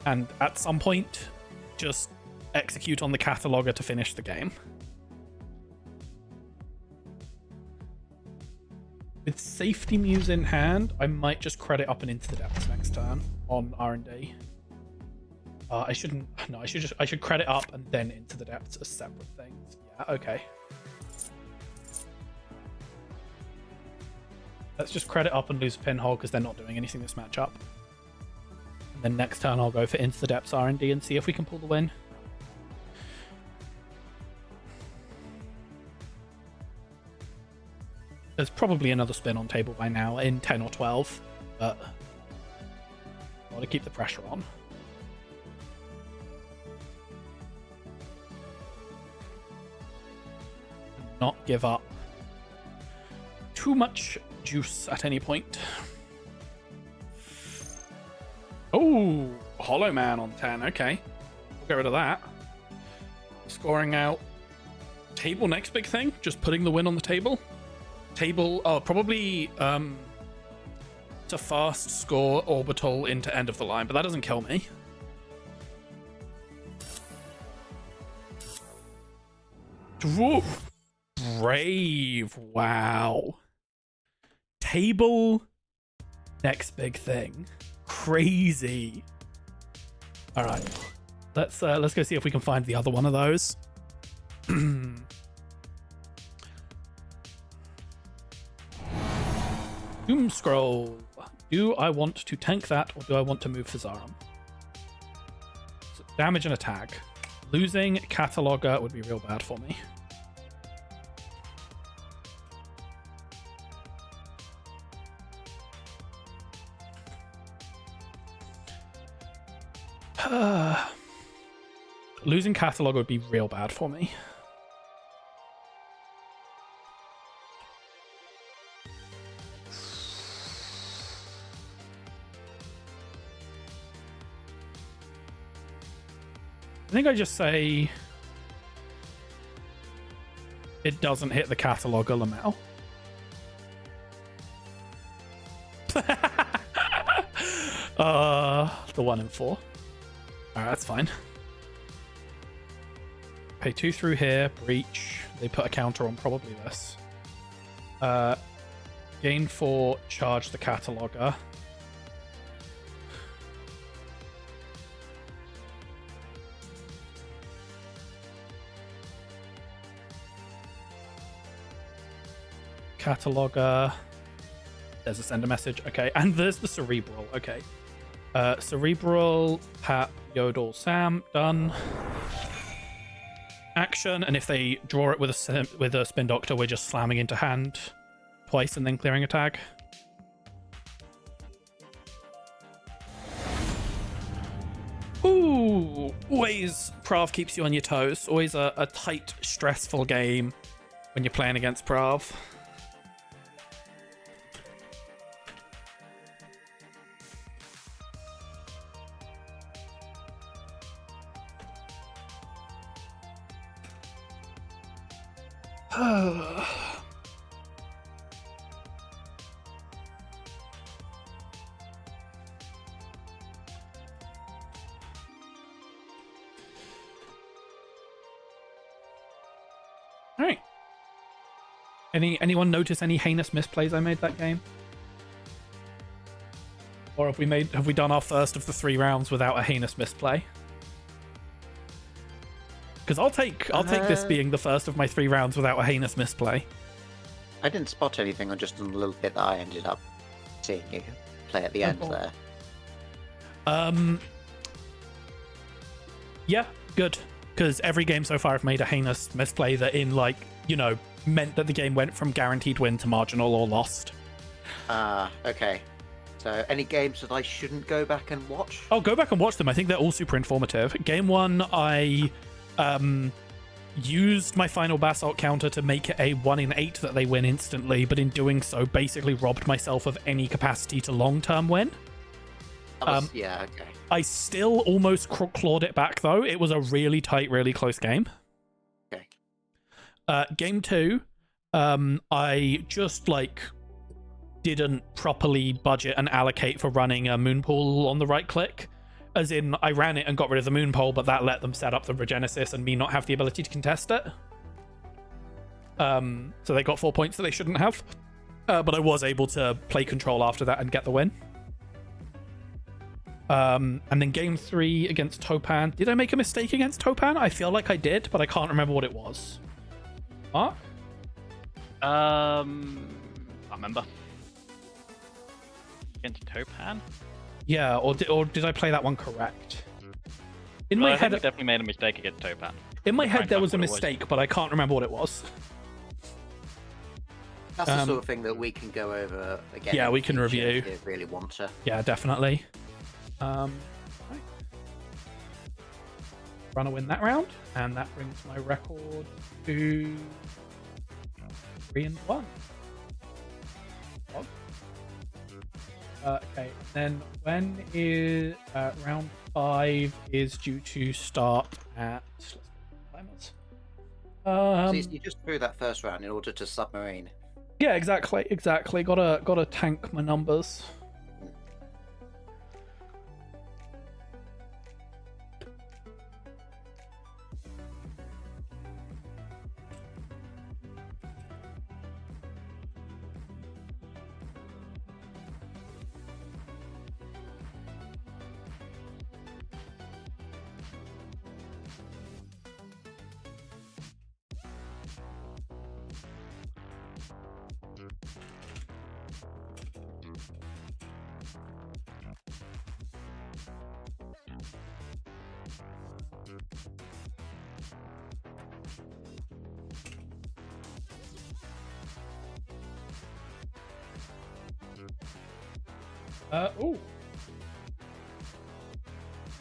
And at some point, just execute on the cataloger to finish the game. With Safety Muse in hand, I might just credit up and into the depths next turn on R&D. I shouldn't. No, I should credit up and then into the depths as separate things. Yeah, okay. Let's just credit up and lose a pinhole because they're not doing anything this matchup. And then next turn I'll go for into the depths R&D and see if we can pull the win. There's probably another spin on table by now in 10 or 12, but I want to keep the pressure on. Not give up too much juice at any point. Oh, Hollow Man on 10. Okay, we'll get rid of that. Scoring out table next big thing. Just putting the win on the table. Table. Oh, probably to fast score orbital into end of the line, but that doesn't kill me. Whoa. Brave. Wow. Table next big thing. Crazy. All right, let's go see if we can find the other one of those. Doom Scroll. Do I want to tank that or do I want to move for Zarum? So damage and attack. Losing Cataloger would be real bad for me. Losing Catalog would be real bad for me. I think I just say it doesn't hit the Cataloger Lamel. The 1 and 4. Alright, that's fine. Pay 2 through here, breach. They put a counter on probably this. Gain 4, charge the Cataloger. Cataloger. There's a sender message. Okay, and there's the Cerebral. Okay. Cerebral, tap, Yodel, Sam. Done. Action, and if they draw it with a Spin Doctor, we're just slamming into hand twice and then clearing a tag. Ooh, always Prav keeps you on your toes. Always a tight, stressful game when you're playing against Prav. Alright. Anyone notice any heinous misplays I made that game? Or have we done our first of the 3 rounds without a heinous misplay? Because I'll take this being the first of my 3 rounds without a heinous misplay. I didn't spot anything on just a little bit that I ended up seeing you play at the end there. Yeah, good. Because every game so far I've made a heinous misplay that meant that the game went from guaranteed win to marginal or lost. Okay. So any games that I shouldn't go back and watch? Oh, go back and watch them. I think they're all super informative. Game 1, I used my final basalt counter to make it a 1 in 8 that they win instantly, but in doing so basically robbed myself of any capacity to long-term win. Yeah, okay. I still almost clawed it back though. It was a really tight, really close game. Okay. Game 2, I just didn't properly budget and allocate for running a moon pool on the right click. as in I ran it and got rid of the moon pole, but that let them set up the Regenesis and me not have the ability to contest it. So they got 4 points that they shouldn't have. But I was able to play control after that and get the win. And then game 3 against Topan. Did I make a mistake against Topan? I feel like I did, but I can't remember what it was. Mark? I remember. Against Topan? Yeah, or did I play that one correct? In Well, my I think head, we definitely made a mistake against Topan. in my Try head and there find was a what it was. mistake, but I can't remember what it was. That's the sort of thing that we can go over again. Yeah, in we the can future review. If you really want to. Yeah, definitely. Right. Runner win that round, and that brings my record to 3-1. Okay, then when is round 5 is due to start at? Let's put the timers. So you just threw that first round in order to submarine. Yeah, exactly. Gotta tank my numbers. Ooh.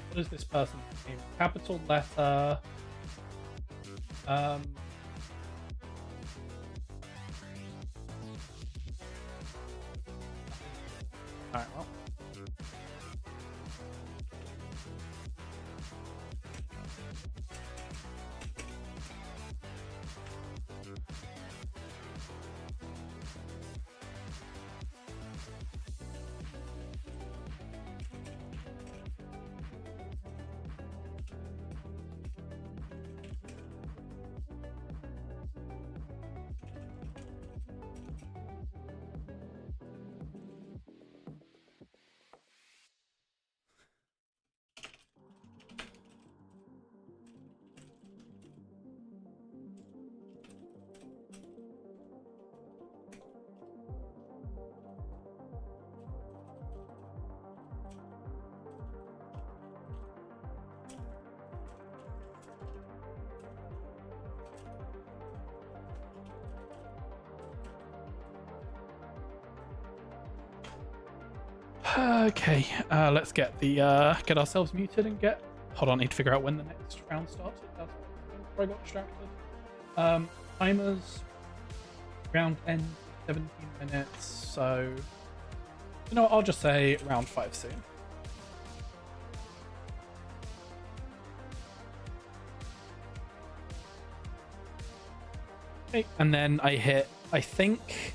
What is this person's name? Capital letter. Alright, well. Okay, let's get ourselves muted and get. Hold on, I need to figure out when the next round started. That's where I got distracted. Timers. Round ends 17 minutes, so you know what, I'll just say round 5 soon. Okay, and then I hit, I think.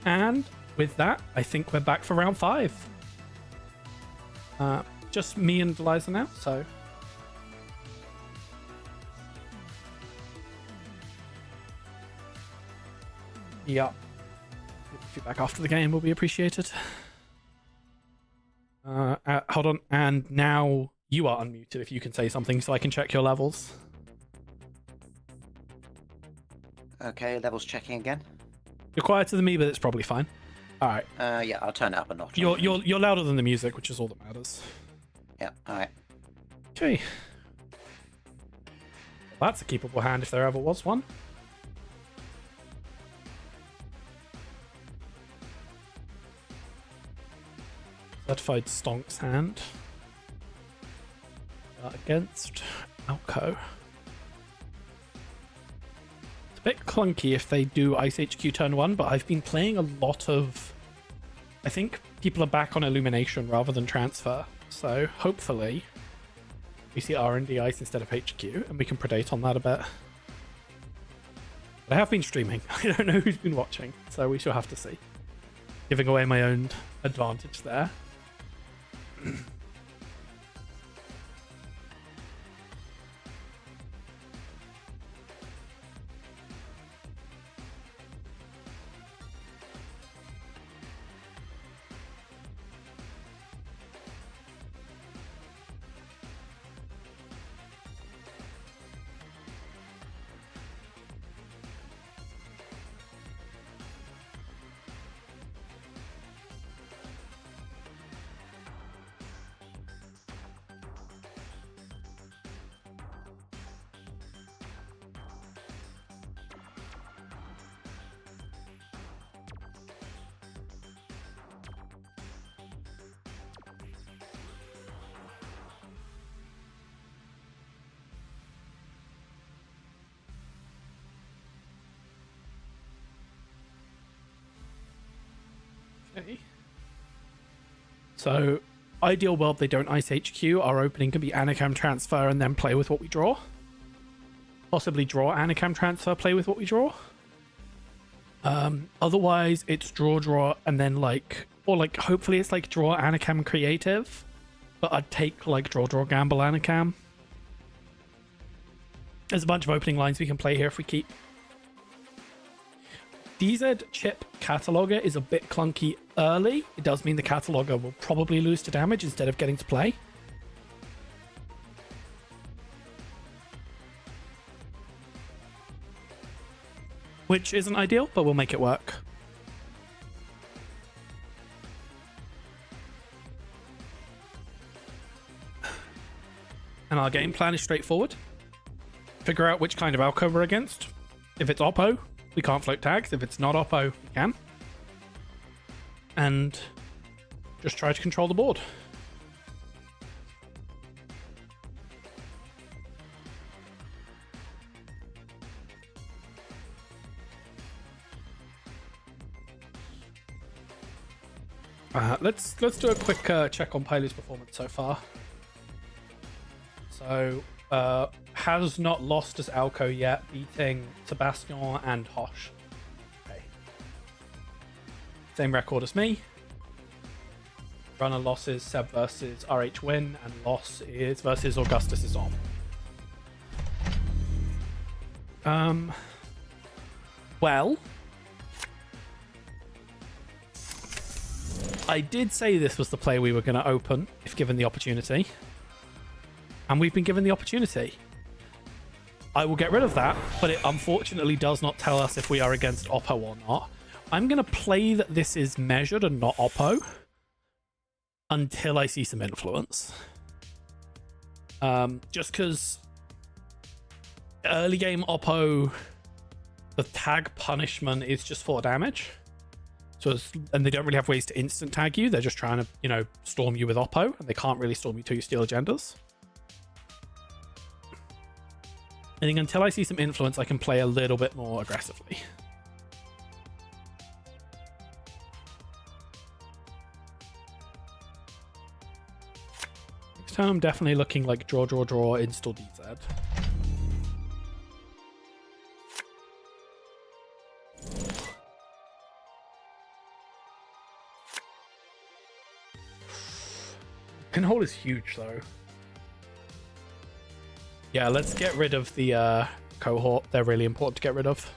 And with that, I think we're back for round 5. Just me and Eliza now, so. Yeah. Feedback after the game will be appreciated. Hold on, and now you are unmuted if you can say something so I can check your levels. Okay, levels checking again. You're quieter than me, but it's probably fine. All right. Yeah, I'll turn it up a notch. You're louder than the music, which is all that matters. Yeah, alright. Okay. Well, that's a keepable hand if there ever was one. Certified Stonk's hand. Against Alco. It's a bit clunky if they do Ice HQ turn 1, but I've been playing a lot of... I think people are back on Illumination rather than Transfer, so hopefully we see R&D Ice instead of HQ, and we can predate on that a bit. But I have been streaming. I don't know who's been watching, so we shall have to see. Giving away my own advantage there. Okay. So, ideal world, they don't Ice HQ. Our opening can be Anacam Transfer and then play with what we draw. Possibly draw Anacam Transfer, play with what we draw. Otherwise, it's draw, and then hopefully it's like draw Anacam Creative. But I'd take like draw, gamble Anacam. There's a bunch of opening lines we can play here if we keep. DZ chip cataloger is a bit clunky early. It does mean the cataloger will probably lose to damage instead of getting to play. Which isn't ideal, but we'll make it work. And our game plan is straightforward. Figure out which kind of Alco we're against. If it's Oppo, we can't float tags. If it's not Oppo, we can. And just try to control the board. Let's do a quick check on Pylu's performance so far. So, has not lost as Alco yet, beating Sebastian and Hosh. Okay. Same record as me. Runner losses, Seb versus RH win, and loss is versus Augustus is on. Well, I did say this was the play we were going to open if given the opportunity. And we've been given the opportunity. I will get rid of that, but it unfortunately does not tell us if we are against Oppo or not. I'm going to play that this is measured and not Oppo until I see some influence. Just because early game Oppo, the tag punishment is just 4 damage. And they don't really have ways to instant tag you. They're just trying to, storm you with Oppo, and they can't really storm you till you steal agendas. I think until I see some influence, I can play a little bit more aggressively. Next time, I'm definitely looking like draw, install DZ. Pinhole is huge, though. Yeah, let's get rid of the cohort. They're really important to get rid of.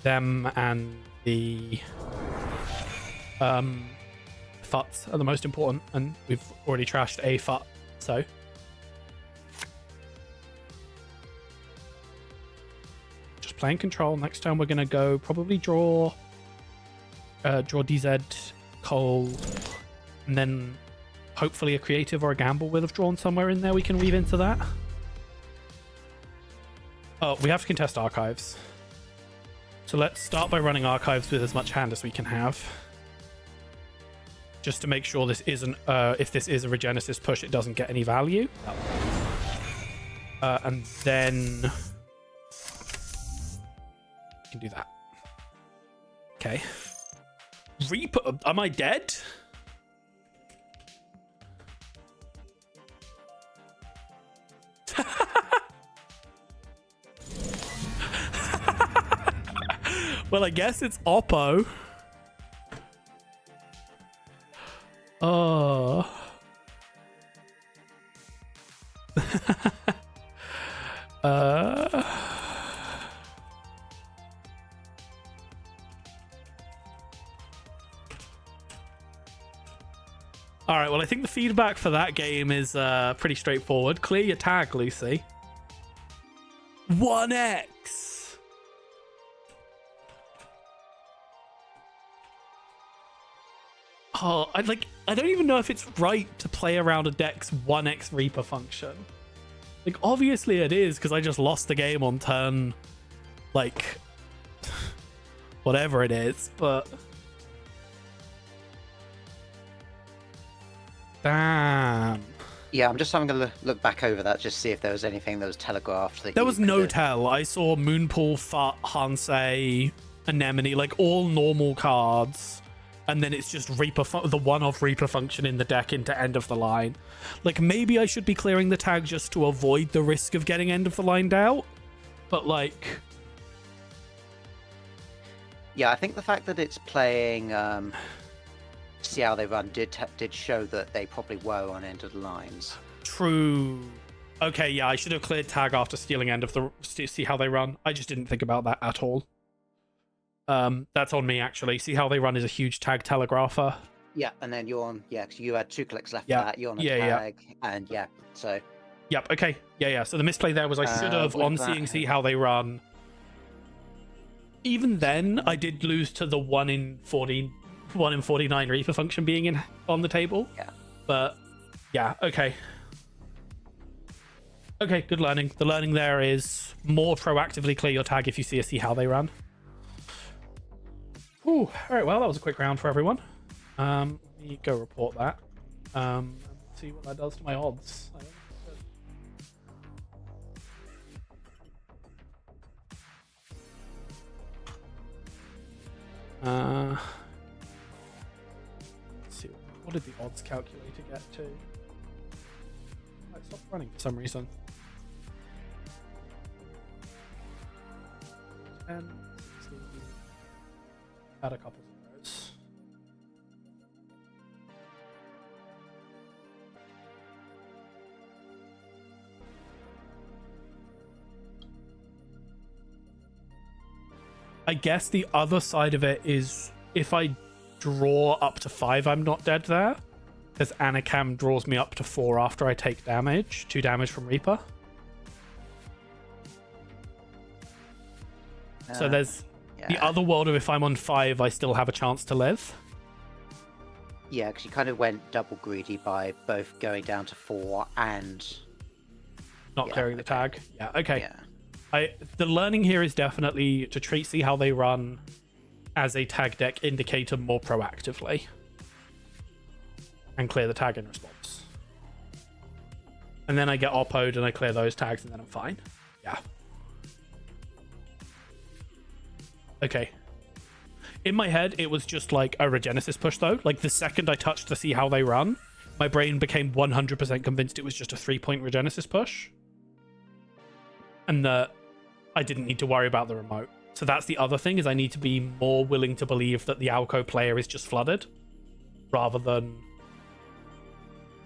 Them and the futs are the most important, and we've already trashed a fut, so. Just playing control. Next turn we're gonna go probably draw DZ, Cole, and then hopefully a creative or a gamble will have drawn somewhere in there we can weave into that. Oh, we have to contest archives. So let's start by running archives with as much hand as we can have. Just to make sure this isn't, if this is a Regenesis push, it doesn't get any value. And then... we can do that. Okay. Reaper, am I dead? Well, I guess it's Oppo. Oh. All right, well, I think the feedback for that game is pretty straightforward. Clear your tag, Lucy. 1x. Oh, I don't even know if it's right to play around a deck's 1x Reaper function. Like, obviously it is, because I just lost the game on turn, like, whatever it is, but... Damn. Yeah, I'm just having a look back over that, just see if there was anything that was telegraphed. That there was no tell. I saw Moonpool, Fut, Hansei, Anemone, like, all normal cards. And then it's just Reaper, the one-off Reaper function in the deck into end of the line. Like, maybe I should be clearing the tag just to avoid the risk of getting end of the lined out. But, like... Yeah, I think the fact that it's playing See How They Run did show that they probably were on end of the lines. True. Okay, yeah, I should have cleared tag after stealing end of the... See How They Run. I just didn't think about that at all. That's on me, actually. See How They Run is a huge tag telegrapher. Yeah, and then you're on, yeah, because you had 2 clicks left Yeah. for that. You're on a Yeah, tag, and yeah, so... Yep, okay. Yeah. So the misplay there was I should have, on with seeing that- See How They Run. Even then, I did lose to the 1 in 49 Reaper function being on the table. Yeah. But, yeah, okay. Okay, good learning. The learning there is more proactively clear your tag if you see a See How They Run. Ooh, alright, well, that was a quick round for everyone. Let me go report that. And see what that does to my odds. Let's see, what did the odds calculator get to? It stopped running for some reason. 10, 16, add a couple of those. I guess the other side of it is if I draw up to 5, I'm not dead there. Because Anacam draws me up to 4 after I take damage. 2 damage from Reaper. So there's the other world of if I'm on 5, I still have a chance to live. Yeah, because you kind of went double greedy by both going down to 4 and... Not clearing the tag. Yeah, okay. Yeah. The learning here is definitely to treat See How They Run as a tag deck indicator more proactively. And clear the tag in response. And then I get oppoed and I clear those tags and then I'm fine. Yeah. Okay. In my head, it was just like a Regenesis push though. Like the second I touched to See How They Run, my brain became 100% convinced it was just a 3-point Regenesis push. And that I didn't need to worry about the remote. So that's the other thing, is I need to be more willing to believe that the Alco player is just flooded. Rather than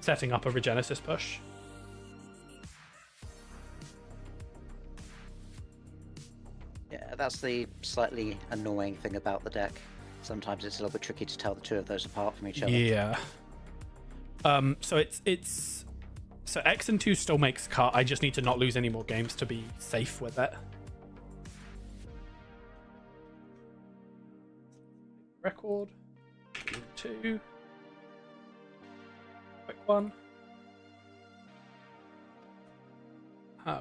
setting up a Regenesis push. Yeah, that's the slightly annoying thing about the deck. Sometimes it's a little bit tricky to tell the two of those apart from each other. Yeah. So it's so X and 2 still makes cut. I just need to not lose any more games to be safe with it. Record 2. Quick one.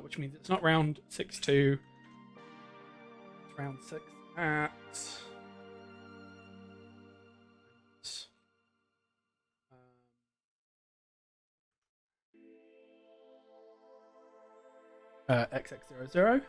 Which means it's not round 6-2. It's round 6 at. XX00.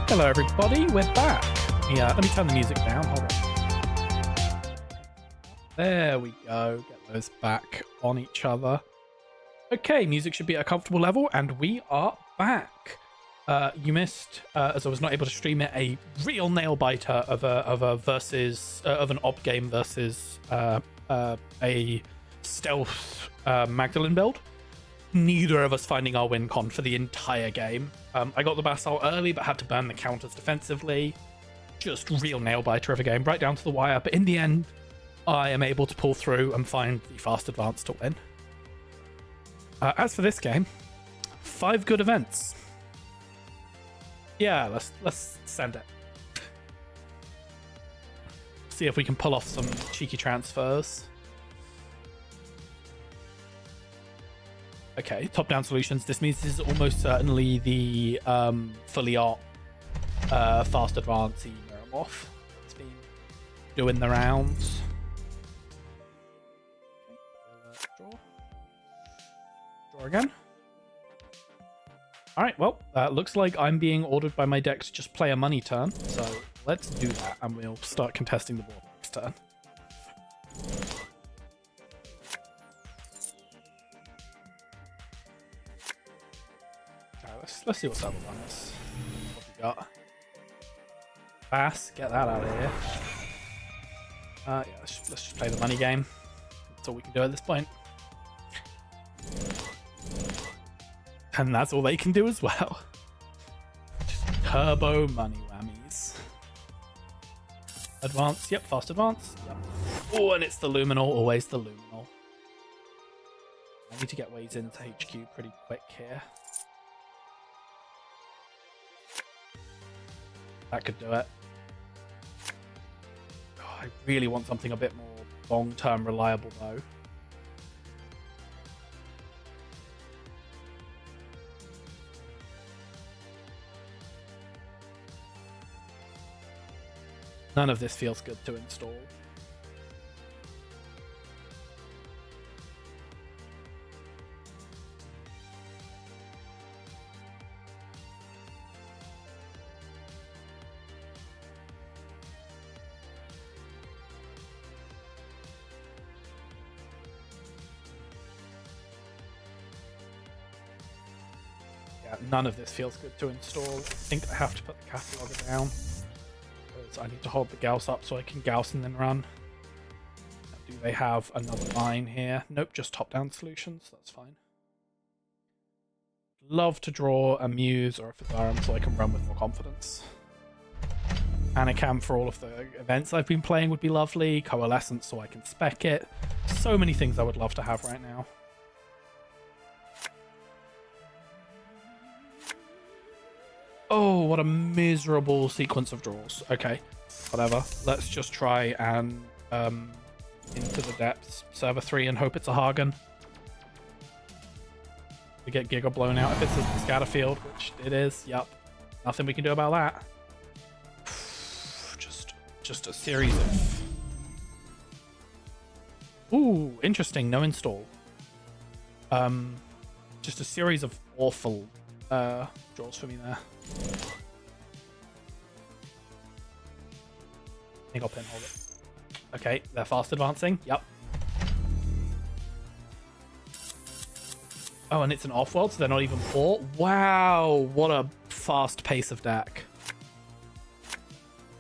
Hello everybody, we're back. Yeah, let me turn the music down, hold on. There we go, get those back on each other. Okay, music should be at a comfortable level, and we are back. You missed, as I was not able to stream it, a real nail biter of a versus of an op game versus a stealth Magdalene build. Neither of us finding our win con for the entire game. I got the Basalt early, but had to burn the counters defensively. Just real nail biter of a game, right down to the wire. But in the end, I am able to pull through and find the fast advance to win. As for this game, 5 good events. Yeah, let's send it. See if we can pull off some cheeky transfers. Okay, top-down solutions. This means this is almost certainly the fully op fast advancey Miramorph. It's been doing the rounds. Okay, draw again. Alright, well, looks like I'm being ordered by my deck to just play a money turn, so let's do that, and we'll start contesting the board next turn. Let's see what's up on this. What we got? Bass, get that out of here. Yeah, let's just play the money game. That's all we can do at this point. And that's all they can do as well. Just turbo money whammies. Advance, yep, fast advance. Yep. Oh, and it's the Luminal, always the Luminal. I need to get ways into HQ pretty quick here. That could do it. Oh, I really want something a bit more long-term reliable though. None of this feels good to install. Yeah, none of this feels good to install. I think I have to put the cataloger down. I need to hold the Gauss up so I can Gauss and then run. Do they have another line here? Nope, just top-down solutions. That's fine. Love to draw a Muse or a Physarum so I can run with more confidence. Anacam for all of the events I've been playing would be lovely. Coalescence so I can spec it. So many things I would love to have right now. Oh, what a miserable sequence of draws. Okay, whatever. Let's just try and into the depths. Server 3 and hope it's a Hagen. We get Giga blown out if it's a scatter field, which it is. Yep. Nothing we can do about that. Just a series of... Ooh, interesting. No install. Just a series of awful draws for me there. I think I'll pinhole it. Okay, they're fast advancing. Yep. Oh, and it's an off-world, so they're not even 4. Wow, what a fast pace of deck.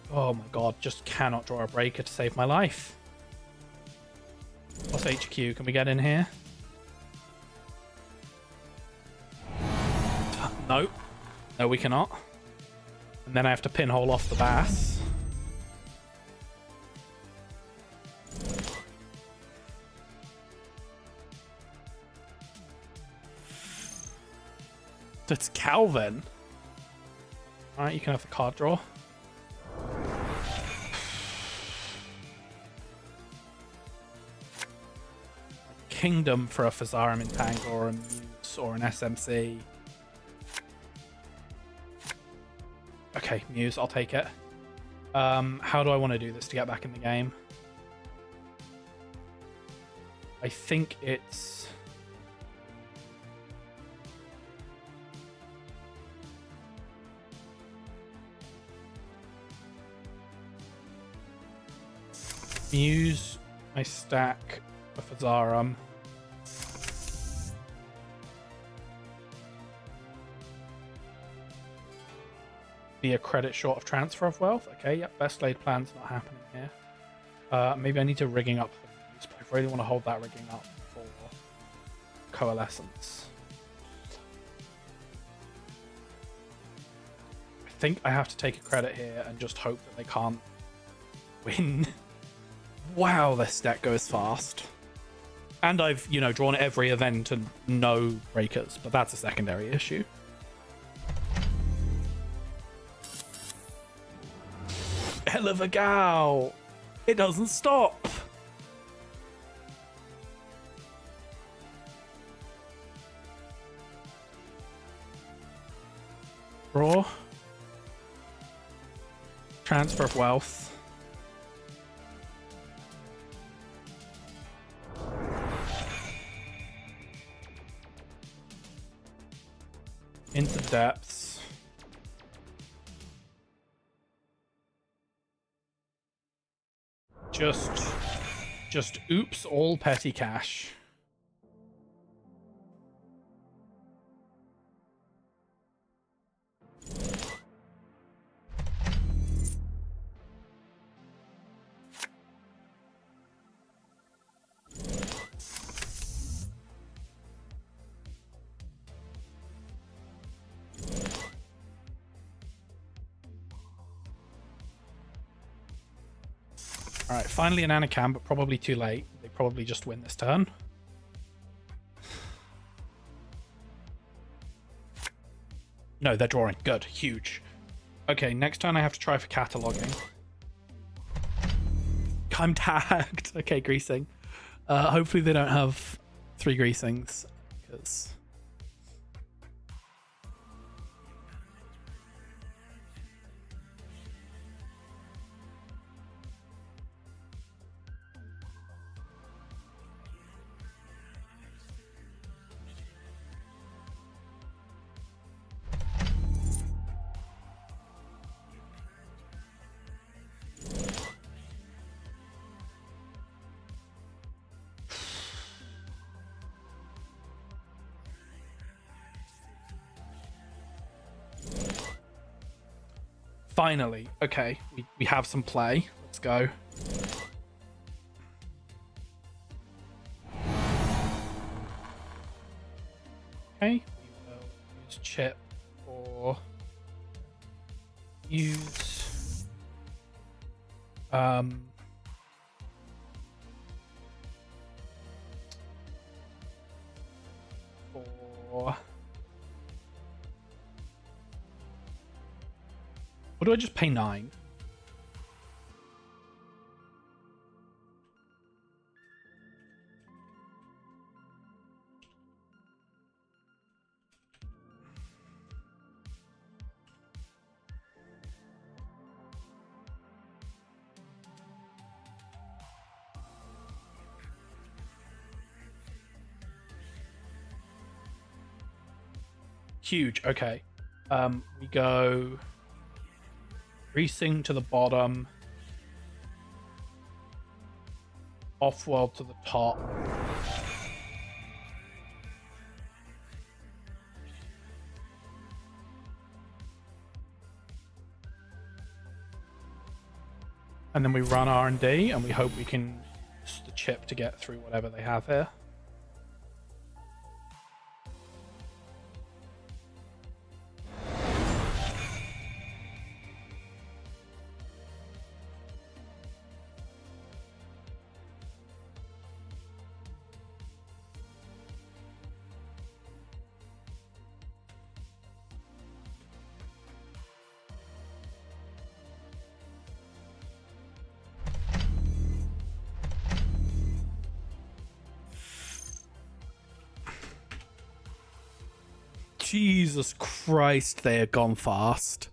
Oh my god, just cannot draw a breaker to save my life. What's HQ? Can we get in here? No. No, we cannot. And then I have to pinhole off the Bass. That's Calvin. Alright, you can have the card draw. Kingdom for a Physarum Entangle or a Muse or an SMC. Okay, Muse, I'll take it. How do I want to do this to get back in the game? I think it's... Muse, I stack a Physarum. Be a credit short of transfer of wealth. Okay, yep, best laid plan's not happening here. Maybe I need to rigging up the Muse, but I really want to hold that rigging up for Coalescence. I think I have to take a credit here and just hope that they can't win. Wow, this deck goes fast. And I've, you know, drawn every event and no breakers, but that's a secondary issue. Hell of a gal! It doesn't stop! Draw. Transfer of wealth. Into the depths. Just oops all petty cash. All right, finally an Anacam, but probably too late. They probably just win this turn. No, they're drawing. Good. Huge. Okay, next turn I have to try for cataloging. I'm tagged. Okay, greasing. Hopefully they don't have 3 greasings, because... Finally. Okay, we have some play. Let's go. Okay, we will use chip or use for... Or do I just pay 9? Huge. Okay. We go Greasing to the bottom, Off-World to the top. And then we run R&D, and we hope we can use the chip to get through whatever they have here. Jesus Christ, they are gone fast.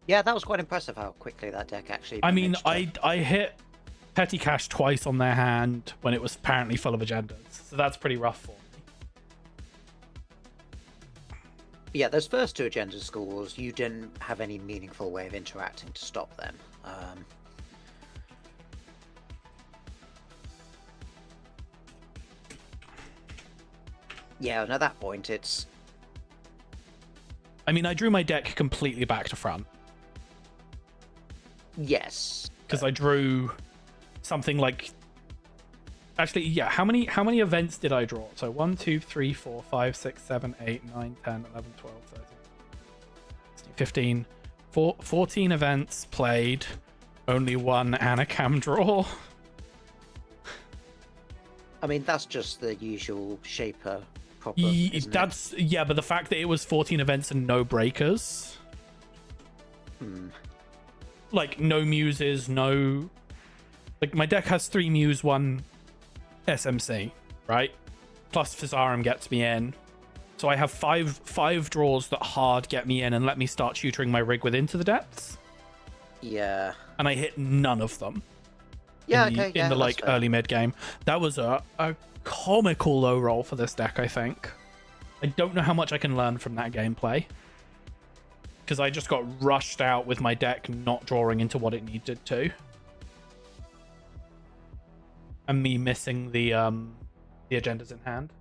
Yeah, that was quite impressive how quickly that deck actually. I mean, managed to- I hit Petty Cash twice on their hand when it was apparently full of agendas, so that's pretty rough for me. Yeah, those first 2 agenda scores, you didn't have any meaningful way of interacting to stop them. Yeah, and at that point, it's... I mean, I drew my deck completely back to front. Yes. Because I drew something like... Actually, yeah, how many events did I draw? So 1, 2, 3, 4, 5, 6, 7, 8, 9, 10, 11, 12, 13, 15... 14 events played, only 1 Anacam draw. I mean, that's just the usual Shaper problem, isn't it? Yeah, but the fact that it was 14 events and no breakers... Like, no muses, no... Like, my deck has 3 muse, 1 SMC, right? Plus Fizarum gets me in. So I have five draws that hard get me in and let me start tutoring my rig with Into the Depths. Yeah. And I hit none of them. Yeah, in the, okay, yeah, in the that's like fair. early mid game. That was a comical low roll for this deck, I think. I don't know how much I can learn from that gameplay. Because I just got rushed out with my deck not drawing into what it needed to. And me missing the agendas in hand.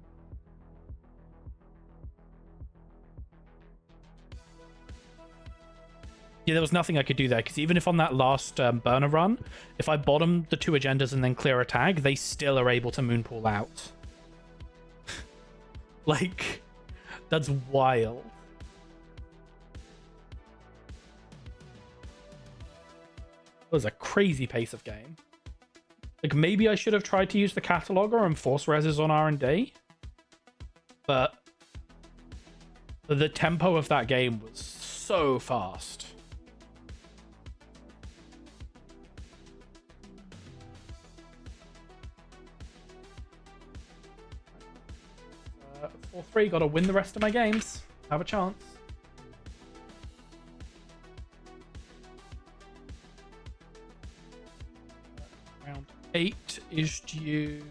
Yeah, there was nothing I could do there, because even if on that last burner run, if I bottom the 2 agendas and then clear a tag, they still are able to moonpool out. Like, that's wild. It was a crazy pace of game. Like, maybe I should have tried to use the cataloger and force reses on R&D, but the tempo of that game was so fast. 4-3, gotta win the rest of my games. Have a chance. Round 8 is due.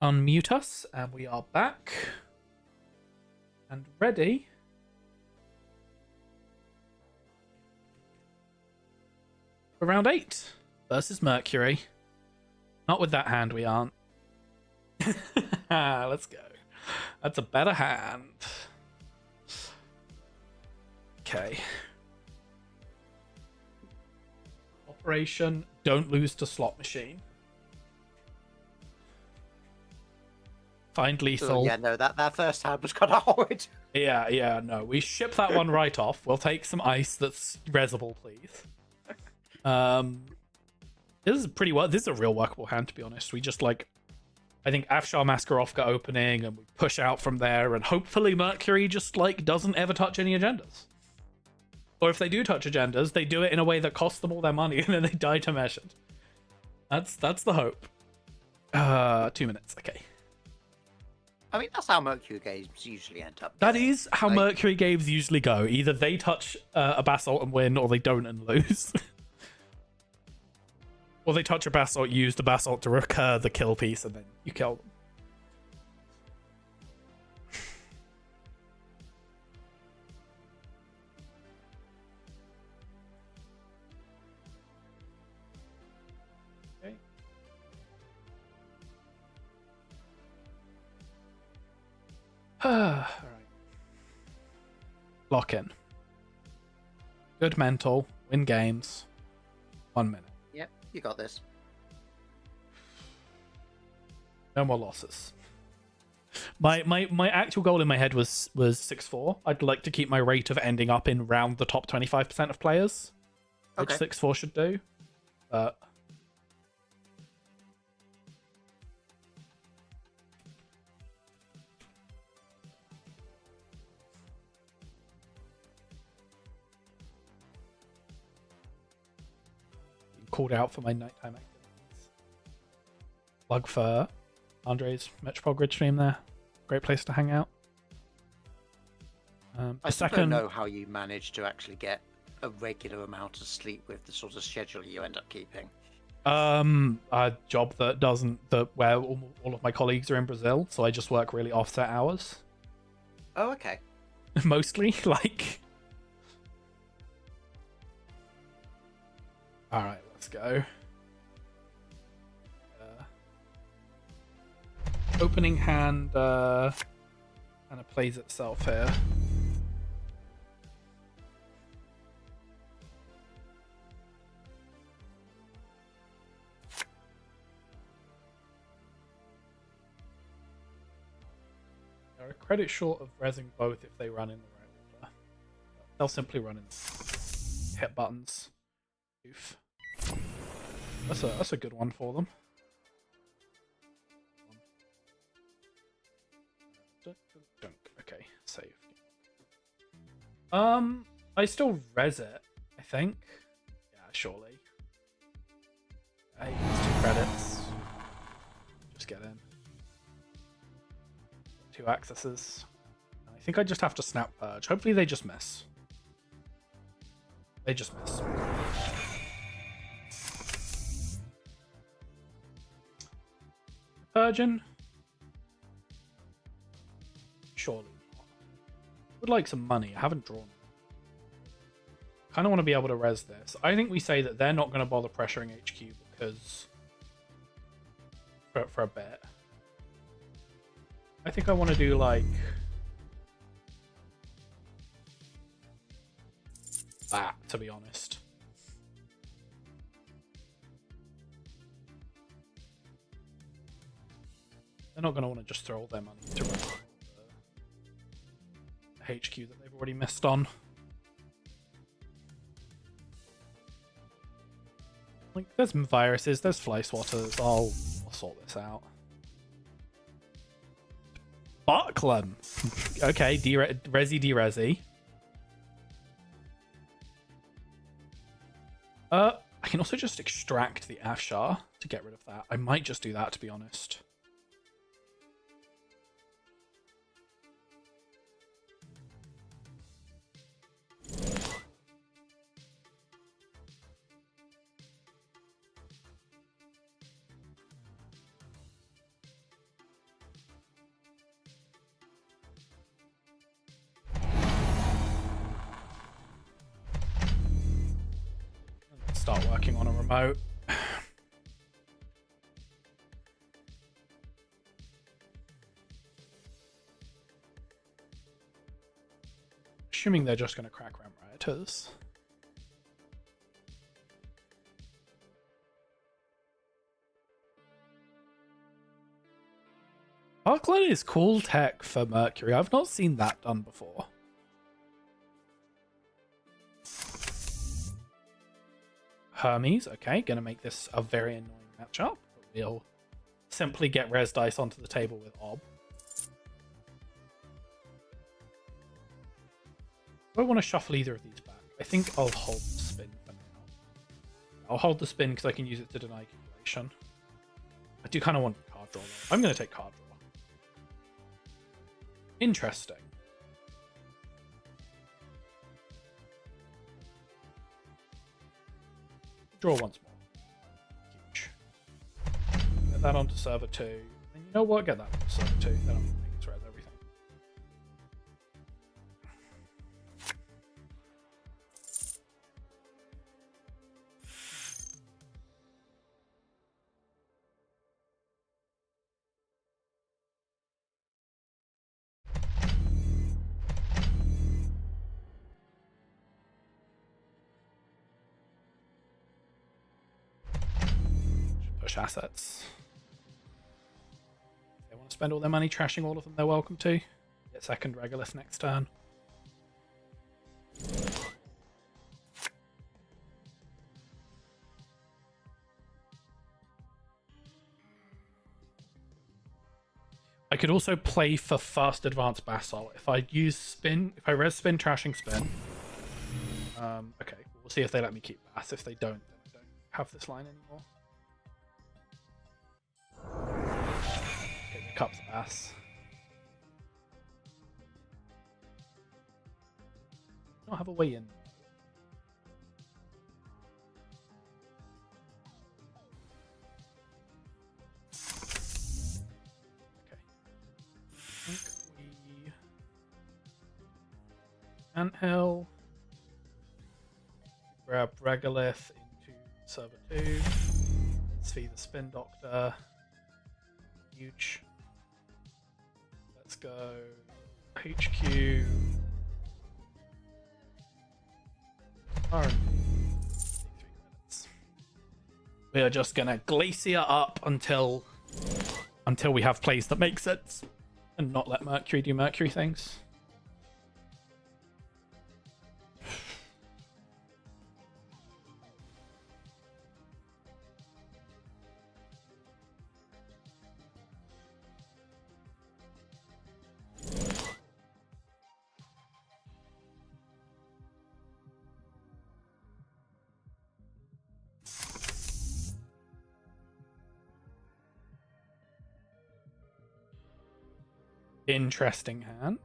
unmute us, and we are back and ready for round 8 versus Mercury. Not with that hand, we aren't. Let's go. That's a better hand. Okay. Operation Don't Lose to Slot Machine. Find lethal. Yeah, no, that first hand was kind of horrid. Yeah, no. We ship that one right off. We'll take some ice that's resable, please. This is pretty well. This is a real workable hand, to be honest. We just like, I think Afshar Maskarov got opening, and we push out from there, and hopefully Mercury just like doesn't ever touch any agendas. Or if they do touch agendas, they do it in a way that costs them all their money, and then they die to measured. That's the hope. 2 minutes, okay. I mean, that's how Mercury games usually end up. That going. is how Like, Mercury games usually go. Either they touch a basalt and win, or they don't and lose. Or they touch a basalt, use the basalt to recur the kill piece, and then you kill them. Okay. Alright. Lock in. Good mental. Win games. 1 minute. Yep, you got this. No more losses. My actual goal in my head was 6-4. I'd like to keep my rate of ending up in round the top 25% of players, which Okay. 6-4 should do. But called out for my nighttime activities. Plug for Andre's Metropole Grid stream there. Great place to hang out. I The still second, don't know how you manage to actually get a regular amount of sleep with the sort of schedule you end up keeping. a job that doesn't where all of my colleagues are in Brazil, so I just work really offset hours. Oh, okay. Mostly, like. All right, let's go. Opening hand kind of plays itself here. They're a credit short of rezzing both if they run in the right order. They'll simply run in hit buttons. Oof. That's a good one for them. Okay, save. I still res it, I think. Yeah, surely. Hey, it's 2 credits. Just get in. 2 accesses. I think I just have to snap purge. Hopefully they just miss. They just miss. Purging? Surely not. Would like some money. I haven't drawn it. Kind of want to be able to res this. I think we say that they're not going to bother pressuring HQ because for a bit. I think I want to do like that, to be honest. They're not going to want to just throw all their money into the HQ that they've already missed on. Like, there's viruses, there's fly swatters. I'll sort this out. Buckland. Okay, Resi D-Resi. I can also just extract the Afshar to get rid of that. I might just do that, to be honest. start working on a remote. Assuming they're just going to crack RAM rioters. Arclight is cool tech for Mercury. I've not seen that done before. Hermes, okay, gonna make this a very annoying matchup. But we'll simply get res dice onto the table with Ob. Do I want to shuffle either of these back? I think I'll hold the spin for now. I'll hold the spin because I can use it to deny accumulation. I do kind of want card draw though. I'm going to take card draw. Interesting. Draw once more. Huge. Get that onto server 2. And you know what? Get that onto server 2. Then I'm going to make it res everything. Push assets. If they want to spend all their money trashing all of them, they're welcome to. Get second Regolith next turn. I could also play for fast advanced Basalt. If I use spin, if I res spin, trashing spin. Okay, we'll see if they let me keep Bass. If they don't, then I don't have this line anymore. Okay, the cup's Bass. I don't have a way in. I think we Anthill, grab Regolith into server 2, let's feed the Spin Doctor, huge, let's go HQ, R&D, 3 minutes. We are just gonna glacier up until we have plays that make sense. And not let Mercury do Mercury things. Interesting hand.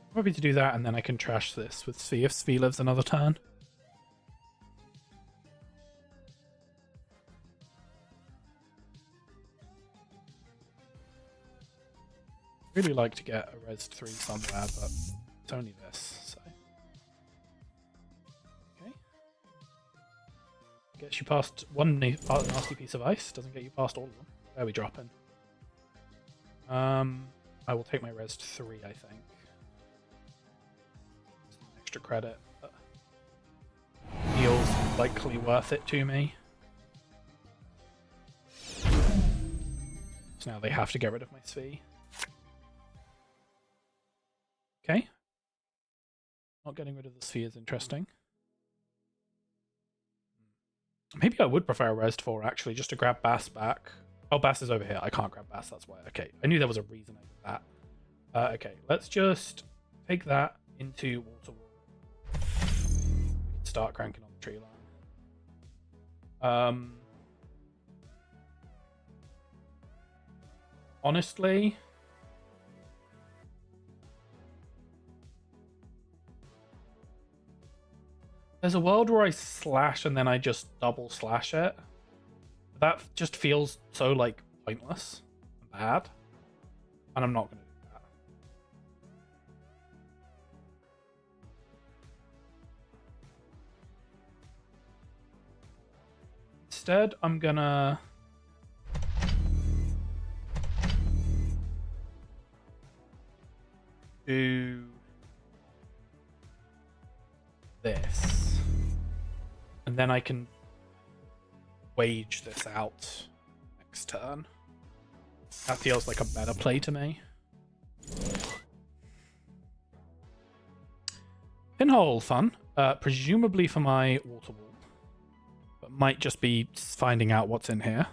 I'm happy to do that, and then I can trash this with Svi if Svi lives another turn. Really like to get a res 3 somewhere, but it's only this, so. Gets you past one nasty piece of ice, doesn't get you past all of them. There we drop in. I will take my res 3, I think. It's an extra credit, but feels likely worth it to me. So now they have to get rid of my Svi. Okay. Not getting rid of the Svi is interesting. Maybe I would prefer a res 4 actually, just to grab Bass back. Oh, Bass is over here. I can't grab Bass, that's why. Okay, I knew there was a reason I did that. Okay, let's just take that into Water Wall. We can start cranking on the tree line. Honestly, there's a world where I slash and then I just double slash it. That just feels so, like, pointless and bad. And I'm not going to do instead, I'm gonna do this, and then I can wage this out next turn. That feels like a better play to me. Pinhole, fun. Presumably for my water wall. But might just be finding out what's in here.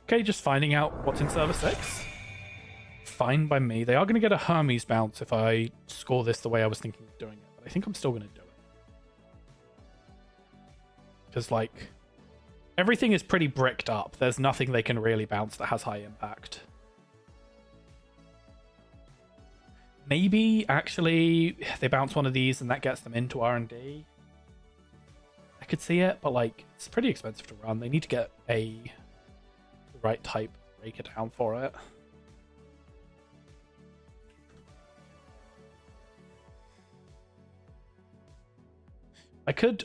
Okay, just finding out what's in server 6. Fine by me. They are going to get a Hermes bounce if I score this the way I was thinking of doing it. But I think I'm still going to do it. Because, like, everything is pretty bricked up. There's nothing they can really bounce that has high impact. Maybe, actually, they bounce one of these and that gets them into R&D. I could see it, but, like, it's pretty expensive to run. They need to get the right type breaker down for it. I could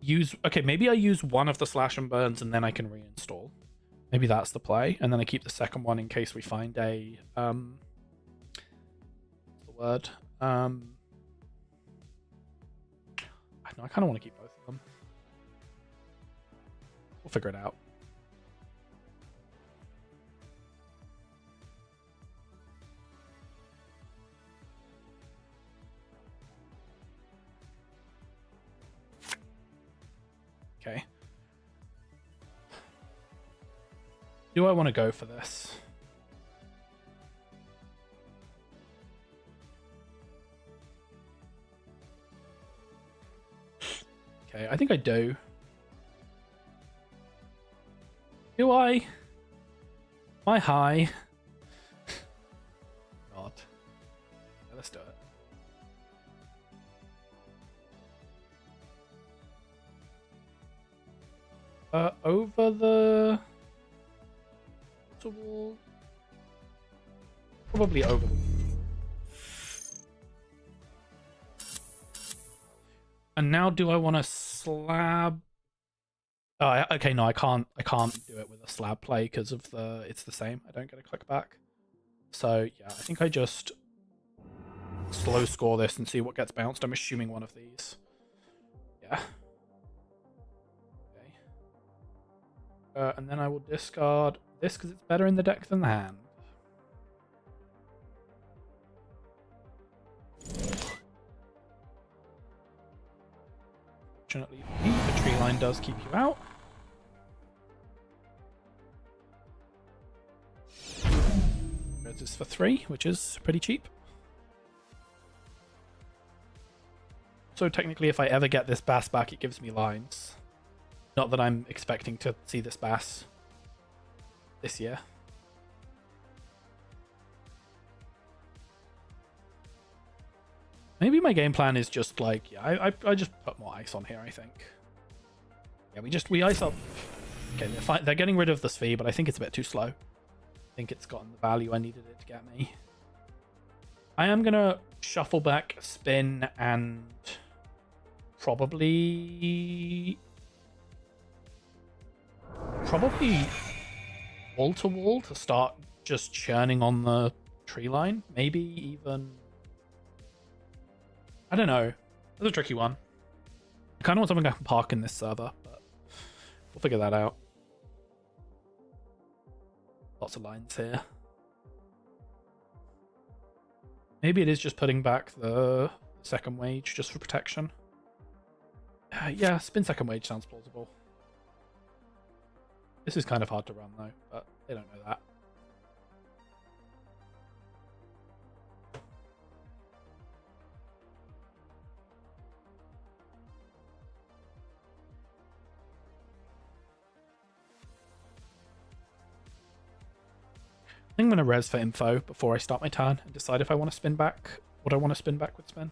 use... Okay, maybe I use one of the slash and burns and then I can reinstall. Maybe that's the play. And then I keep the second one in case we find a... word. I kind of want to keep both of them. We'll figure it out. Okay. Do I want to go for this? Okay, I think I do. Do I? Am I high? God. Yeah, let's do it. Over the wall. Probably over the wall. And now, do I want to slab? Oh, okay, no, I can't do it with a slab play because of it's the same. I don't get a click back. So yeah, I think I just slow score this and see what gets bounced. I'm assuming one of these. Yeah. Okay. And then I will discard this because it's better in the deck than the hand. Fortunately, the tree line does keep you out. This is for 3, which is pretty cheap. So technically, if I ever get this bass back, it gives me lines. Not that I'm expecting to see this bass this year. Maybe my game plan is just like, yeah, I just put more ice on here, I think. Yeah, we ice up. Okay, they're getting rid of the sphere, but I think it's a bit too slow. I think it's gotten the value I needed it to get me. I am gonna shuffle back, spin, and probably wall to wall to start just churning on the tree line. Maybe even... I don't know. That's a tricky one. I kind of want something I can park in this server, but we'll figure that out. Lots of lines here. Maybe it is just putting back the second wage just for protection. Yeah, spin second wage sounds plausible. This is kind of hard to run though, but they don't know that. I think I'm going to res for info before I start my turn and decide if I want to spin back, what I want to spin back with spin.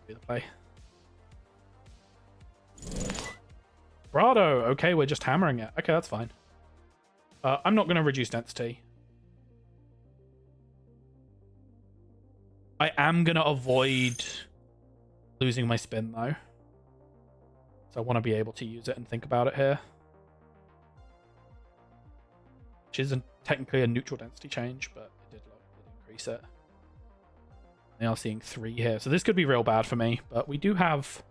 That'll be the play. Brado! Okay, we're just hammering it. Okay, that's fine. I'm not going to reduce density. I am going to avoid losing my spin, though. So I want to be able to use it and think about it here. Which isn't technically a neutral density change, but it did increase it. They are seeing 3 here. So this could be real bad for me, but we do have...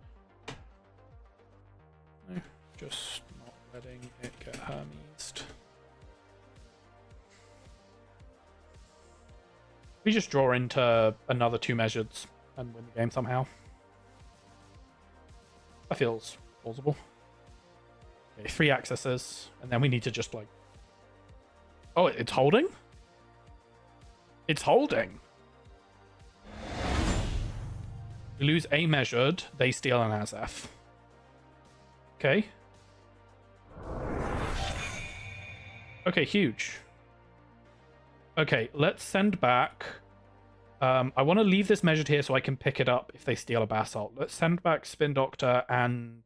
No, just not letting it get Hermesed. We just draw into another 2 measures and win the game somehow. That feels plausible. Okay, 3 accesses, and then we need to just like... Oh, it's holding? It's holding! We lose a measured, they steal an Azef. Okay. Okay, huge. Okay, let's send back... I want to leave this measured here so I can pick it up if they steal a Basalt. Let's send back Spin Doctor and...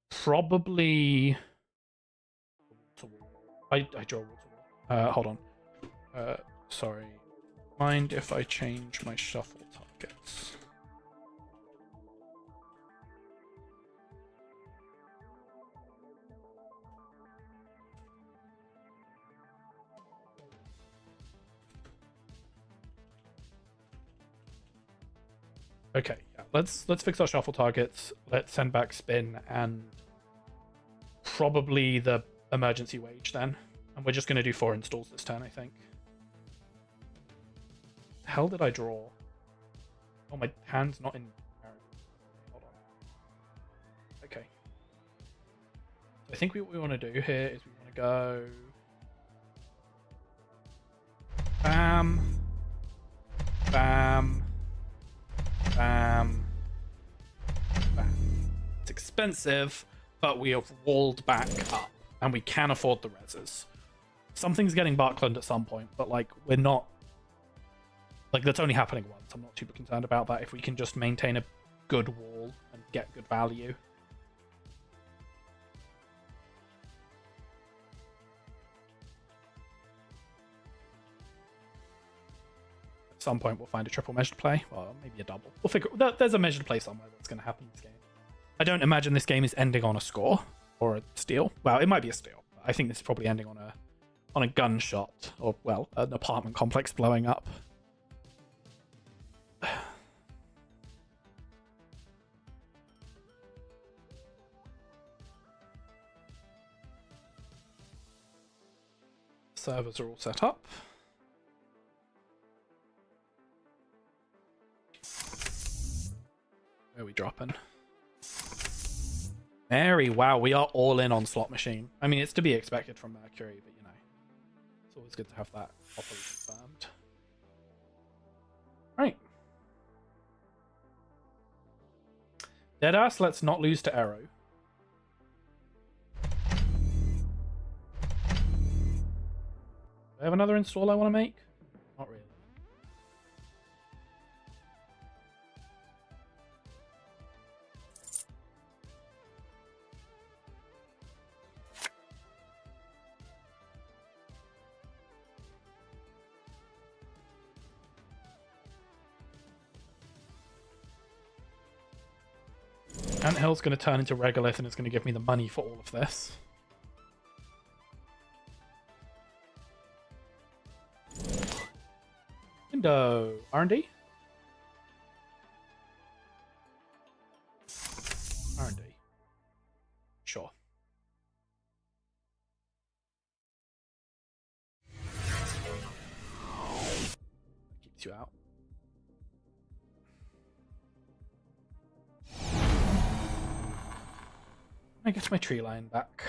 probably... I draw water. Hold on. Sorry. Mind if I change my shuffle targets? Okay, yeah. Let's fix our shuffle targets. Let's send back Spin and probably the emergency wage then. And we're just going to do 4 installs this turn, I think. The hell did I draw? Oh, my hand's not in... Hold on. Okay. So I think what we want to do here is we want to go... Bam. Bam. Bam. Bam. It's expensive, but we have walled back up, and we can afford the reses. Something's getting Barkland at some point, but like we're not... Like that's only happening once. I'm not super concerned about that if we can just maintain a good wall and get good value. At some point we'll find a triple measured play, or maybe a double. We'll figure... There's a measured play somewhere that's going to happen in this game. I don't imagine this game is ending on a score or a steal. Well, it might be a steal. I think this is probably ending on a gunshot, or well, an apartment complex blowing up. Servers are all set up. Where are we dropping? Mary, wow, we are all in on slot machine. I mean, it's to be expected from Mercury, but you know, it's always good to have that properly confirmed. Right. Deadass, let's not lose to Arrow. Do I have another install I want to make? Not really. Anthill's going to turn into Regolith and it's going to give me the money for all of this. Window. R&D? R&D. Sure. Keeps you out. I get my tree line back.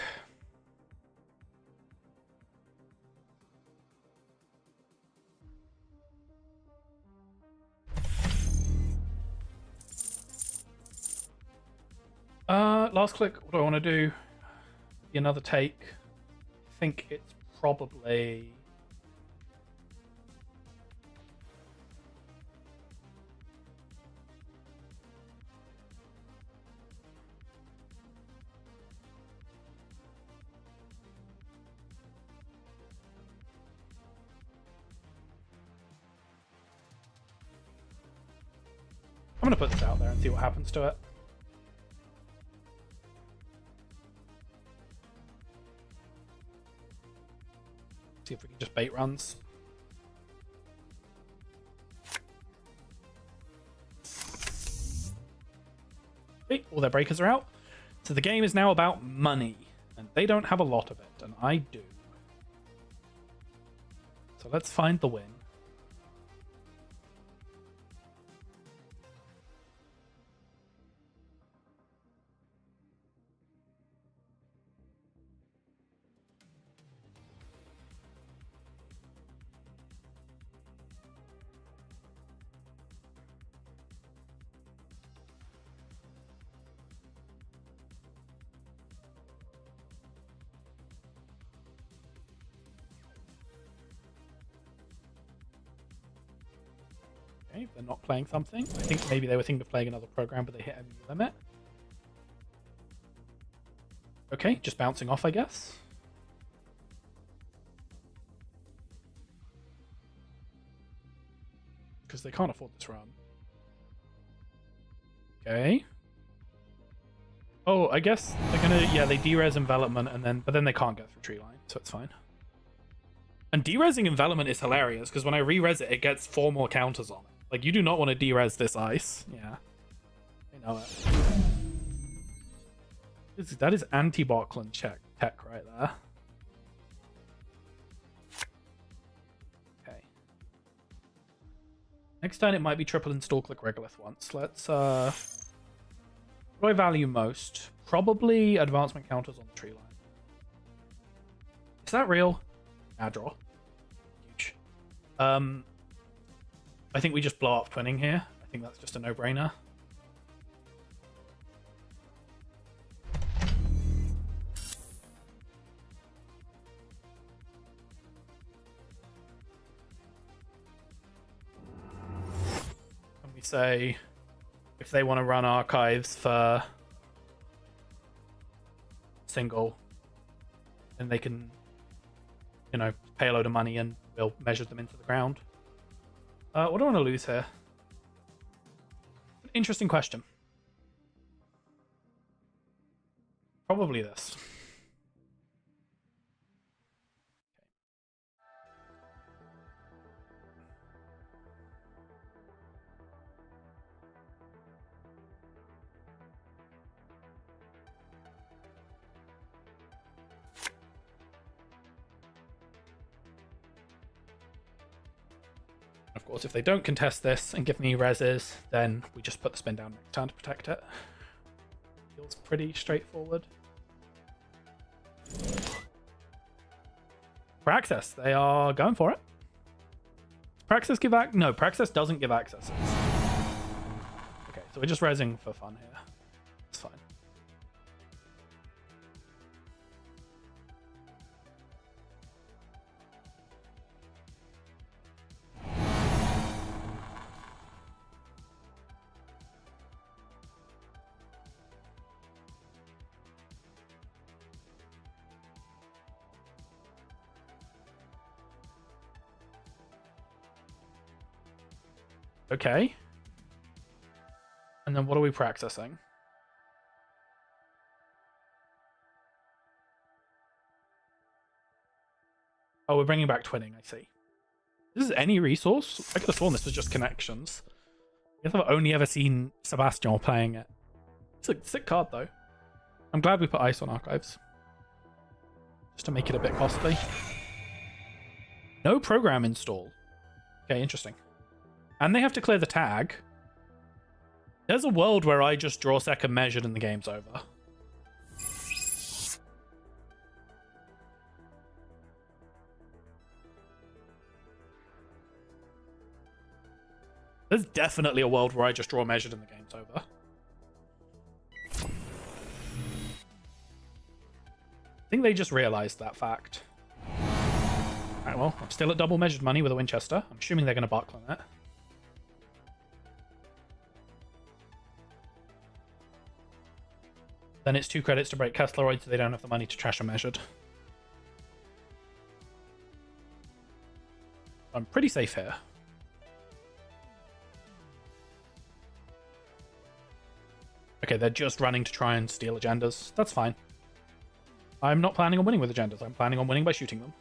Last click, what do I want to do? Maybe another take. I think it's probably... I'm going to put this out there and see what happens to it. See if we can just bait runs. Okay, all their breakers are out. So the game is now about money. And they don't have a lot of it, and I do. So let's find the win. Okay, they're not playing something. I think maybe they were thinking of playing another program, but they hit a limit. Okay, just bouncing off, I guess. Because they can't afford this run. Okay. Oh, I guess they're gonna, yeah, they derez envelopment and then, but then they can't get through tree line, so it's fine. And derezing envelopment is hilarious because when I re-res it, it gets 4 more counters on it. Like, you do not want to derez this ice. Yeah. I know it. That is anti-Bocklin tech right there. Okay. Next turn it might be triple install click regolith once. Let's what do I value most? Probably advancement counters on the tree line. Is that real? Nah, draw. Huge. I think we just blow up twinning here. I think that's just a no-brainer. And we say if they want to run archives for single, then they can, you know, pay a load of money and we'll measure them into the ground. What do I want to lose here? Interesting question. Probably this. Of course, if they don't contest this and give me reses, then we just put the spin down next turn to protect it. Feels pretty straightforward. Praxis, they are going for it. Does Praxis give access? No, Praxis doesn't give accesses. Okay, so we're just resing for fun here. It's fine. Okay. And then what are we practicing? Oh, we're bringing back twinning, I see. This is any resource? I could have sworn this was just connections. I guess I've only ever seen Sebastian playing it. It's a sick card, though. I'm glad we put ice on archives. Just to make it a bit costly. No program install. Okay, interesting. And they have to clear the tag. There's a world where I just draw second measured and the game's over. There's definitely a world where I just draw measured and the game's over. I think they just realized that fact. Alright, well, I'm still at double measured money with a Winchester. I'm assuming they're going to buckle on it. Then it's 2 credits to break Kessleroid, so they don't have the money to trash a measured. I'm pretty safe here. Okay, they're just running to try and steal agendas. That's fine. I'm not planning on winning with agendas. I'm planning on winning by shooting them.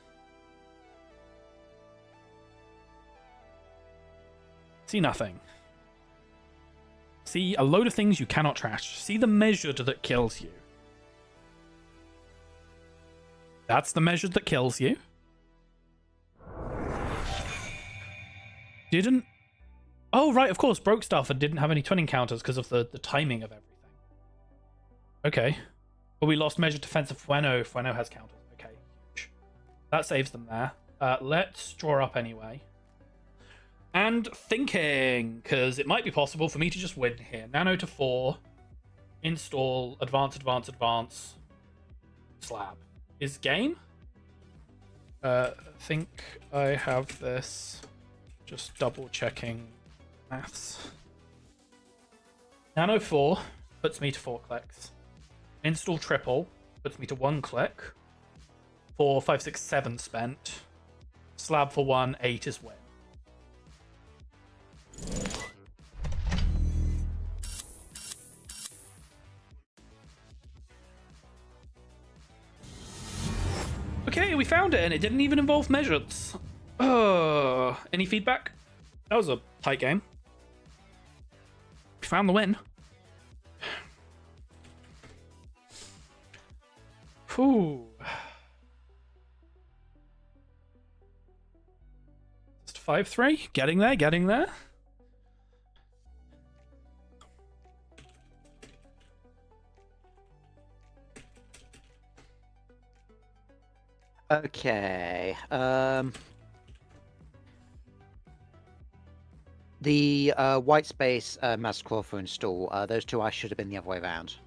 See nothing. See a load of things you cannot trash. See the measured that kills you. That's the measured that kills you. Didn't... Oh, right, of course. Broke stuff and didn't have any twin encounters because of the timing of everything. Okay. But we lost measured defense of Fueno. Fueno has counters. Okay. Huge. That saves them there. Let's draw up anyway. And thinking, because it might be possible for me to just win here. Nano to 4. Install. Advance, advance, advance. Slab. Is game? Think I have this. Just double checking maths. Nano 4 puts me to 4 clicks. Install triple puts me to 1 click. 4, 5, 6, 7 spent. Slab for 1, 8 is win. Okay, we found it, and it didn't even involve measures. Any feedback? That was a tight game. We found the win. Whew. Just 5-3. Getting there, getting there. Okay. The white space Master for install. Those two I should have been the other way around.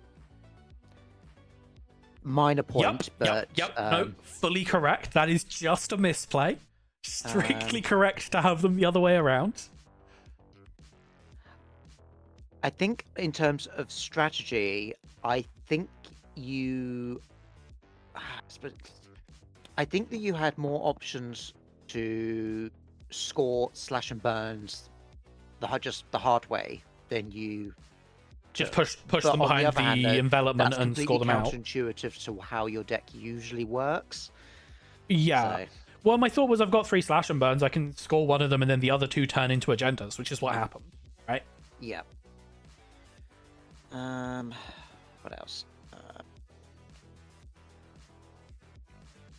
Minor point, but no, fully correct. That is just a misplay. Strictly correct to have them the other way around. I think in terms of strategy, I think you that you had more options to score slash and burns just the hard way than you just push them behind the envelopment and score them out. That's completely counterintuitive to how your deck usually works. Yeah. So. Well, my thought was I've got 3 slash and burns. I can score one of them, and then the other 2 turn into agendas, which is what happened, right? Yeah. What else?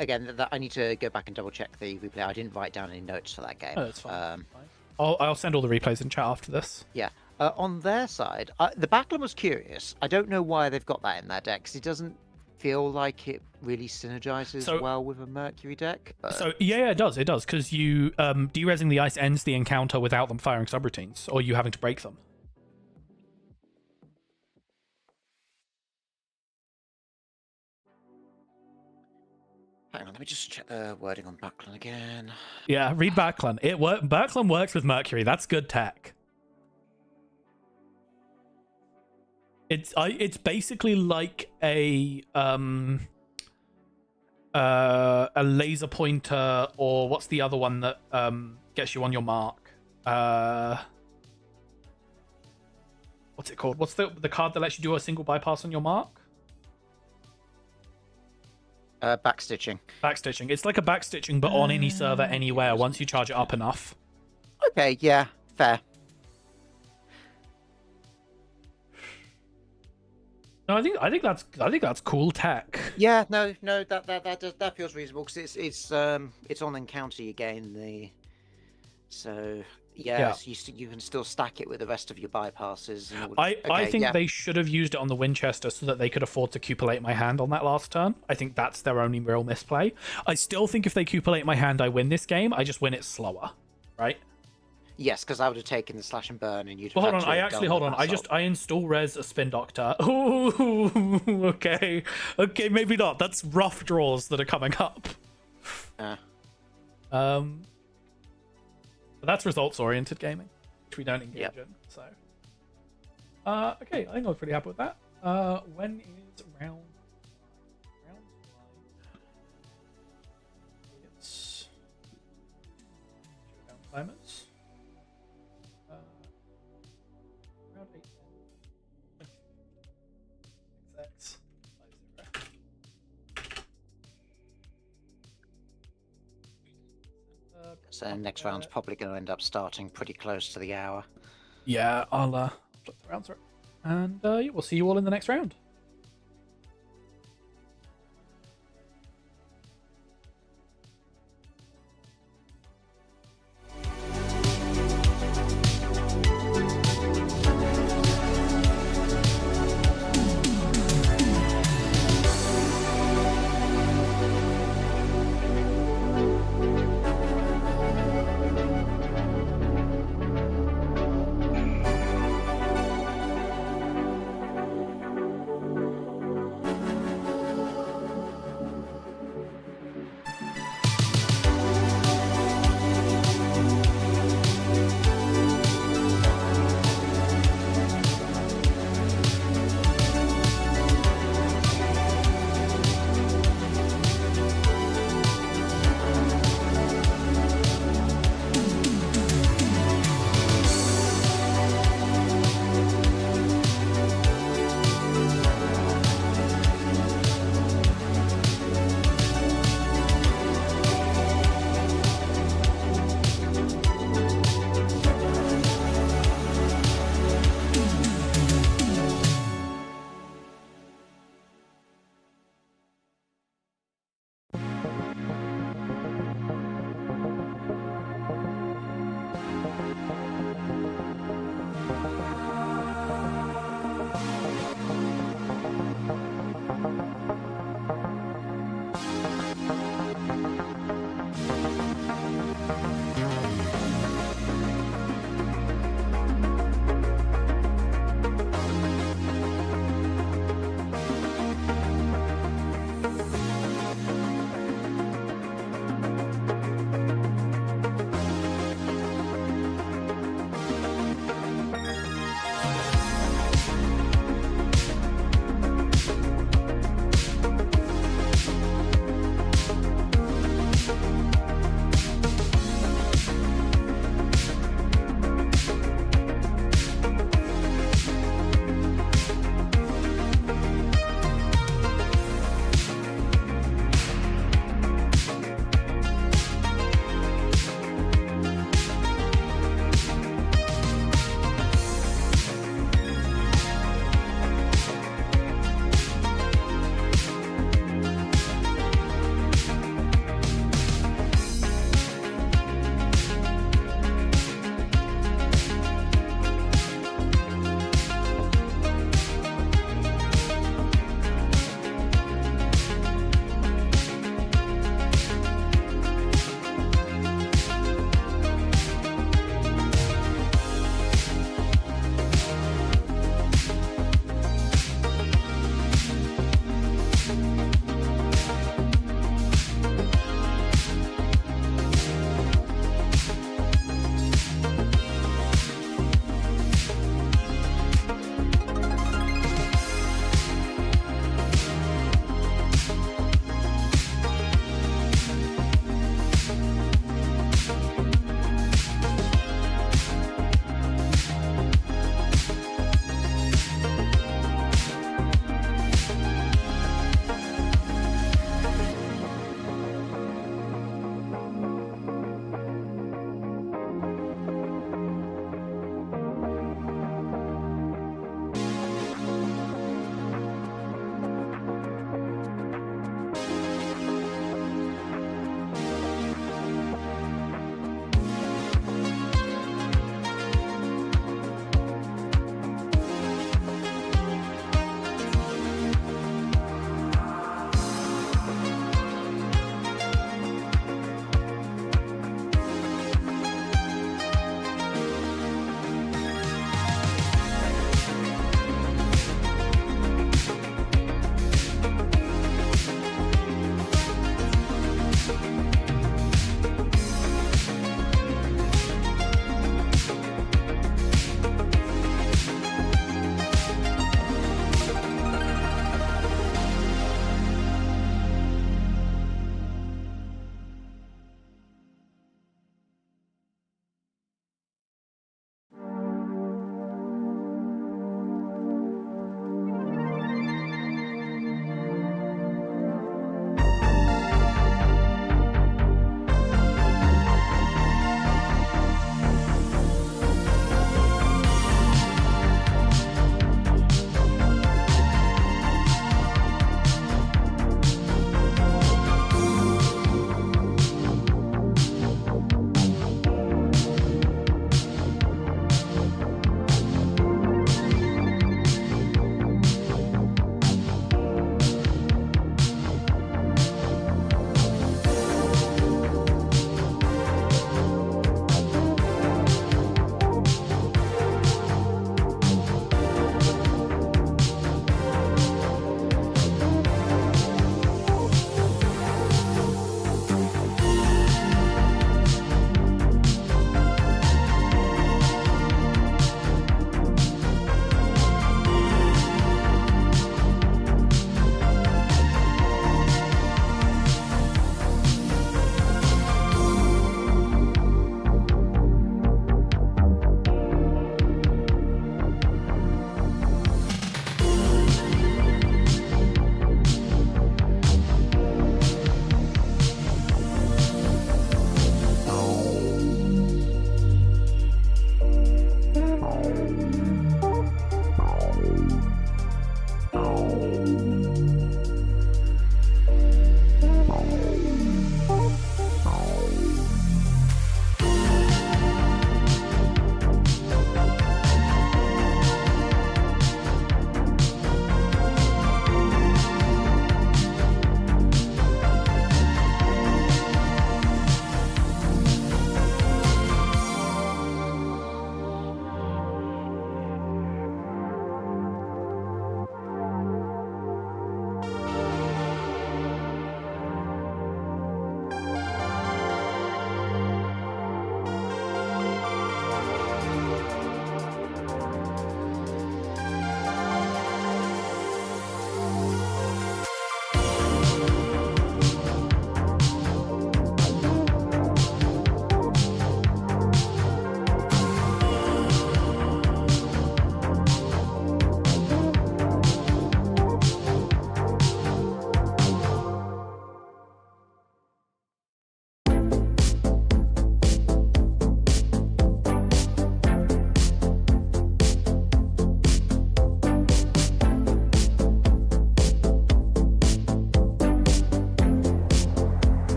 Again, I need to go back and double check the replay. I didn't write down any notes for that game. Oh, that's fine. I'll send all the replays in chat after this. Yeah. On their side, the Backland was curious. I don't know why they've got that in their deck, because it doesn't feel like it really synergizes well with a Mercury deck. But... So, yeah, it does, because you derezzing the ice ends the encounter without them firing subroutines, or you having to break them. Hang on, let me just check the wording on Backland again. Yeah, read Backland. Backland works with Mercury. That's good tech. It's basically like a laser pointer, or what's the other one that gets you on your mark? What's it called? What's the card that lets you do a single bypass on your mark? Backstitching. Backstitching. It's like a backstitching, but on any server, anywhere, once you charge it up enough. Okay, yeah, fair. No, I think that's cool tech. Yeah, no, that feels reasonable, because it's on encounter you gain so you can still stack it with the rest of your bypasses. And I think they should have used it on the Winchester so that they could afford to cupulate my hand on that last turn. I think that's their only real misplay. I still think if they cupulate my hand, I win this game. I just win it slower, right? Yes, because I would have taken the slash and burn, and you'd. Well, hold on. Hold on. I install res a Spin Doctor. Ooh, okay, maybe not. That's rough draws that are coming up. But that's results oriented gaming, which we don't engage in. So, okay, I think I'm pretty happy with that. When is round? It's Showdown climates. Round 8, 10, 6x, 5, 0. So next round's probably going to end up starting pretty close to the hour. Yeah, I'll flip the round through. And yeah, we'll see you all in the next round.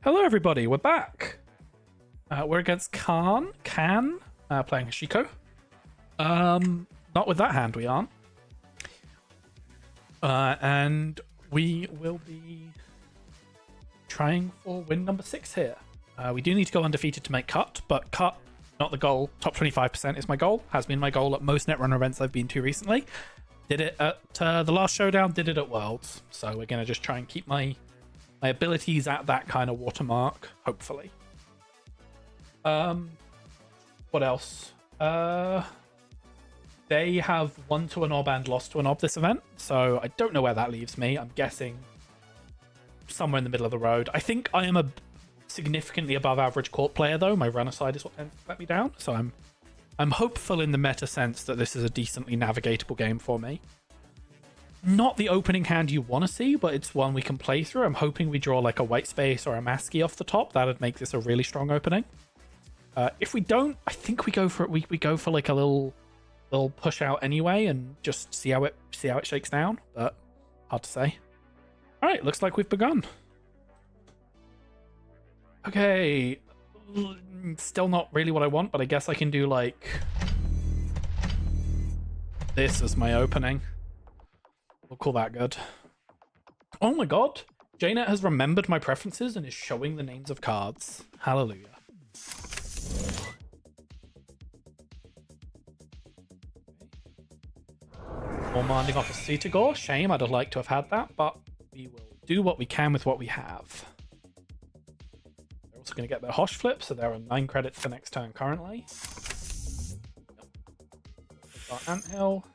Hello, everybody. We're back. We're against Can, playing Hashiko. Not with that hand, we aren't. And we will be trying for win number 6 here. We do need to go undefeated to make cut, but cut, not the goal. Top 25% is my goal. Has been my goal at most Netrunner events I've been to recently. Did it at the last Showdown, did it at Worlds. So we're going to just try and keep my abilities at that kind of watermark, hopefully. What else? They have won to a knob and lost to a knob this event, so I don't know where that leaves me. I'm guessing somewhere in the middle of the road. I think I am a significantly above average court player, though. My runner side is what tends to let me down, so I'm hopeful in the meta sense that this is a decently navigatable game for me. Not the opening hand you want to see, but it's one we can play through. I'm hoping we draw like a white space or a masky off the top. That would make this a really strong opening. If we don't, I think we go for it. We go for like a little push out anyway, and just see how it shakes down. But hard to say. All right, looks like we've begun. Okay, still not really what I want, but I guess I can do like this as my opening. We'll call that good. Oh my god, JNet has remembered my preferences and is showing the names of cards. Hallelujah. More Manding off a Cetagore. Shame, I'd have liked to have had that, but we will do what we can with what we have. They're also going to get their Hosh flip, so there are 9 credits for next turn currently. Our Anthill.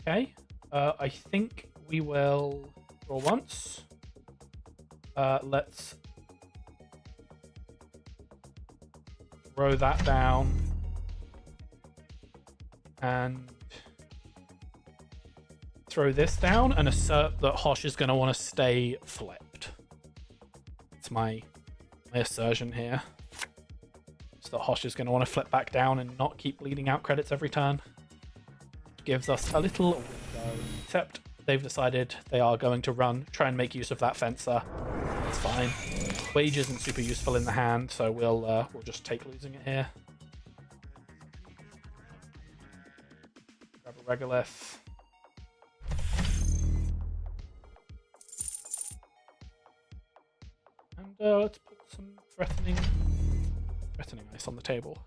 Okay. I think we will draw once. Let's throw that down and throw this down and assert that Hosh is going to want to stay flipped. It's my assertion here. So that Hosh is going to want to flip back down and not keep bleeding out credits every turn. Gives us a little window, except they've decided they are going to try and make use of that fencer. It's fine. Wage isn't super useful in the hand, so we'll just take losing it here. Grab a Regolith. And let's put some threatening ice on the table.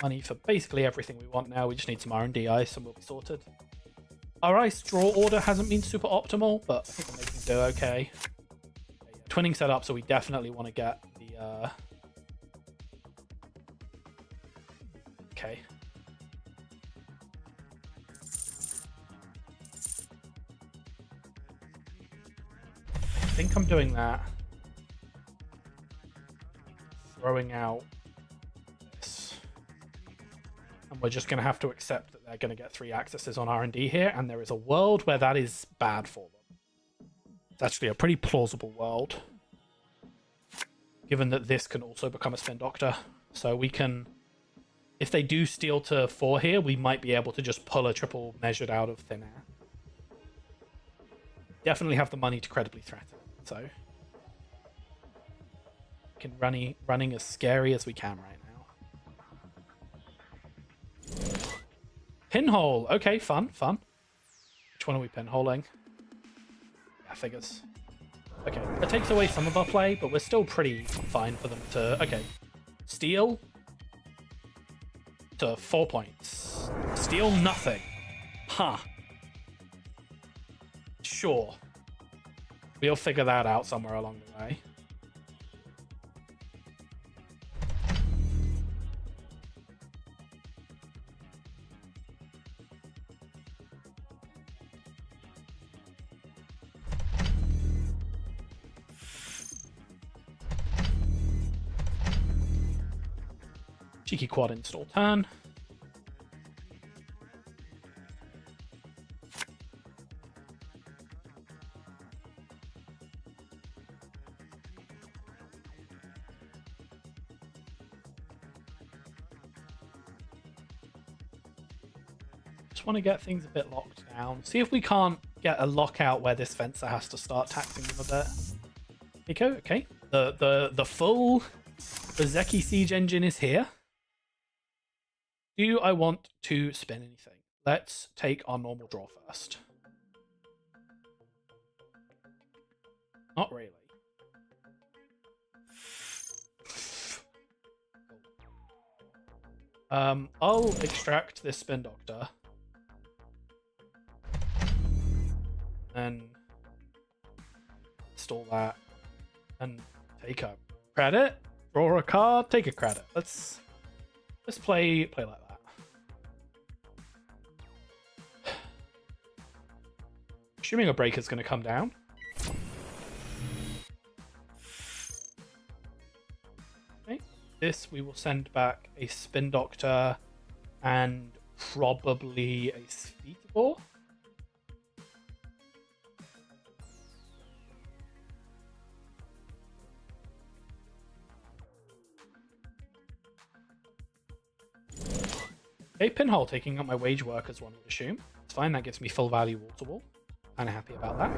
Money for basically everything we want now. We just need some R&D ice and we'll be sorted. Our ice draw order hasn't been super optimal, but I think we're making do okay. Twinning set up, so we definitely want to get the okay. I think I'm doing that. Throwing out. And we're just going to have to accept that they're going to get 3 accesses on R&D here, and there is a world where that is bad for them. It's actually a pretty plausible world, given that this can also become a Spin Doctor. So we can, if they do steal to 4 here, we might be able to just pull a triple measured out of thin air. Definitely have the money to credibly threaten, so we can running as scary as we can right now. Pinhole. Okay, fun. Which one are we pinholing? Yeah, figures. Okay, that takes away some of our play, but we're still pretty fine for them to... Okay. Steal to 4 points. Steal nothing. Huh. Sure. We'll figure that out somewhere along the way. Cheeky quad install turn. Just want to get things a bit locked down. See if we can't get a lockout where this fencer has to start taxing them a bit. Eco, okay. The full Bezeki siege engine is here. Do I want to spin anything? Let's take our normal draw first. Not really. I'll extract this spin doctor. And install that. And take a credit. Draw a card, take a credit. Let's play like that. Assuming a breaker's going to come down. Okay. This we will send back a spin doctor and probably a Spheatabore. Okay, Pinhole taking up my wage workers, one would assume. It's fine, that gives me full value wall to wall. Kind of happy about that.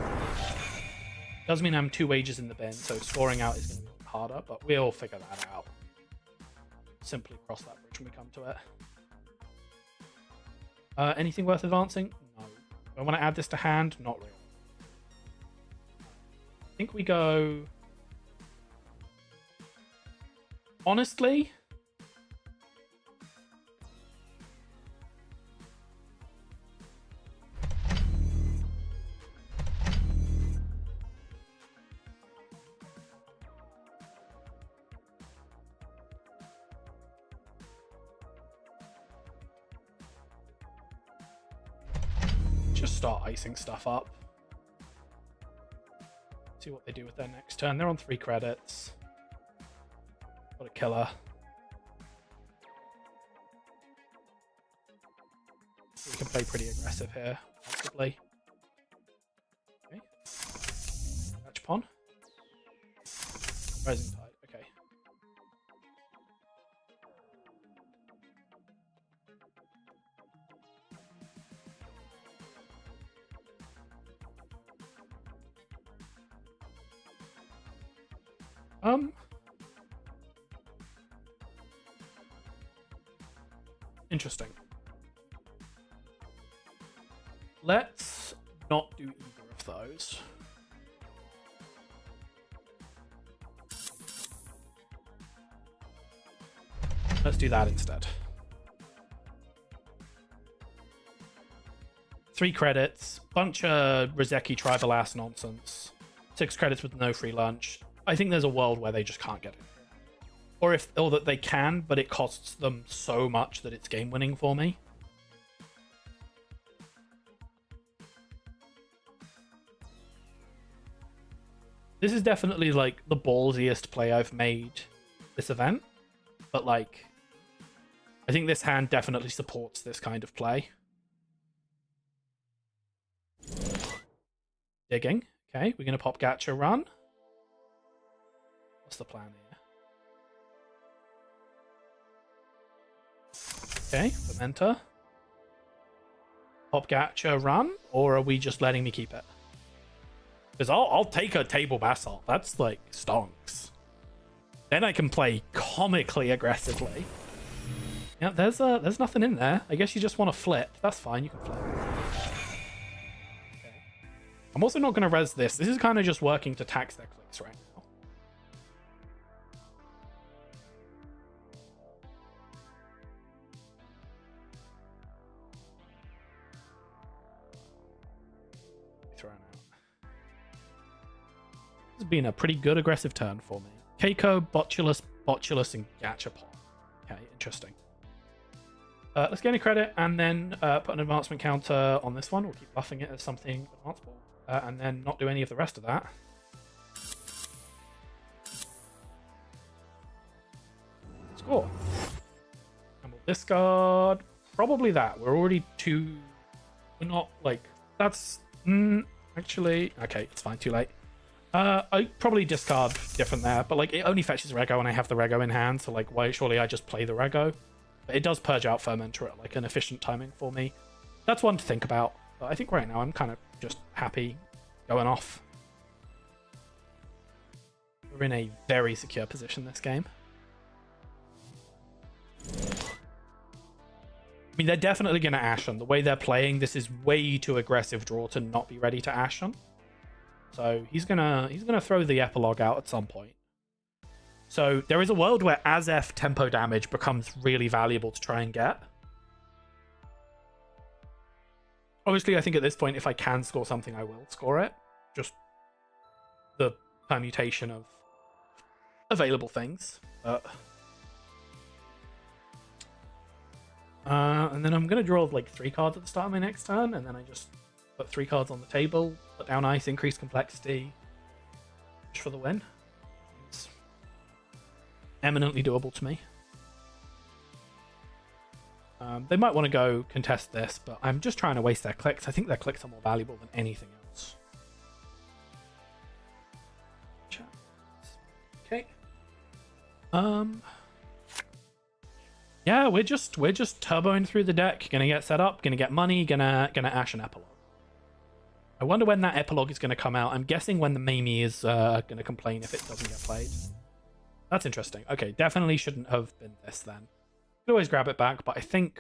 Does mean I'm 2 wages in the bin, so scoring out is going to be harder, but we'll figure that out. Simply cross that bridge when we come to it. Anything worth advancing? No. Do I want to add this to hand? Not really. I think we go... Honestly... just start icing stuff up. See what they do with their next turn. They're on 3 credits. What a killer. We can play pretty aggressive here, possibly. Okay. Match pawn. Rising Tide, okay. Interesting. Let's not do either of those. Let's do that instead. 3 credits, bunch of Rizeki tribal ass nonsense. 6 credits with no free lunch. I think there's a world where they just can't get it. Or that they can, but it costs them so much that it's game winning for me. This is definitely like the ballsiest play I've made this event, but like I think this hand definitely supports this kind of play. Digging. Okay, we're going to pop Gacha run. What's the plan here? Okay, Fermenter. Pop Gacha run, or are we just letting me keep it? Because I'll take a table basalt. That's like stonks. Then I can play comically aggressively. Yeah, there's nothing in there. I guess you just want to flip. That's fine, you can flip. Okay. I'm also not going to res this. This is kind of just working to tax their clicks right now. Thrown out. This has been a pretty good aggressive turn for me. Keiko, Botulus, and Gachapon. Okay, interesting. Let's gain a credit and then put an advancement counter on this one. We'll keep buffing it as something advanceable. And then not do any of the rest of that. Score. And we'll discard probably that. We're already 2... We're not like... That's... actually... Okay, it's fine. Too late. I probably discard different there, but like it only fetches Rego and I have the Rego in hand, so like why surely I just play the Rego. But it does purge out Fermenter at like an efficient timing for me. that's one to think about. But I think right now I'm kind of just happy going off. We're in a very secure position this game. I mean, they're definitely going to Ashen. The way they're playing, this is way too aggressive draw to not be ready to Ashen. So he's gonna throw the epilogue out at some point. So there is a world where Azef tempo damage becomes really valuable to try and get. Obviously, I think at this point, if I can score something, I will score it. Just the permutation of available things. And then I'm going to draw like 3 cards at the start of my next turn, and then I just put 3 cards on the table, put down ice, increase complexity, push for the win. It's eminently doable to me. They might want to go contest this, but I'm just trying to waste their clicks. I think their clicks are more valuable than anything else. Okay. Yeah, we're just turboing through the deck. Gonna get set up. Gonna get money. Gonna Ash an epilogue. I wonder when that epilogue is gonna come out. I'm guessing when the Mamie is gonna complain if it doesn't get played. That's interesting. Okay, definitely shouldn't have been this then. Could always grab it back, but I think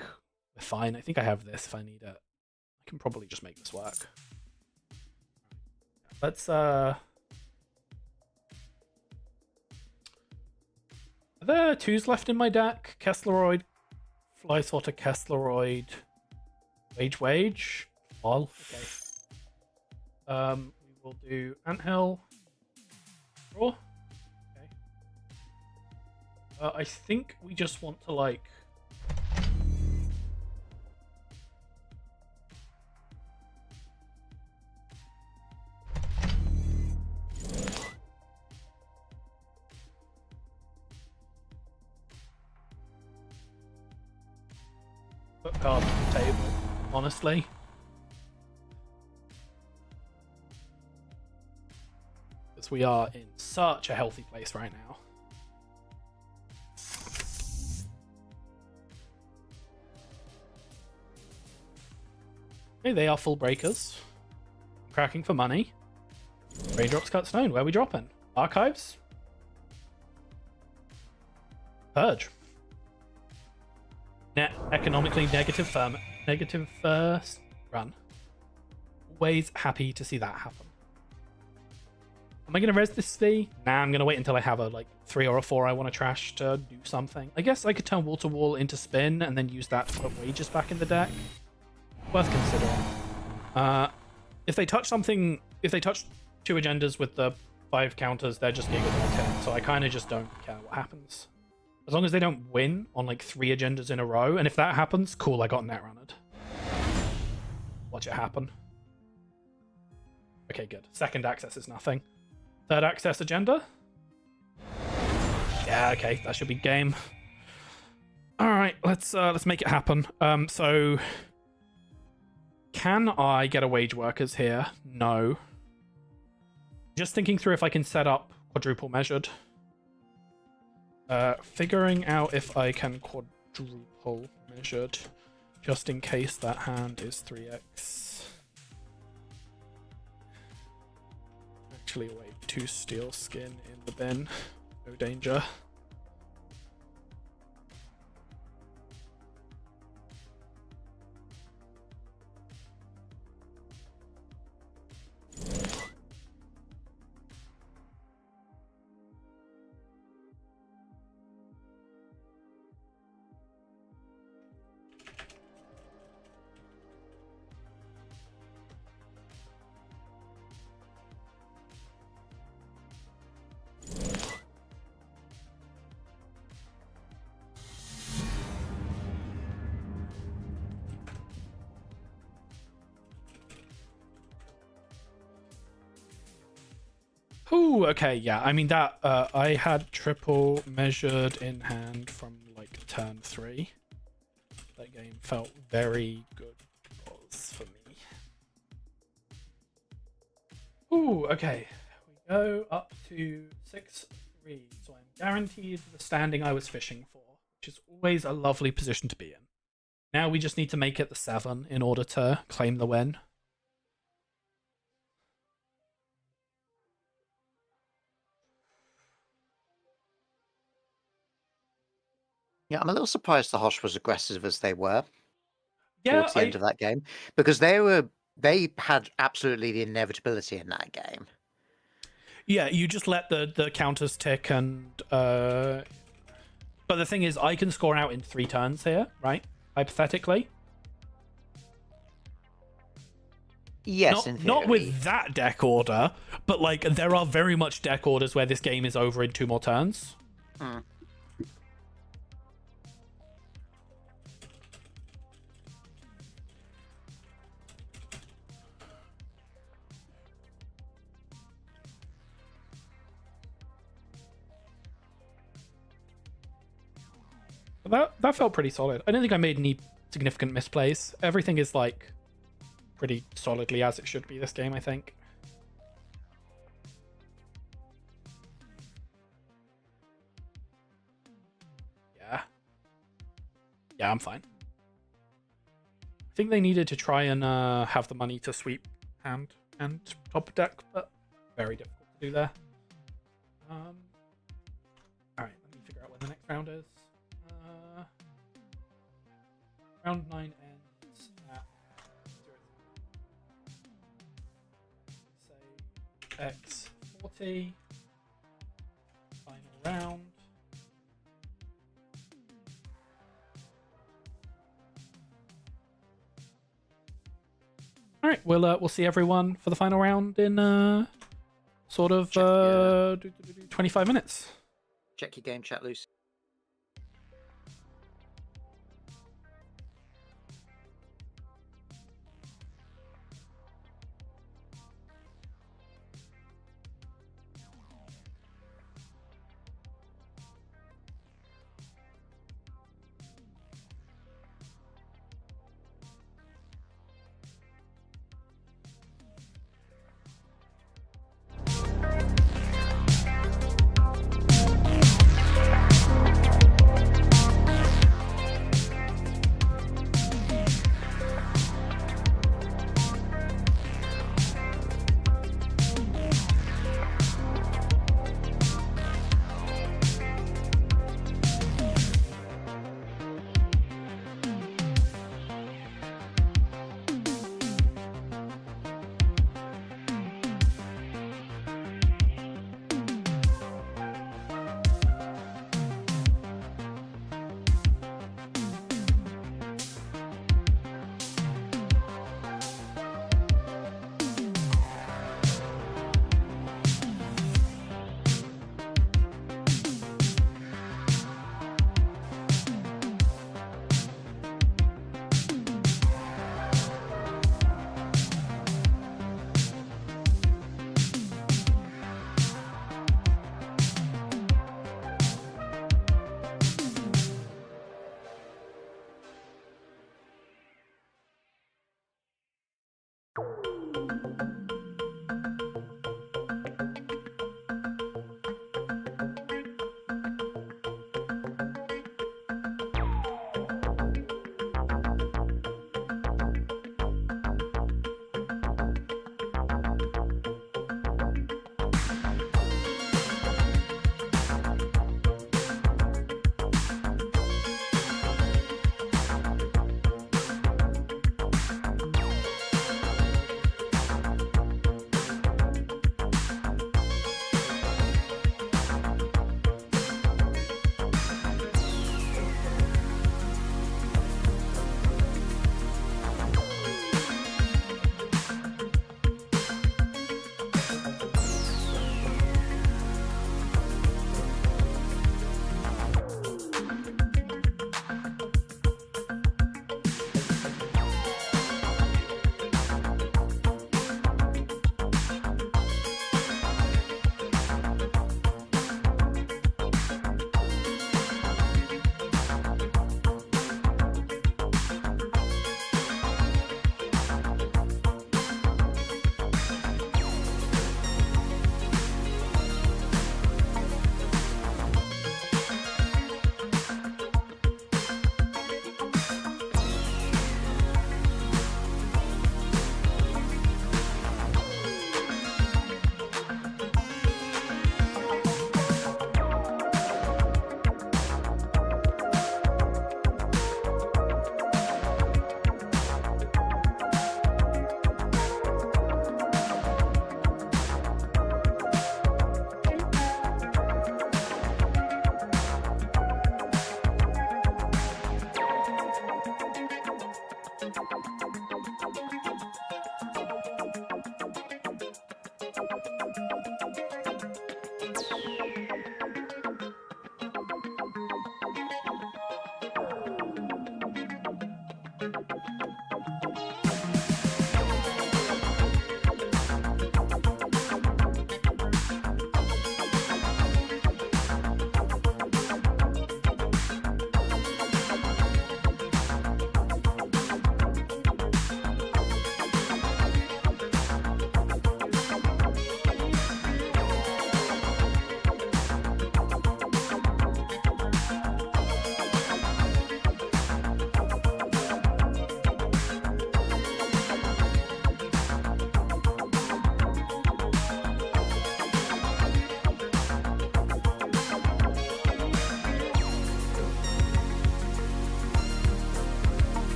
we're fine. I think I have this if I need it. I can probably just make this work. Let's Are there 2s left in my deck? Kessleroid, Fly Sorter, Kessleroid, Wage. Lol. Okay. We will do Anthill. Draw. Okay. I think we just want to like. Put cards on the table, honestly. Because we are in such a healthy place right now. Okay, they are full breakers. Cracking for money. Raindrops Cut Stone, where are we dropping? Archives? Purge. Net economically negative first run. Always happy to see that happen. Am I going to res this fee? Nah, I'm going to wait until I have a like 3 or a 4 I want to trash to do something. I guess I could turn Water Wall into spin and then use that to put wages back in the deck. Worth considering. If they touch 2 agendas with the 5 counters, they're just Giga Voltaire, so I kind of just don't care what happens. As long as they don't win on like 3 agendas in a row, and if that happens, cool, I got netrunnered. Watch it happen. Okay, good. Second access is nothing. Third access agenda? Yeah, okay, that should be game. Alright, let's make it happen. So can I get a wage workers here? No. Just thinking through if I can set up quadruple measured. Figuring out if I can quadruple measured, just in case that hand is 3x. Actually, wait, 2 steel skin in the bin. No danger. Ooh, okay, yeah. I mean that I had triple measured in hand from like turn 3. That game felt very good for me. Ooh, okay. We go up to 6-3, so I'm guaranteed the standing I was fishing for, which is always a lovely position to be in. Now we just need to make it the 7 in order to claim the win. Yeah, I'm a little surprised the Hosh was aggressive as they were Yeah, towards the end of that game, because they had absolutely the inevitability in that game. yeah, you just let the counters tick and but the thing is I can score out in 3 turns here, right? Hypothetically. Yes, Not with that deck order, but like there are very much deck orders where this game is over in 2 more turns. Hmm. That felt pretty solid. I don't think I made any significant misplays. Everything is like pretty solidly as it should be this game, I think. Yeah, I'm fine. I think they needed to try and have the money to sweep hand and top deck, but very difficult to do there. Alright, let me figure out when the next round is. Round 9 ends at say X40. Final round. All right, we'll see everyone for the final round in sort of 25 minutes. Check your game chat, Lucy.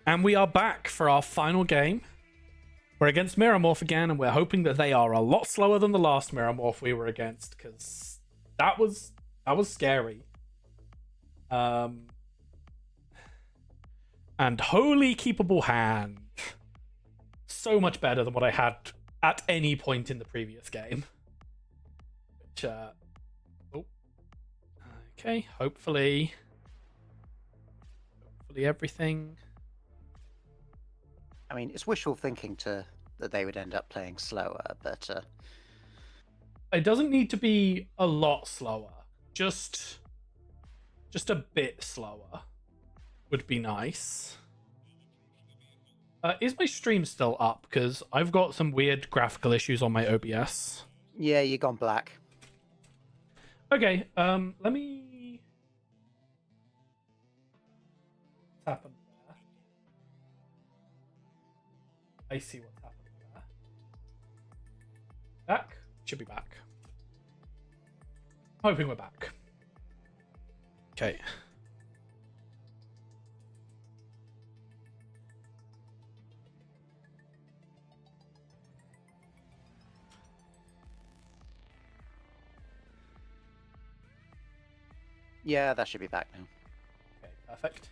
And we are back for our final game. We're against Miramorph again, and we're hoping that they are a lot slower than the last Miramorph we were against, because that was scary. And holy keepable hand. So much better than what I had at any point in the previous game. Which, okay, hopefully everything... I mean, it's wishful thinking that they would end up playing slower, but it doesn't need to be a lot slower. Just a bit slower would be nice. Is my stream still up? Because I've got some weird graphical issues on my OBS. yeah, you've gone black. Okay, let me... What's happened there? I see what's happened there. Back? Should be back. Hoping we're back. Okay. Yeah, that should be back now. Okay, perfect.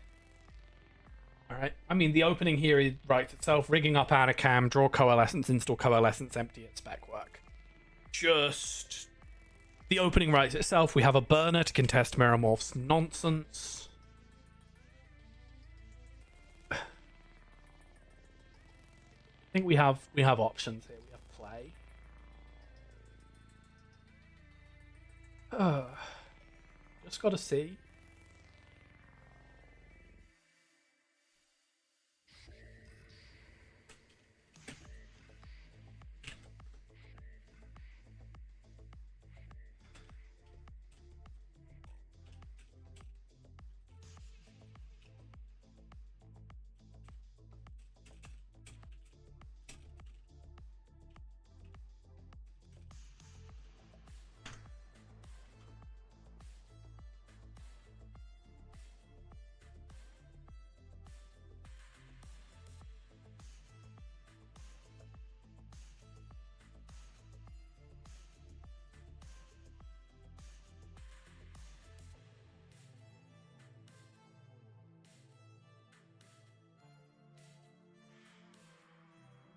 Alright, I mean, the opening here writes itself. Rigging up Anacam, draw Coalescence, install Coalescence, empty it, spec work. Just... The opening writes itself. We have a burner to contest Miramorph's nonsense. I think we have options here. We have play. Just gotta see.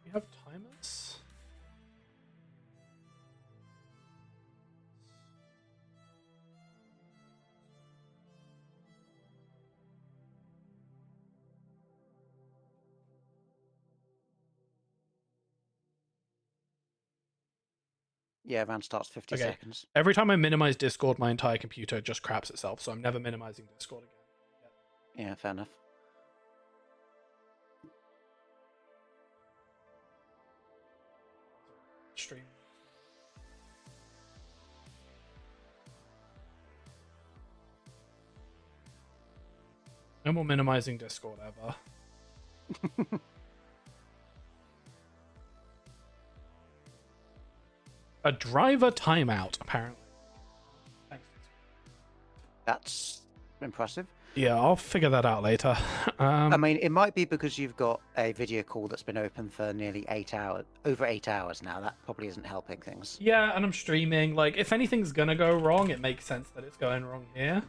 We have timers. Yeah, round starts 50 Okay. seconds. Every time I minimize Discord, my entire computer just craps itself, so I'm never minimizing Discord again. Yeah, fair enough. Stream. No more minimizing Discord ever. A driver timeout, apparently. Thanks. That's impressive. Yeah, I'll figure that out later. I mean, it might be because you've got a video call that's been open for nearly 8 hours, over 8 hours now. That probably isn't helping things. Yeah, and I'm streaming. Like, if anything's gonna go wrong, it makes sense that it's going wrong here.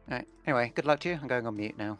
Right. Anyway, good luck to you. I'm going on mute now.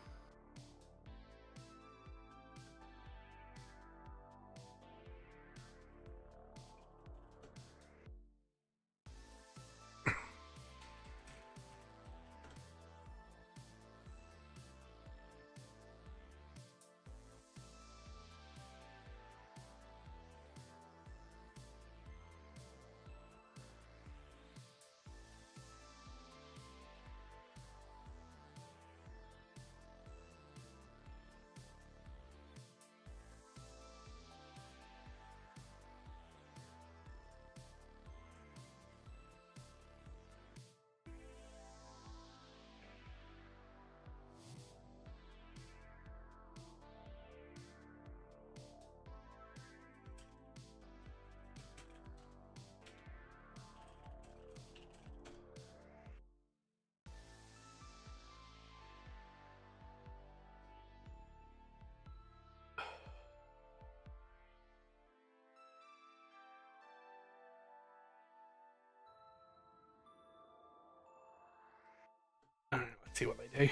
see what they do.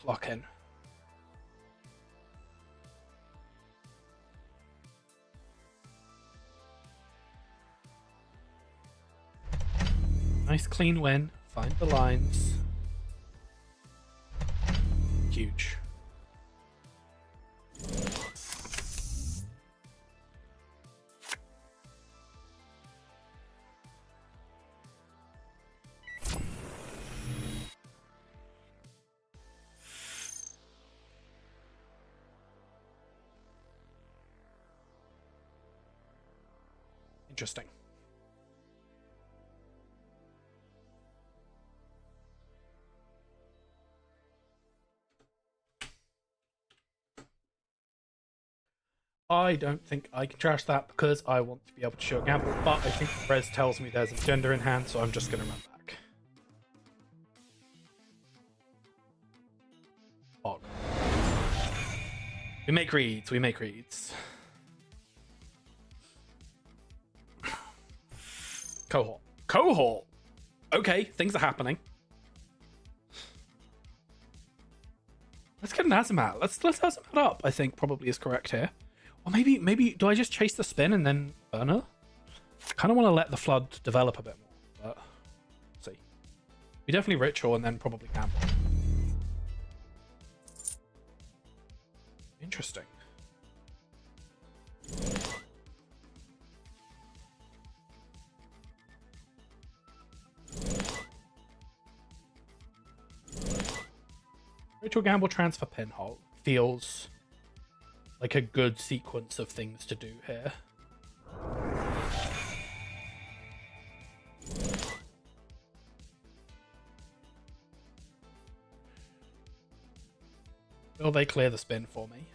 Lock in. Nice clean win. Find the lines. Huge. Interesting. I don't think I can trash that because I want to be able to show a gamble, but I think Res tells me there's an agenda in hand, so I'm just going to run back. Fog. We make reads, we make reads. Cohort. Cohort! Okay, things are happening. Let's get an Azimat. Let's Azimat up, I think probably is correct here. Or maybe do I just chase the spin and then burner? I kind of want to let the flood develop a bit more, but see. We definitely ritual and then probably gamble. Interesting. Ritual gamble transfer pinhole feels like a good sequence of things to do here. Will they clear the spin for me?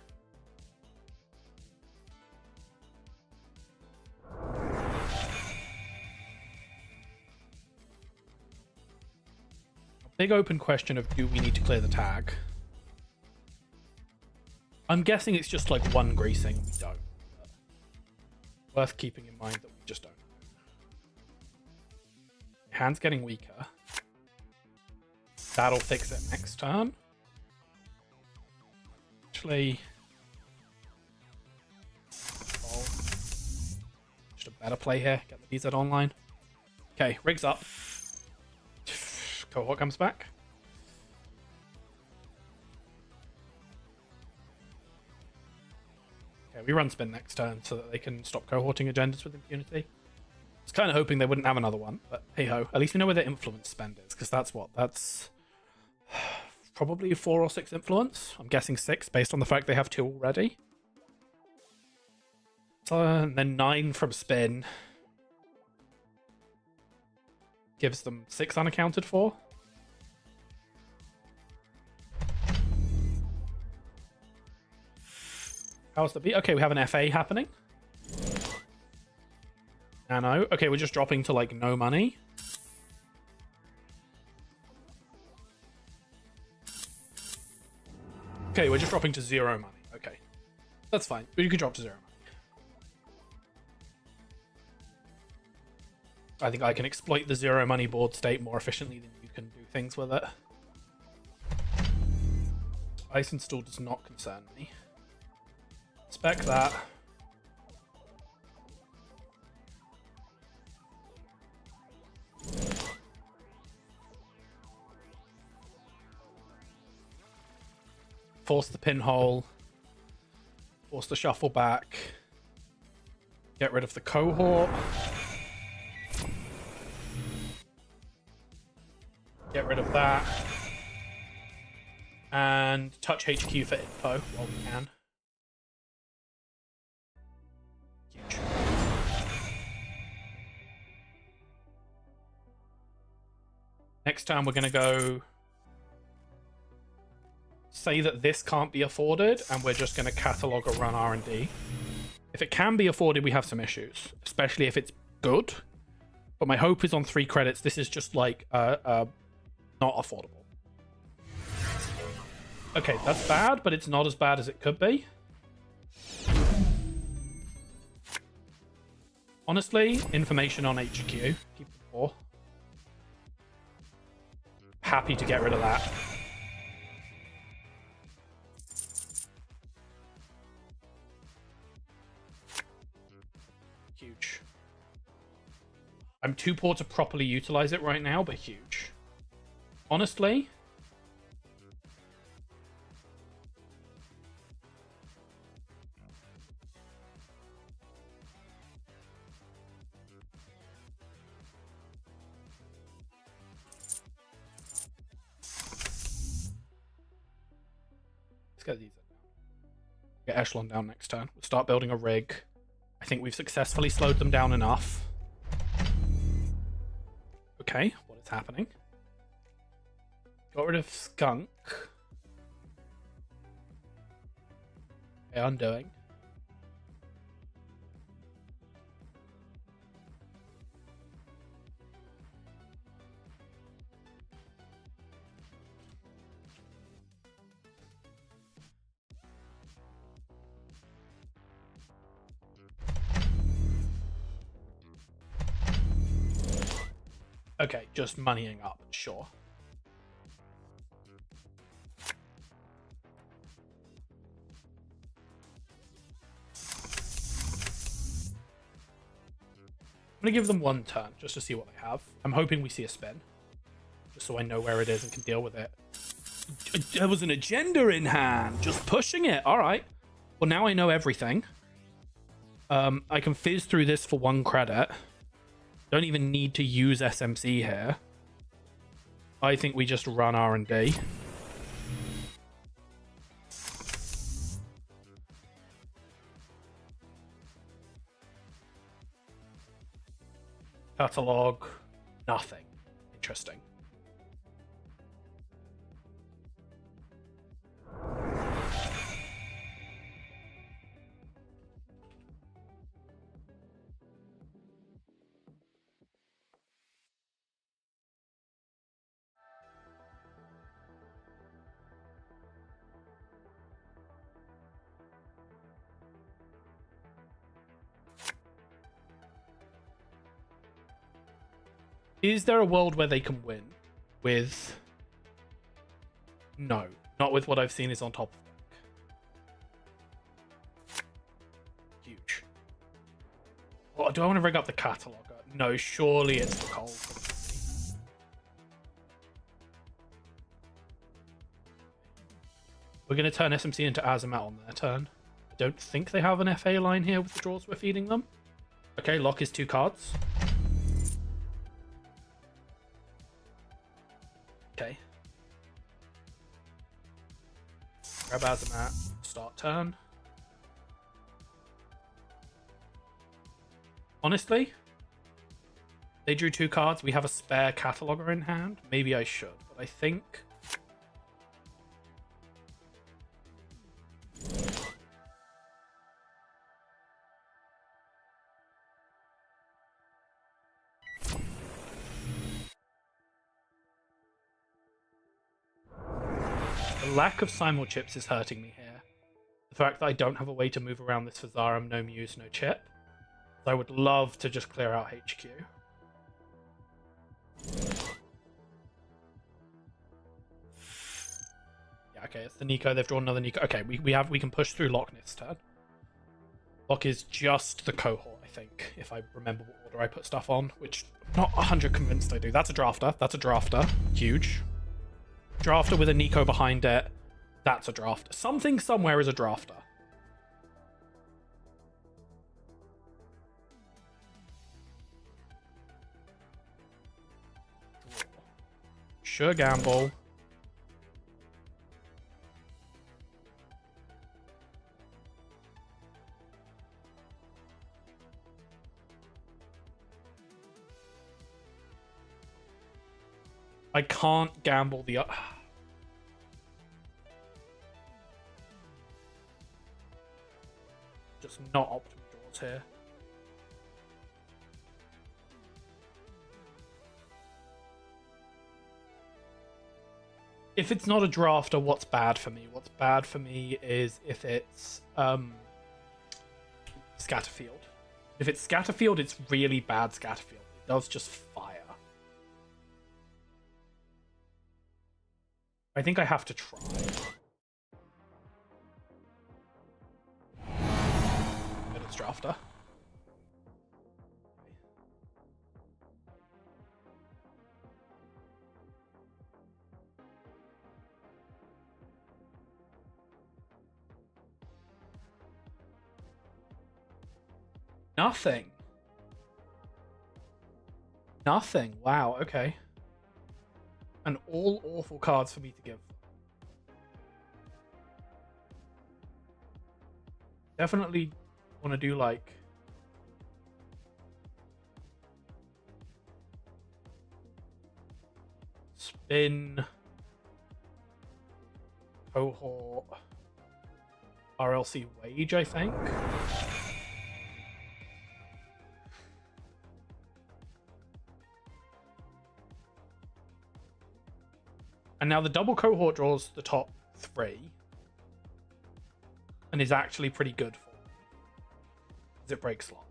A big open question of do we need to clear the tag? I'm guessing it's just like one greasing, we don't. Worth keeping in mind that we just don't. Hand's getting weaker. That'll fix it next turn. Actually, just a better play here. Get the DZ online. Okay, rigs up. Cohort comes back. Okay, we run spin next turn so that they can stop cohorting agendas with impunity. I was kind of hoping they wouldn't have another one, but hey ho. At least we know where their influence spend is, because that's probably 4 or 6 influence. I'm guessing 6 based on the fact they have 2 already. So, and then 9 from spin gives them 6 unaccounted for. How's the beat? Okay, we have an FA happening. Nano. Okay, we're just dropping to like no money. Okay, we're just dropping to 0 money. Okay. That's fine. You can drop to 0 money. I think I can exploit the 0 money board state more efficiently than you can do things with it. Ice install does not concern me. Spec that. Force the pinhole. Force the shuffle back. Get rid of the cohort. Get rid of that. And touch HQ for info while we can. Huge. Next time we're going to go say that this can't be afforded and we're just going to catalog a run R&D. If it can be afforded, we have some issues, especially if it's good. But my hope is on 3 credits. This is just like not affordable. Okay, that's bad, but it's not as bad as it could be. Honestly, information on HQ. Keep it 4. Happy to get rid of that. Huge. I'm too poor to properly utilize it right now, but huge. Honestly, let's get these down. Get Echelon down next turn. We'll start building a rig. I think we've successfully slowed them down enough. Okay, what is happening? Got rid of Skunk. Okay, undoing. Okay, just moneying up, sure. I'm gonna give them one turn just to see what they have. I'm hoping we see a spin, just so I know where it is and can deal with it. There was an agenda in hand, just pushing it. All right. Well, now I know everything. I can fizz through this for 1 credit. Don't even need to use SMC here. I think we just run R&D. Catalog, nothing. Interesting. Is there a world where they can win with... No, not with what I've seen is on top of it. Huge. Oh, do I want to rig up the catalogue? No, surely it's the cold. We're going to turn SMC into Azamat on their turn. I don't think they have an FA line here with the draws we're feeding them. Okay, lock is 2 cards. Okay. Grab Azamat, start turn. Honestly, they drew 2 cards. We have a spare cataloger in hand. Maybe I should, but I think... The lack of simul chips is hurting me here. The fact that I don't have a way to move around this for Zaram, no Muse, no chip. I would love to just clear out HQ. Yeah, okay, it's the Nico. They've drawn another Nico. Okay, we can push through Lock this turn. Lock is just the cohort, I think, if I remember what order I put stuff on, which I'm not 100 convinced I do. That's a drafter. That's a drafter. Huge. Drafter with a Nico behind it. That's a drafter. Something somewhere is a drafter. Sure gamble. I can't gamble the... Just not optimal draws here. If it's not a drafter, what's bad for me? What's bad for me is if it's Scatterfield. If it's Scatterfield, it's really bad Scatterfield. It does just fire. I think I have to try. Minutes drafter. Nothing. Nothing. Wow, okay. And all awful cards for me to give. Definitely want to do like spin, cohort, RLC wage, I think. And now the double cohort draws the top 3 and is actually pretty good for me as it breaks lock.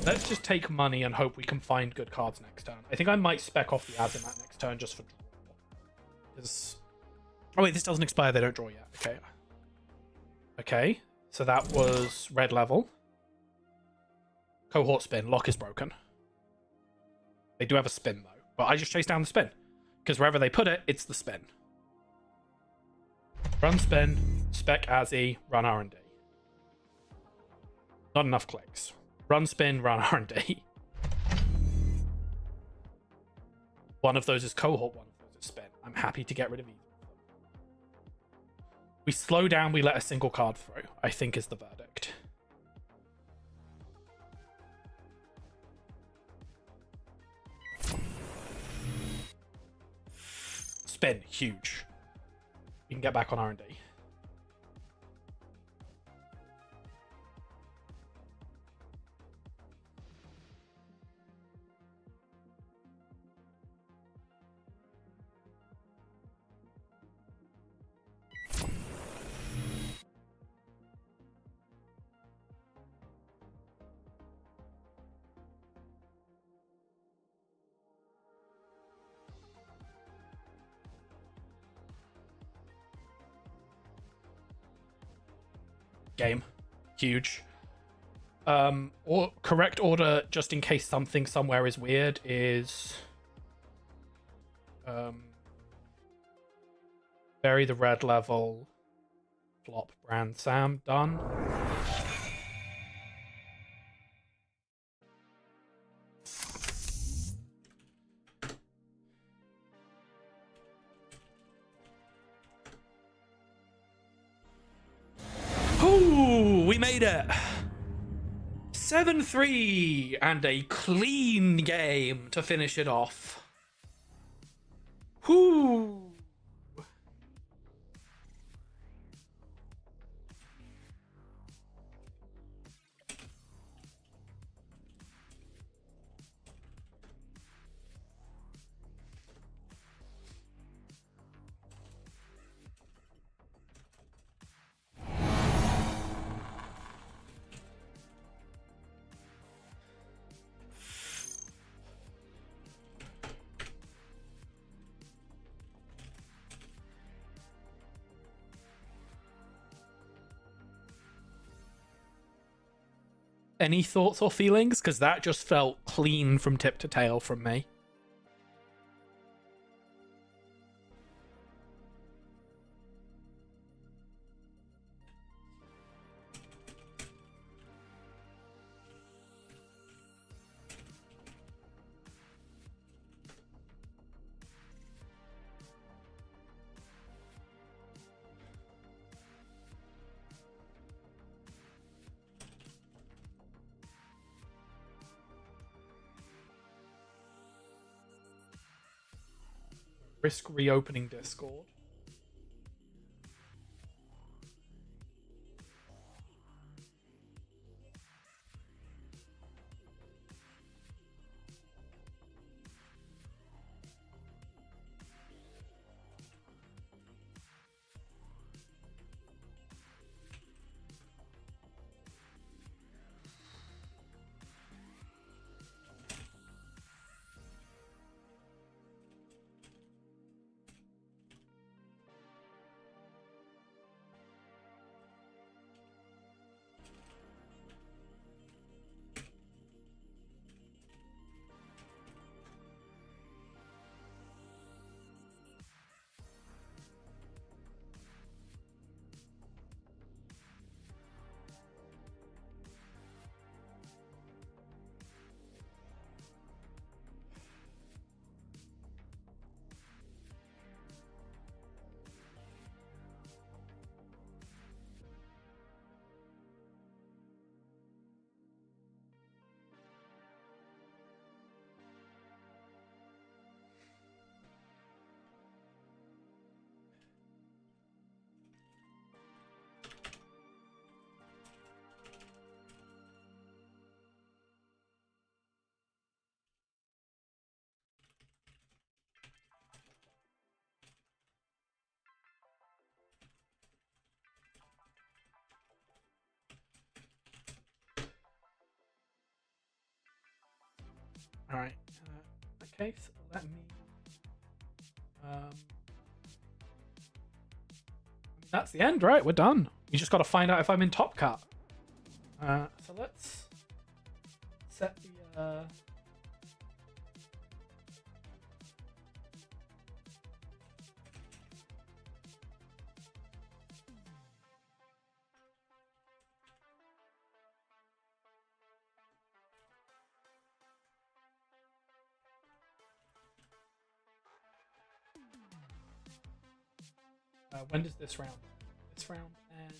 Let's just take money and hope we can find good cards next turn. I think I might spec off the Azimat next turn just for draw. Oh wait, this doesn't expire, they don't draw yet. Okay. Okay, so that was red level. Cohort spin. Lock is broken. They do have a spin, though. But I just chase down the spin. Because wherever they put it, it's the spin. Run spin, spec Azzy, run R&D. Not enough clicks. Run spin, run R&D. One of those is cohort, one of those is spin. I'm happy to get rid of either. We slow down, we let a single card through, I think is the verdict. Spin, huge. You can get back on R&D. Game. Huge. Or correct order, just in case something somewhere is weird, is bury the red level, flop Brand Sam, done. Ooh, we made it. 7-3 and a clean game to finish it off. Whoo. Any thoughts or feelings? Because that just felt clean from tip to tail from me. Risk reopening Discord. All right. In that case, let me. That's the end, right? We're done. We just got to find out if I'm in Top Cut. So let's set the. When does this round? This round ends.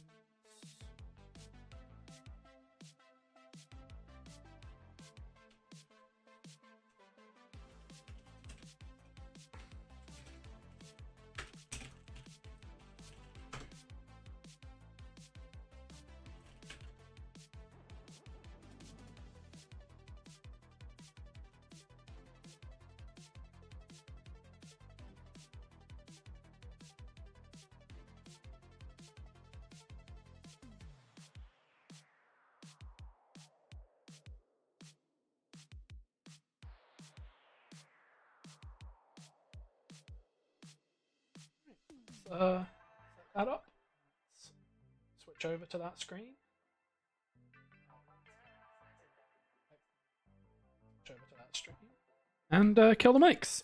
Set that up. Let's switch over to that screen. Switch over to that screen. And kill the mics.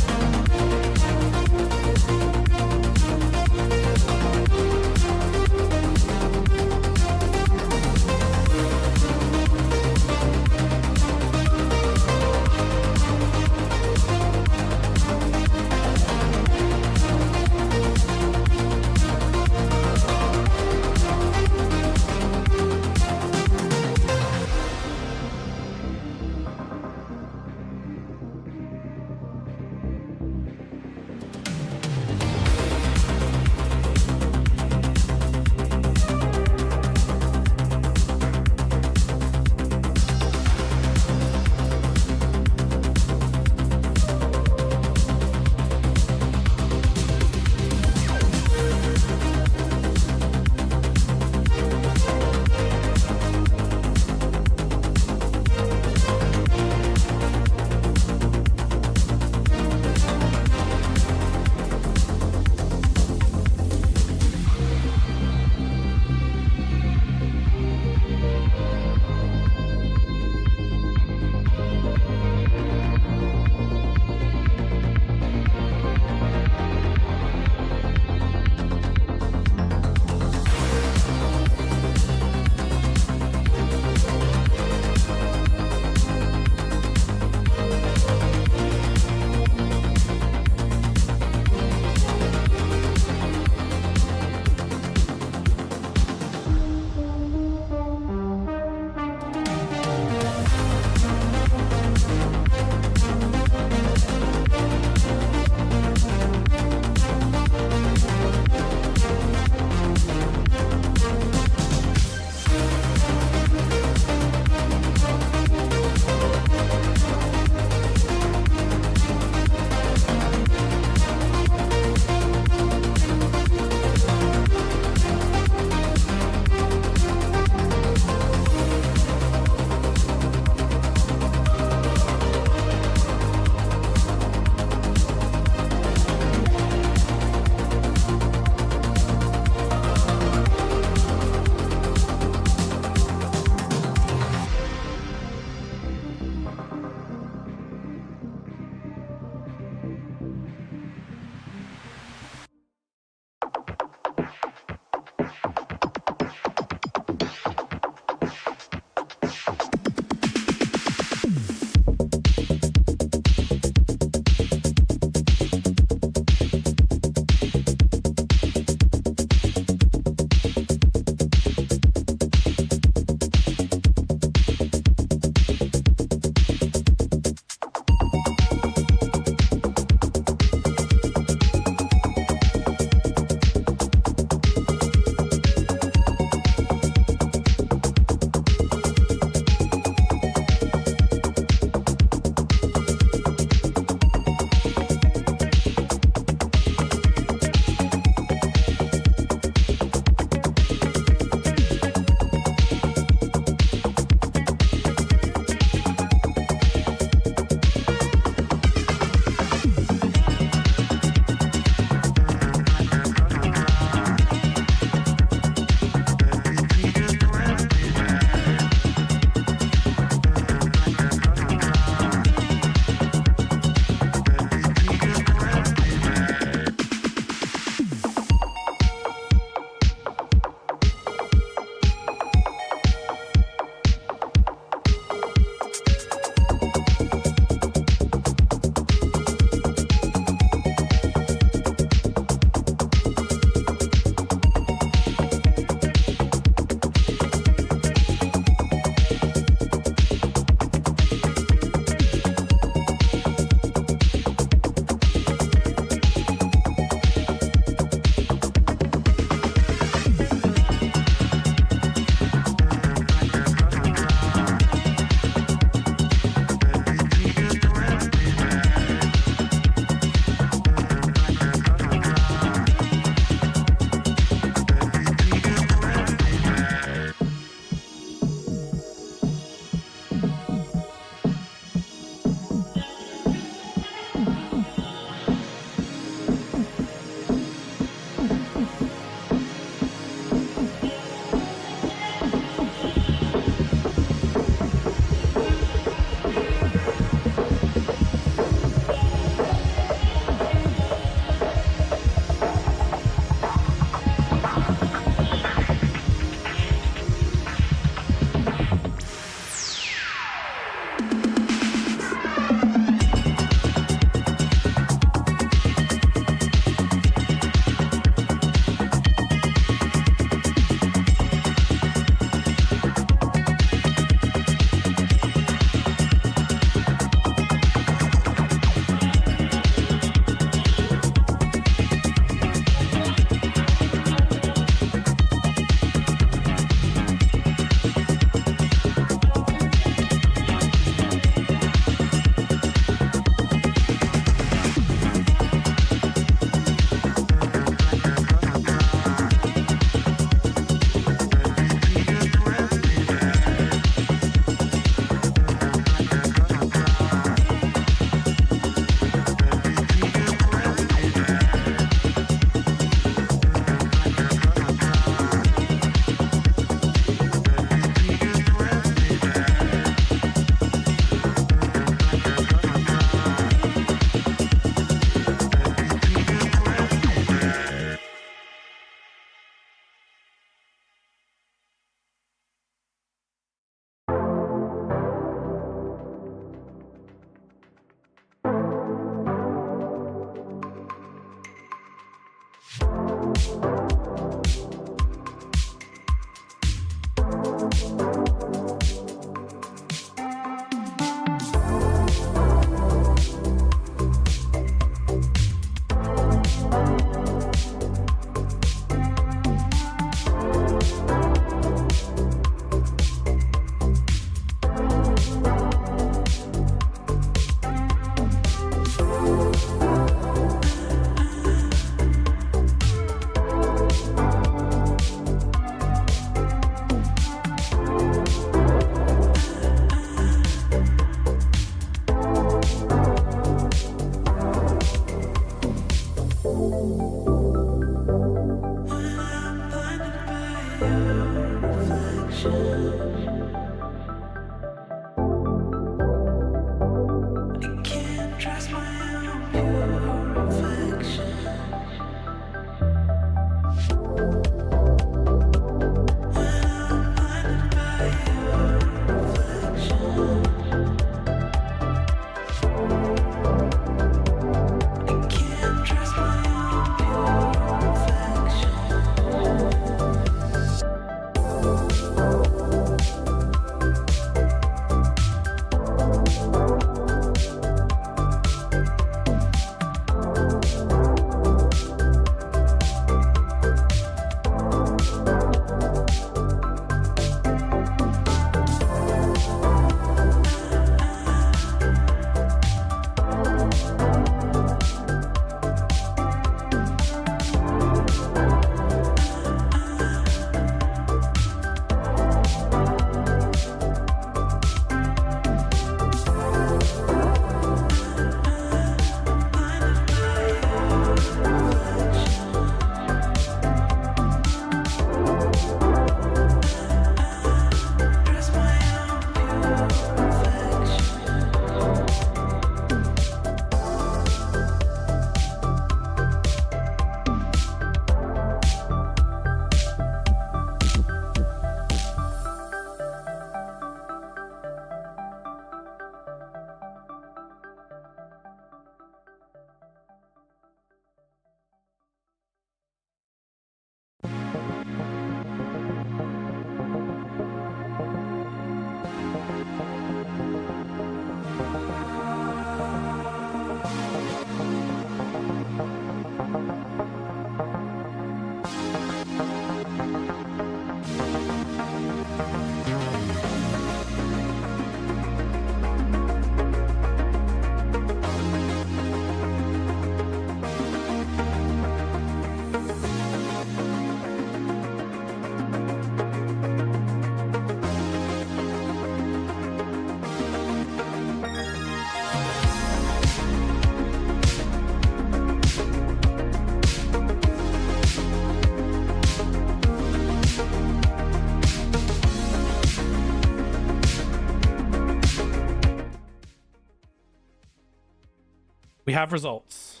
we have results.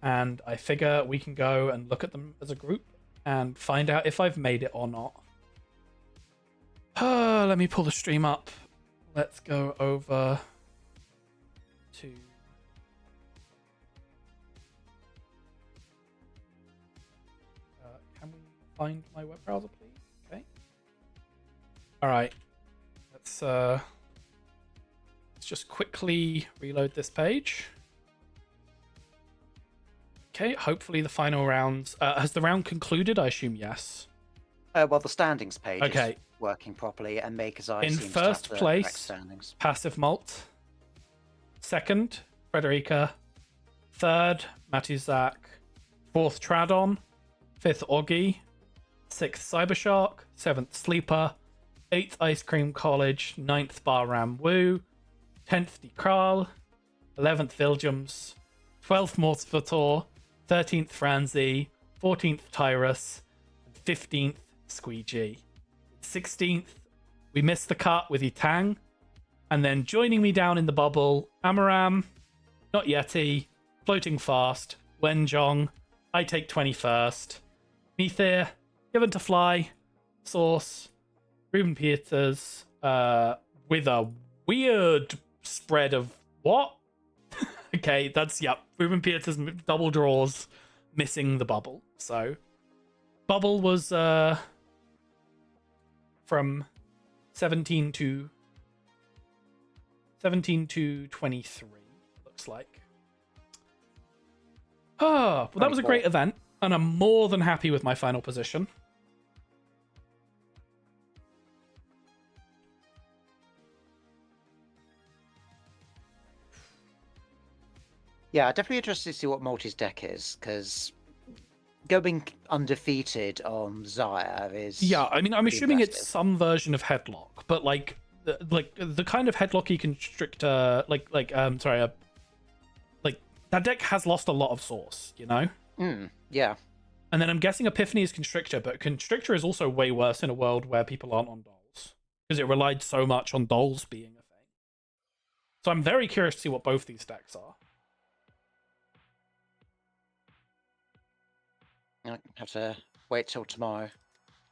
And I figure we can go and look at them as a group and find out if I've made it or not. Let me pull the stream up. Let's go over to... can we find my web browser, please? Okay. All right. Let's just quickly reload this page. Okay, hopefully the final rounds... has the round concluded? I assume yes. Well, the standings page Okay. is working properly, and Maker's Eye In seems to have first the correct place, standings. Passive Malt. Second, Frederica. Third, Matuzak. Fourth, Tradon. Fifth, Augie. Sixth, Cybershark. Seventh, Sleeper. Eighth, Ice Cream College. Ninth, Barram Woo. 10th, Dekral. 11th, Viljums. 12th, Mortivator. 13th, Franzi. 14th, Tyrus. And 15th, Squeegee. 16th, we missed the cut with Yitang. And then joining me down in the bubble, Amaram, Not Yeti, Floating Fast, Wenjong, I Take 21st, Methir, Given to Fly, Source, Ruben Peters, with a weird spread of what? Okay, that's, yep, Ruben Peters double draws, missing the bubble. So, bubble was from 17 to 23, looks like. Oh, well, that was a great event, and I'm more than happy with my final position. Yeah, definitely interested to see what Multi's deck is, because going undefeated on Zaya is... Yeah, I mean, I'm assuming impressive. it's some version of Headlock, but like the kind of Headlocky Constrictor, like that deck has lost a lot of source, you know? Yeah. And then I'm guessing Epiphany is Constrictor, but Constrictor is also way worse in a world where people aren't on dolls, because it relied so much on dolls being a thing. So I'm very curious to see what both these decks are. I have to wait till tomorrow.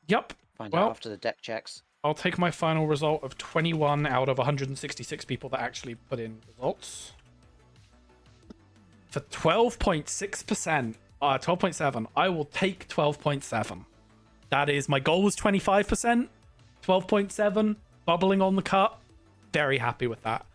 Yep. Find Well, out after the deck checks. I'll take my final result of 21 out of 166 people that actually put in results. For 12.6%, 12.7, I will take 12.7. That is, my goal was 25%, 12.7, bubbling on the cut. Very happy with that.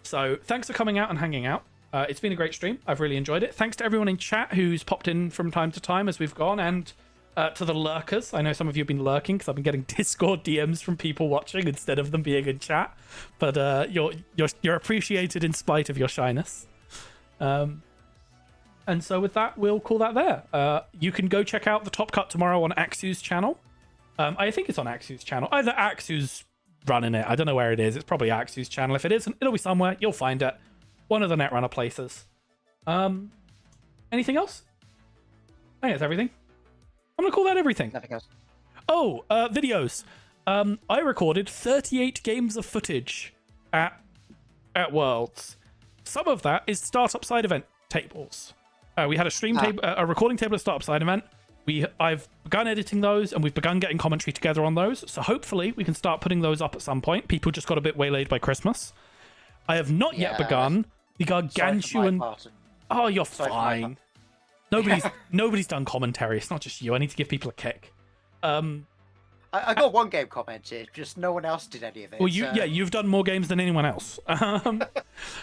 So thanks for coming out and hanging out. It's been a great stream. I've really enjoyed it. Thanks to everyone in chat who's popped in from time to time as we've gone, and to the lurkers. I know some of you have been lurking because I've been getting Discord DMs from people watching instead of them being in chat. But you're appreciated in spite of your shyness. And so with that, we'll call that there. You can go check out the Top Cut tomorrow on Axu's channel. I think it's on Axu's channel. Either Axu's running it. I don't know where it is. It's probably Axu's channel. If it isn't, it'll be somewhere. You'll find it. One of the Netrunner places. Anything else? I think that's everything. I'm gonna call that everything. Nothing else. Oh, videos. I recorded 38 games of footage at Worlds. Some of that is Startup Side event tables. We had a stream table, a recording table at Startup Side event. I've begun editing those, and we've begun getting commentary together on those. So hopefully we can start putting those up at some point. People just got a bit waylaid by Christmas. I have not yet begun the gargantuan. Oh, you're fine. Nobody's done commentary. It's not just you. I need to give people a kick. I got one game commented, just no one else did any of it. Well, you've done more games than anyone else.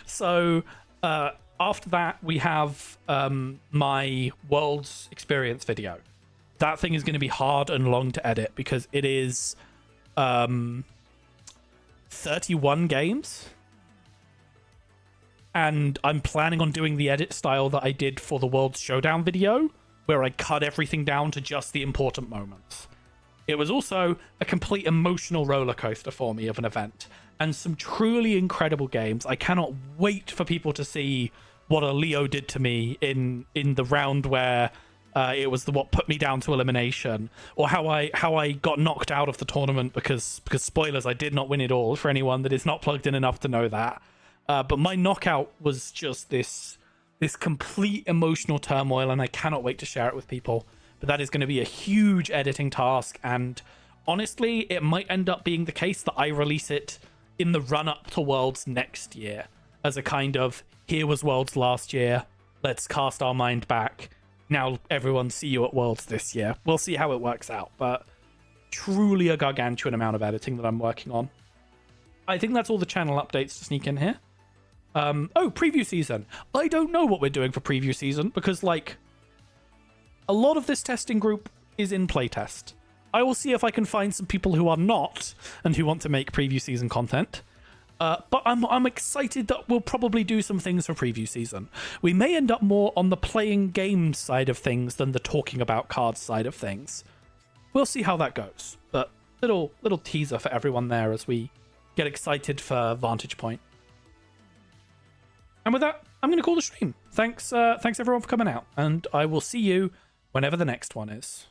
So after that, we have my World's Experience video. That thing is going to be hard and long to edit because it is 31 games. And I'm planning on doing the edit style that I did for the World's Showdown video, where I cut everything down to just the important moments. It was also a complete emotional roller coaster for me of an event, and some truly incredible games. I cannot wait for people to see what a Leo did to me in the round where it was what put me down to elimination, or how I got knocked out of the tournament because spoilers, I did not win it all, for anyone that is not plugged in enough to know that. But my knockout was just this this complete emotional turmoil, and I cannot wait to share it with people. But that is going to be a huge editing task, and honestly, it might end up being the case that I release it in the run-up to Worlds next year as a kind of, here was Worlds last year, let's cast our mind back. Now everyone see you at Worlds this year. We'll see how it works out, but truly a gargantuan amount of editing that I'm working on. I think that's all the channel updates to sneak in here. Oh, preview season. I don't know what we're doing for preview season because, like, a lot of this testing group is in playtest. I will see if I can find some people who are not and who want to make preview season content. But I'm excited that we'll probably do some things for preview season. We may end up more on the playing games side of things than the talking about cards side of things. We'll see how that goes. But little teaser for everyone there as we get excited for Vantage Point. And with that, I'm going to call the stream. Thanks everyone for coming out, and I will see you whenever the next one is.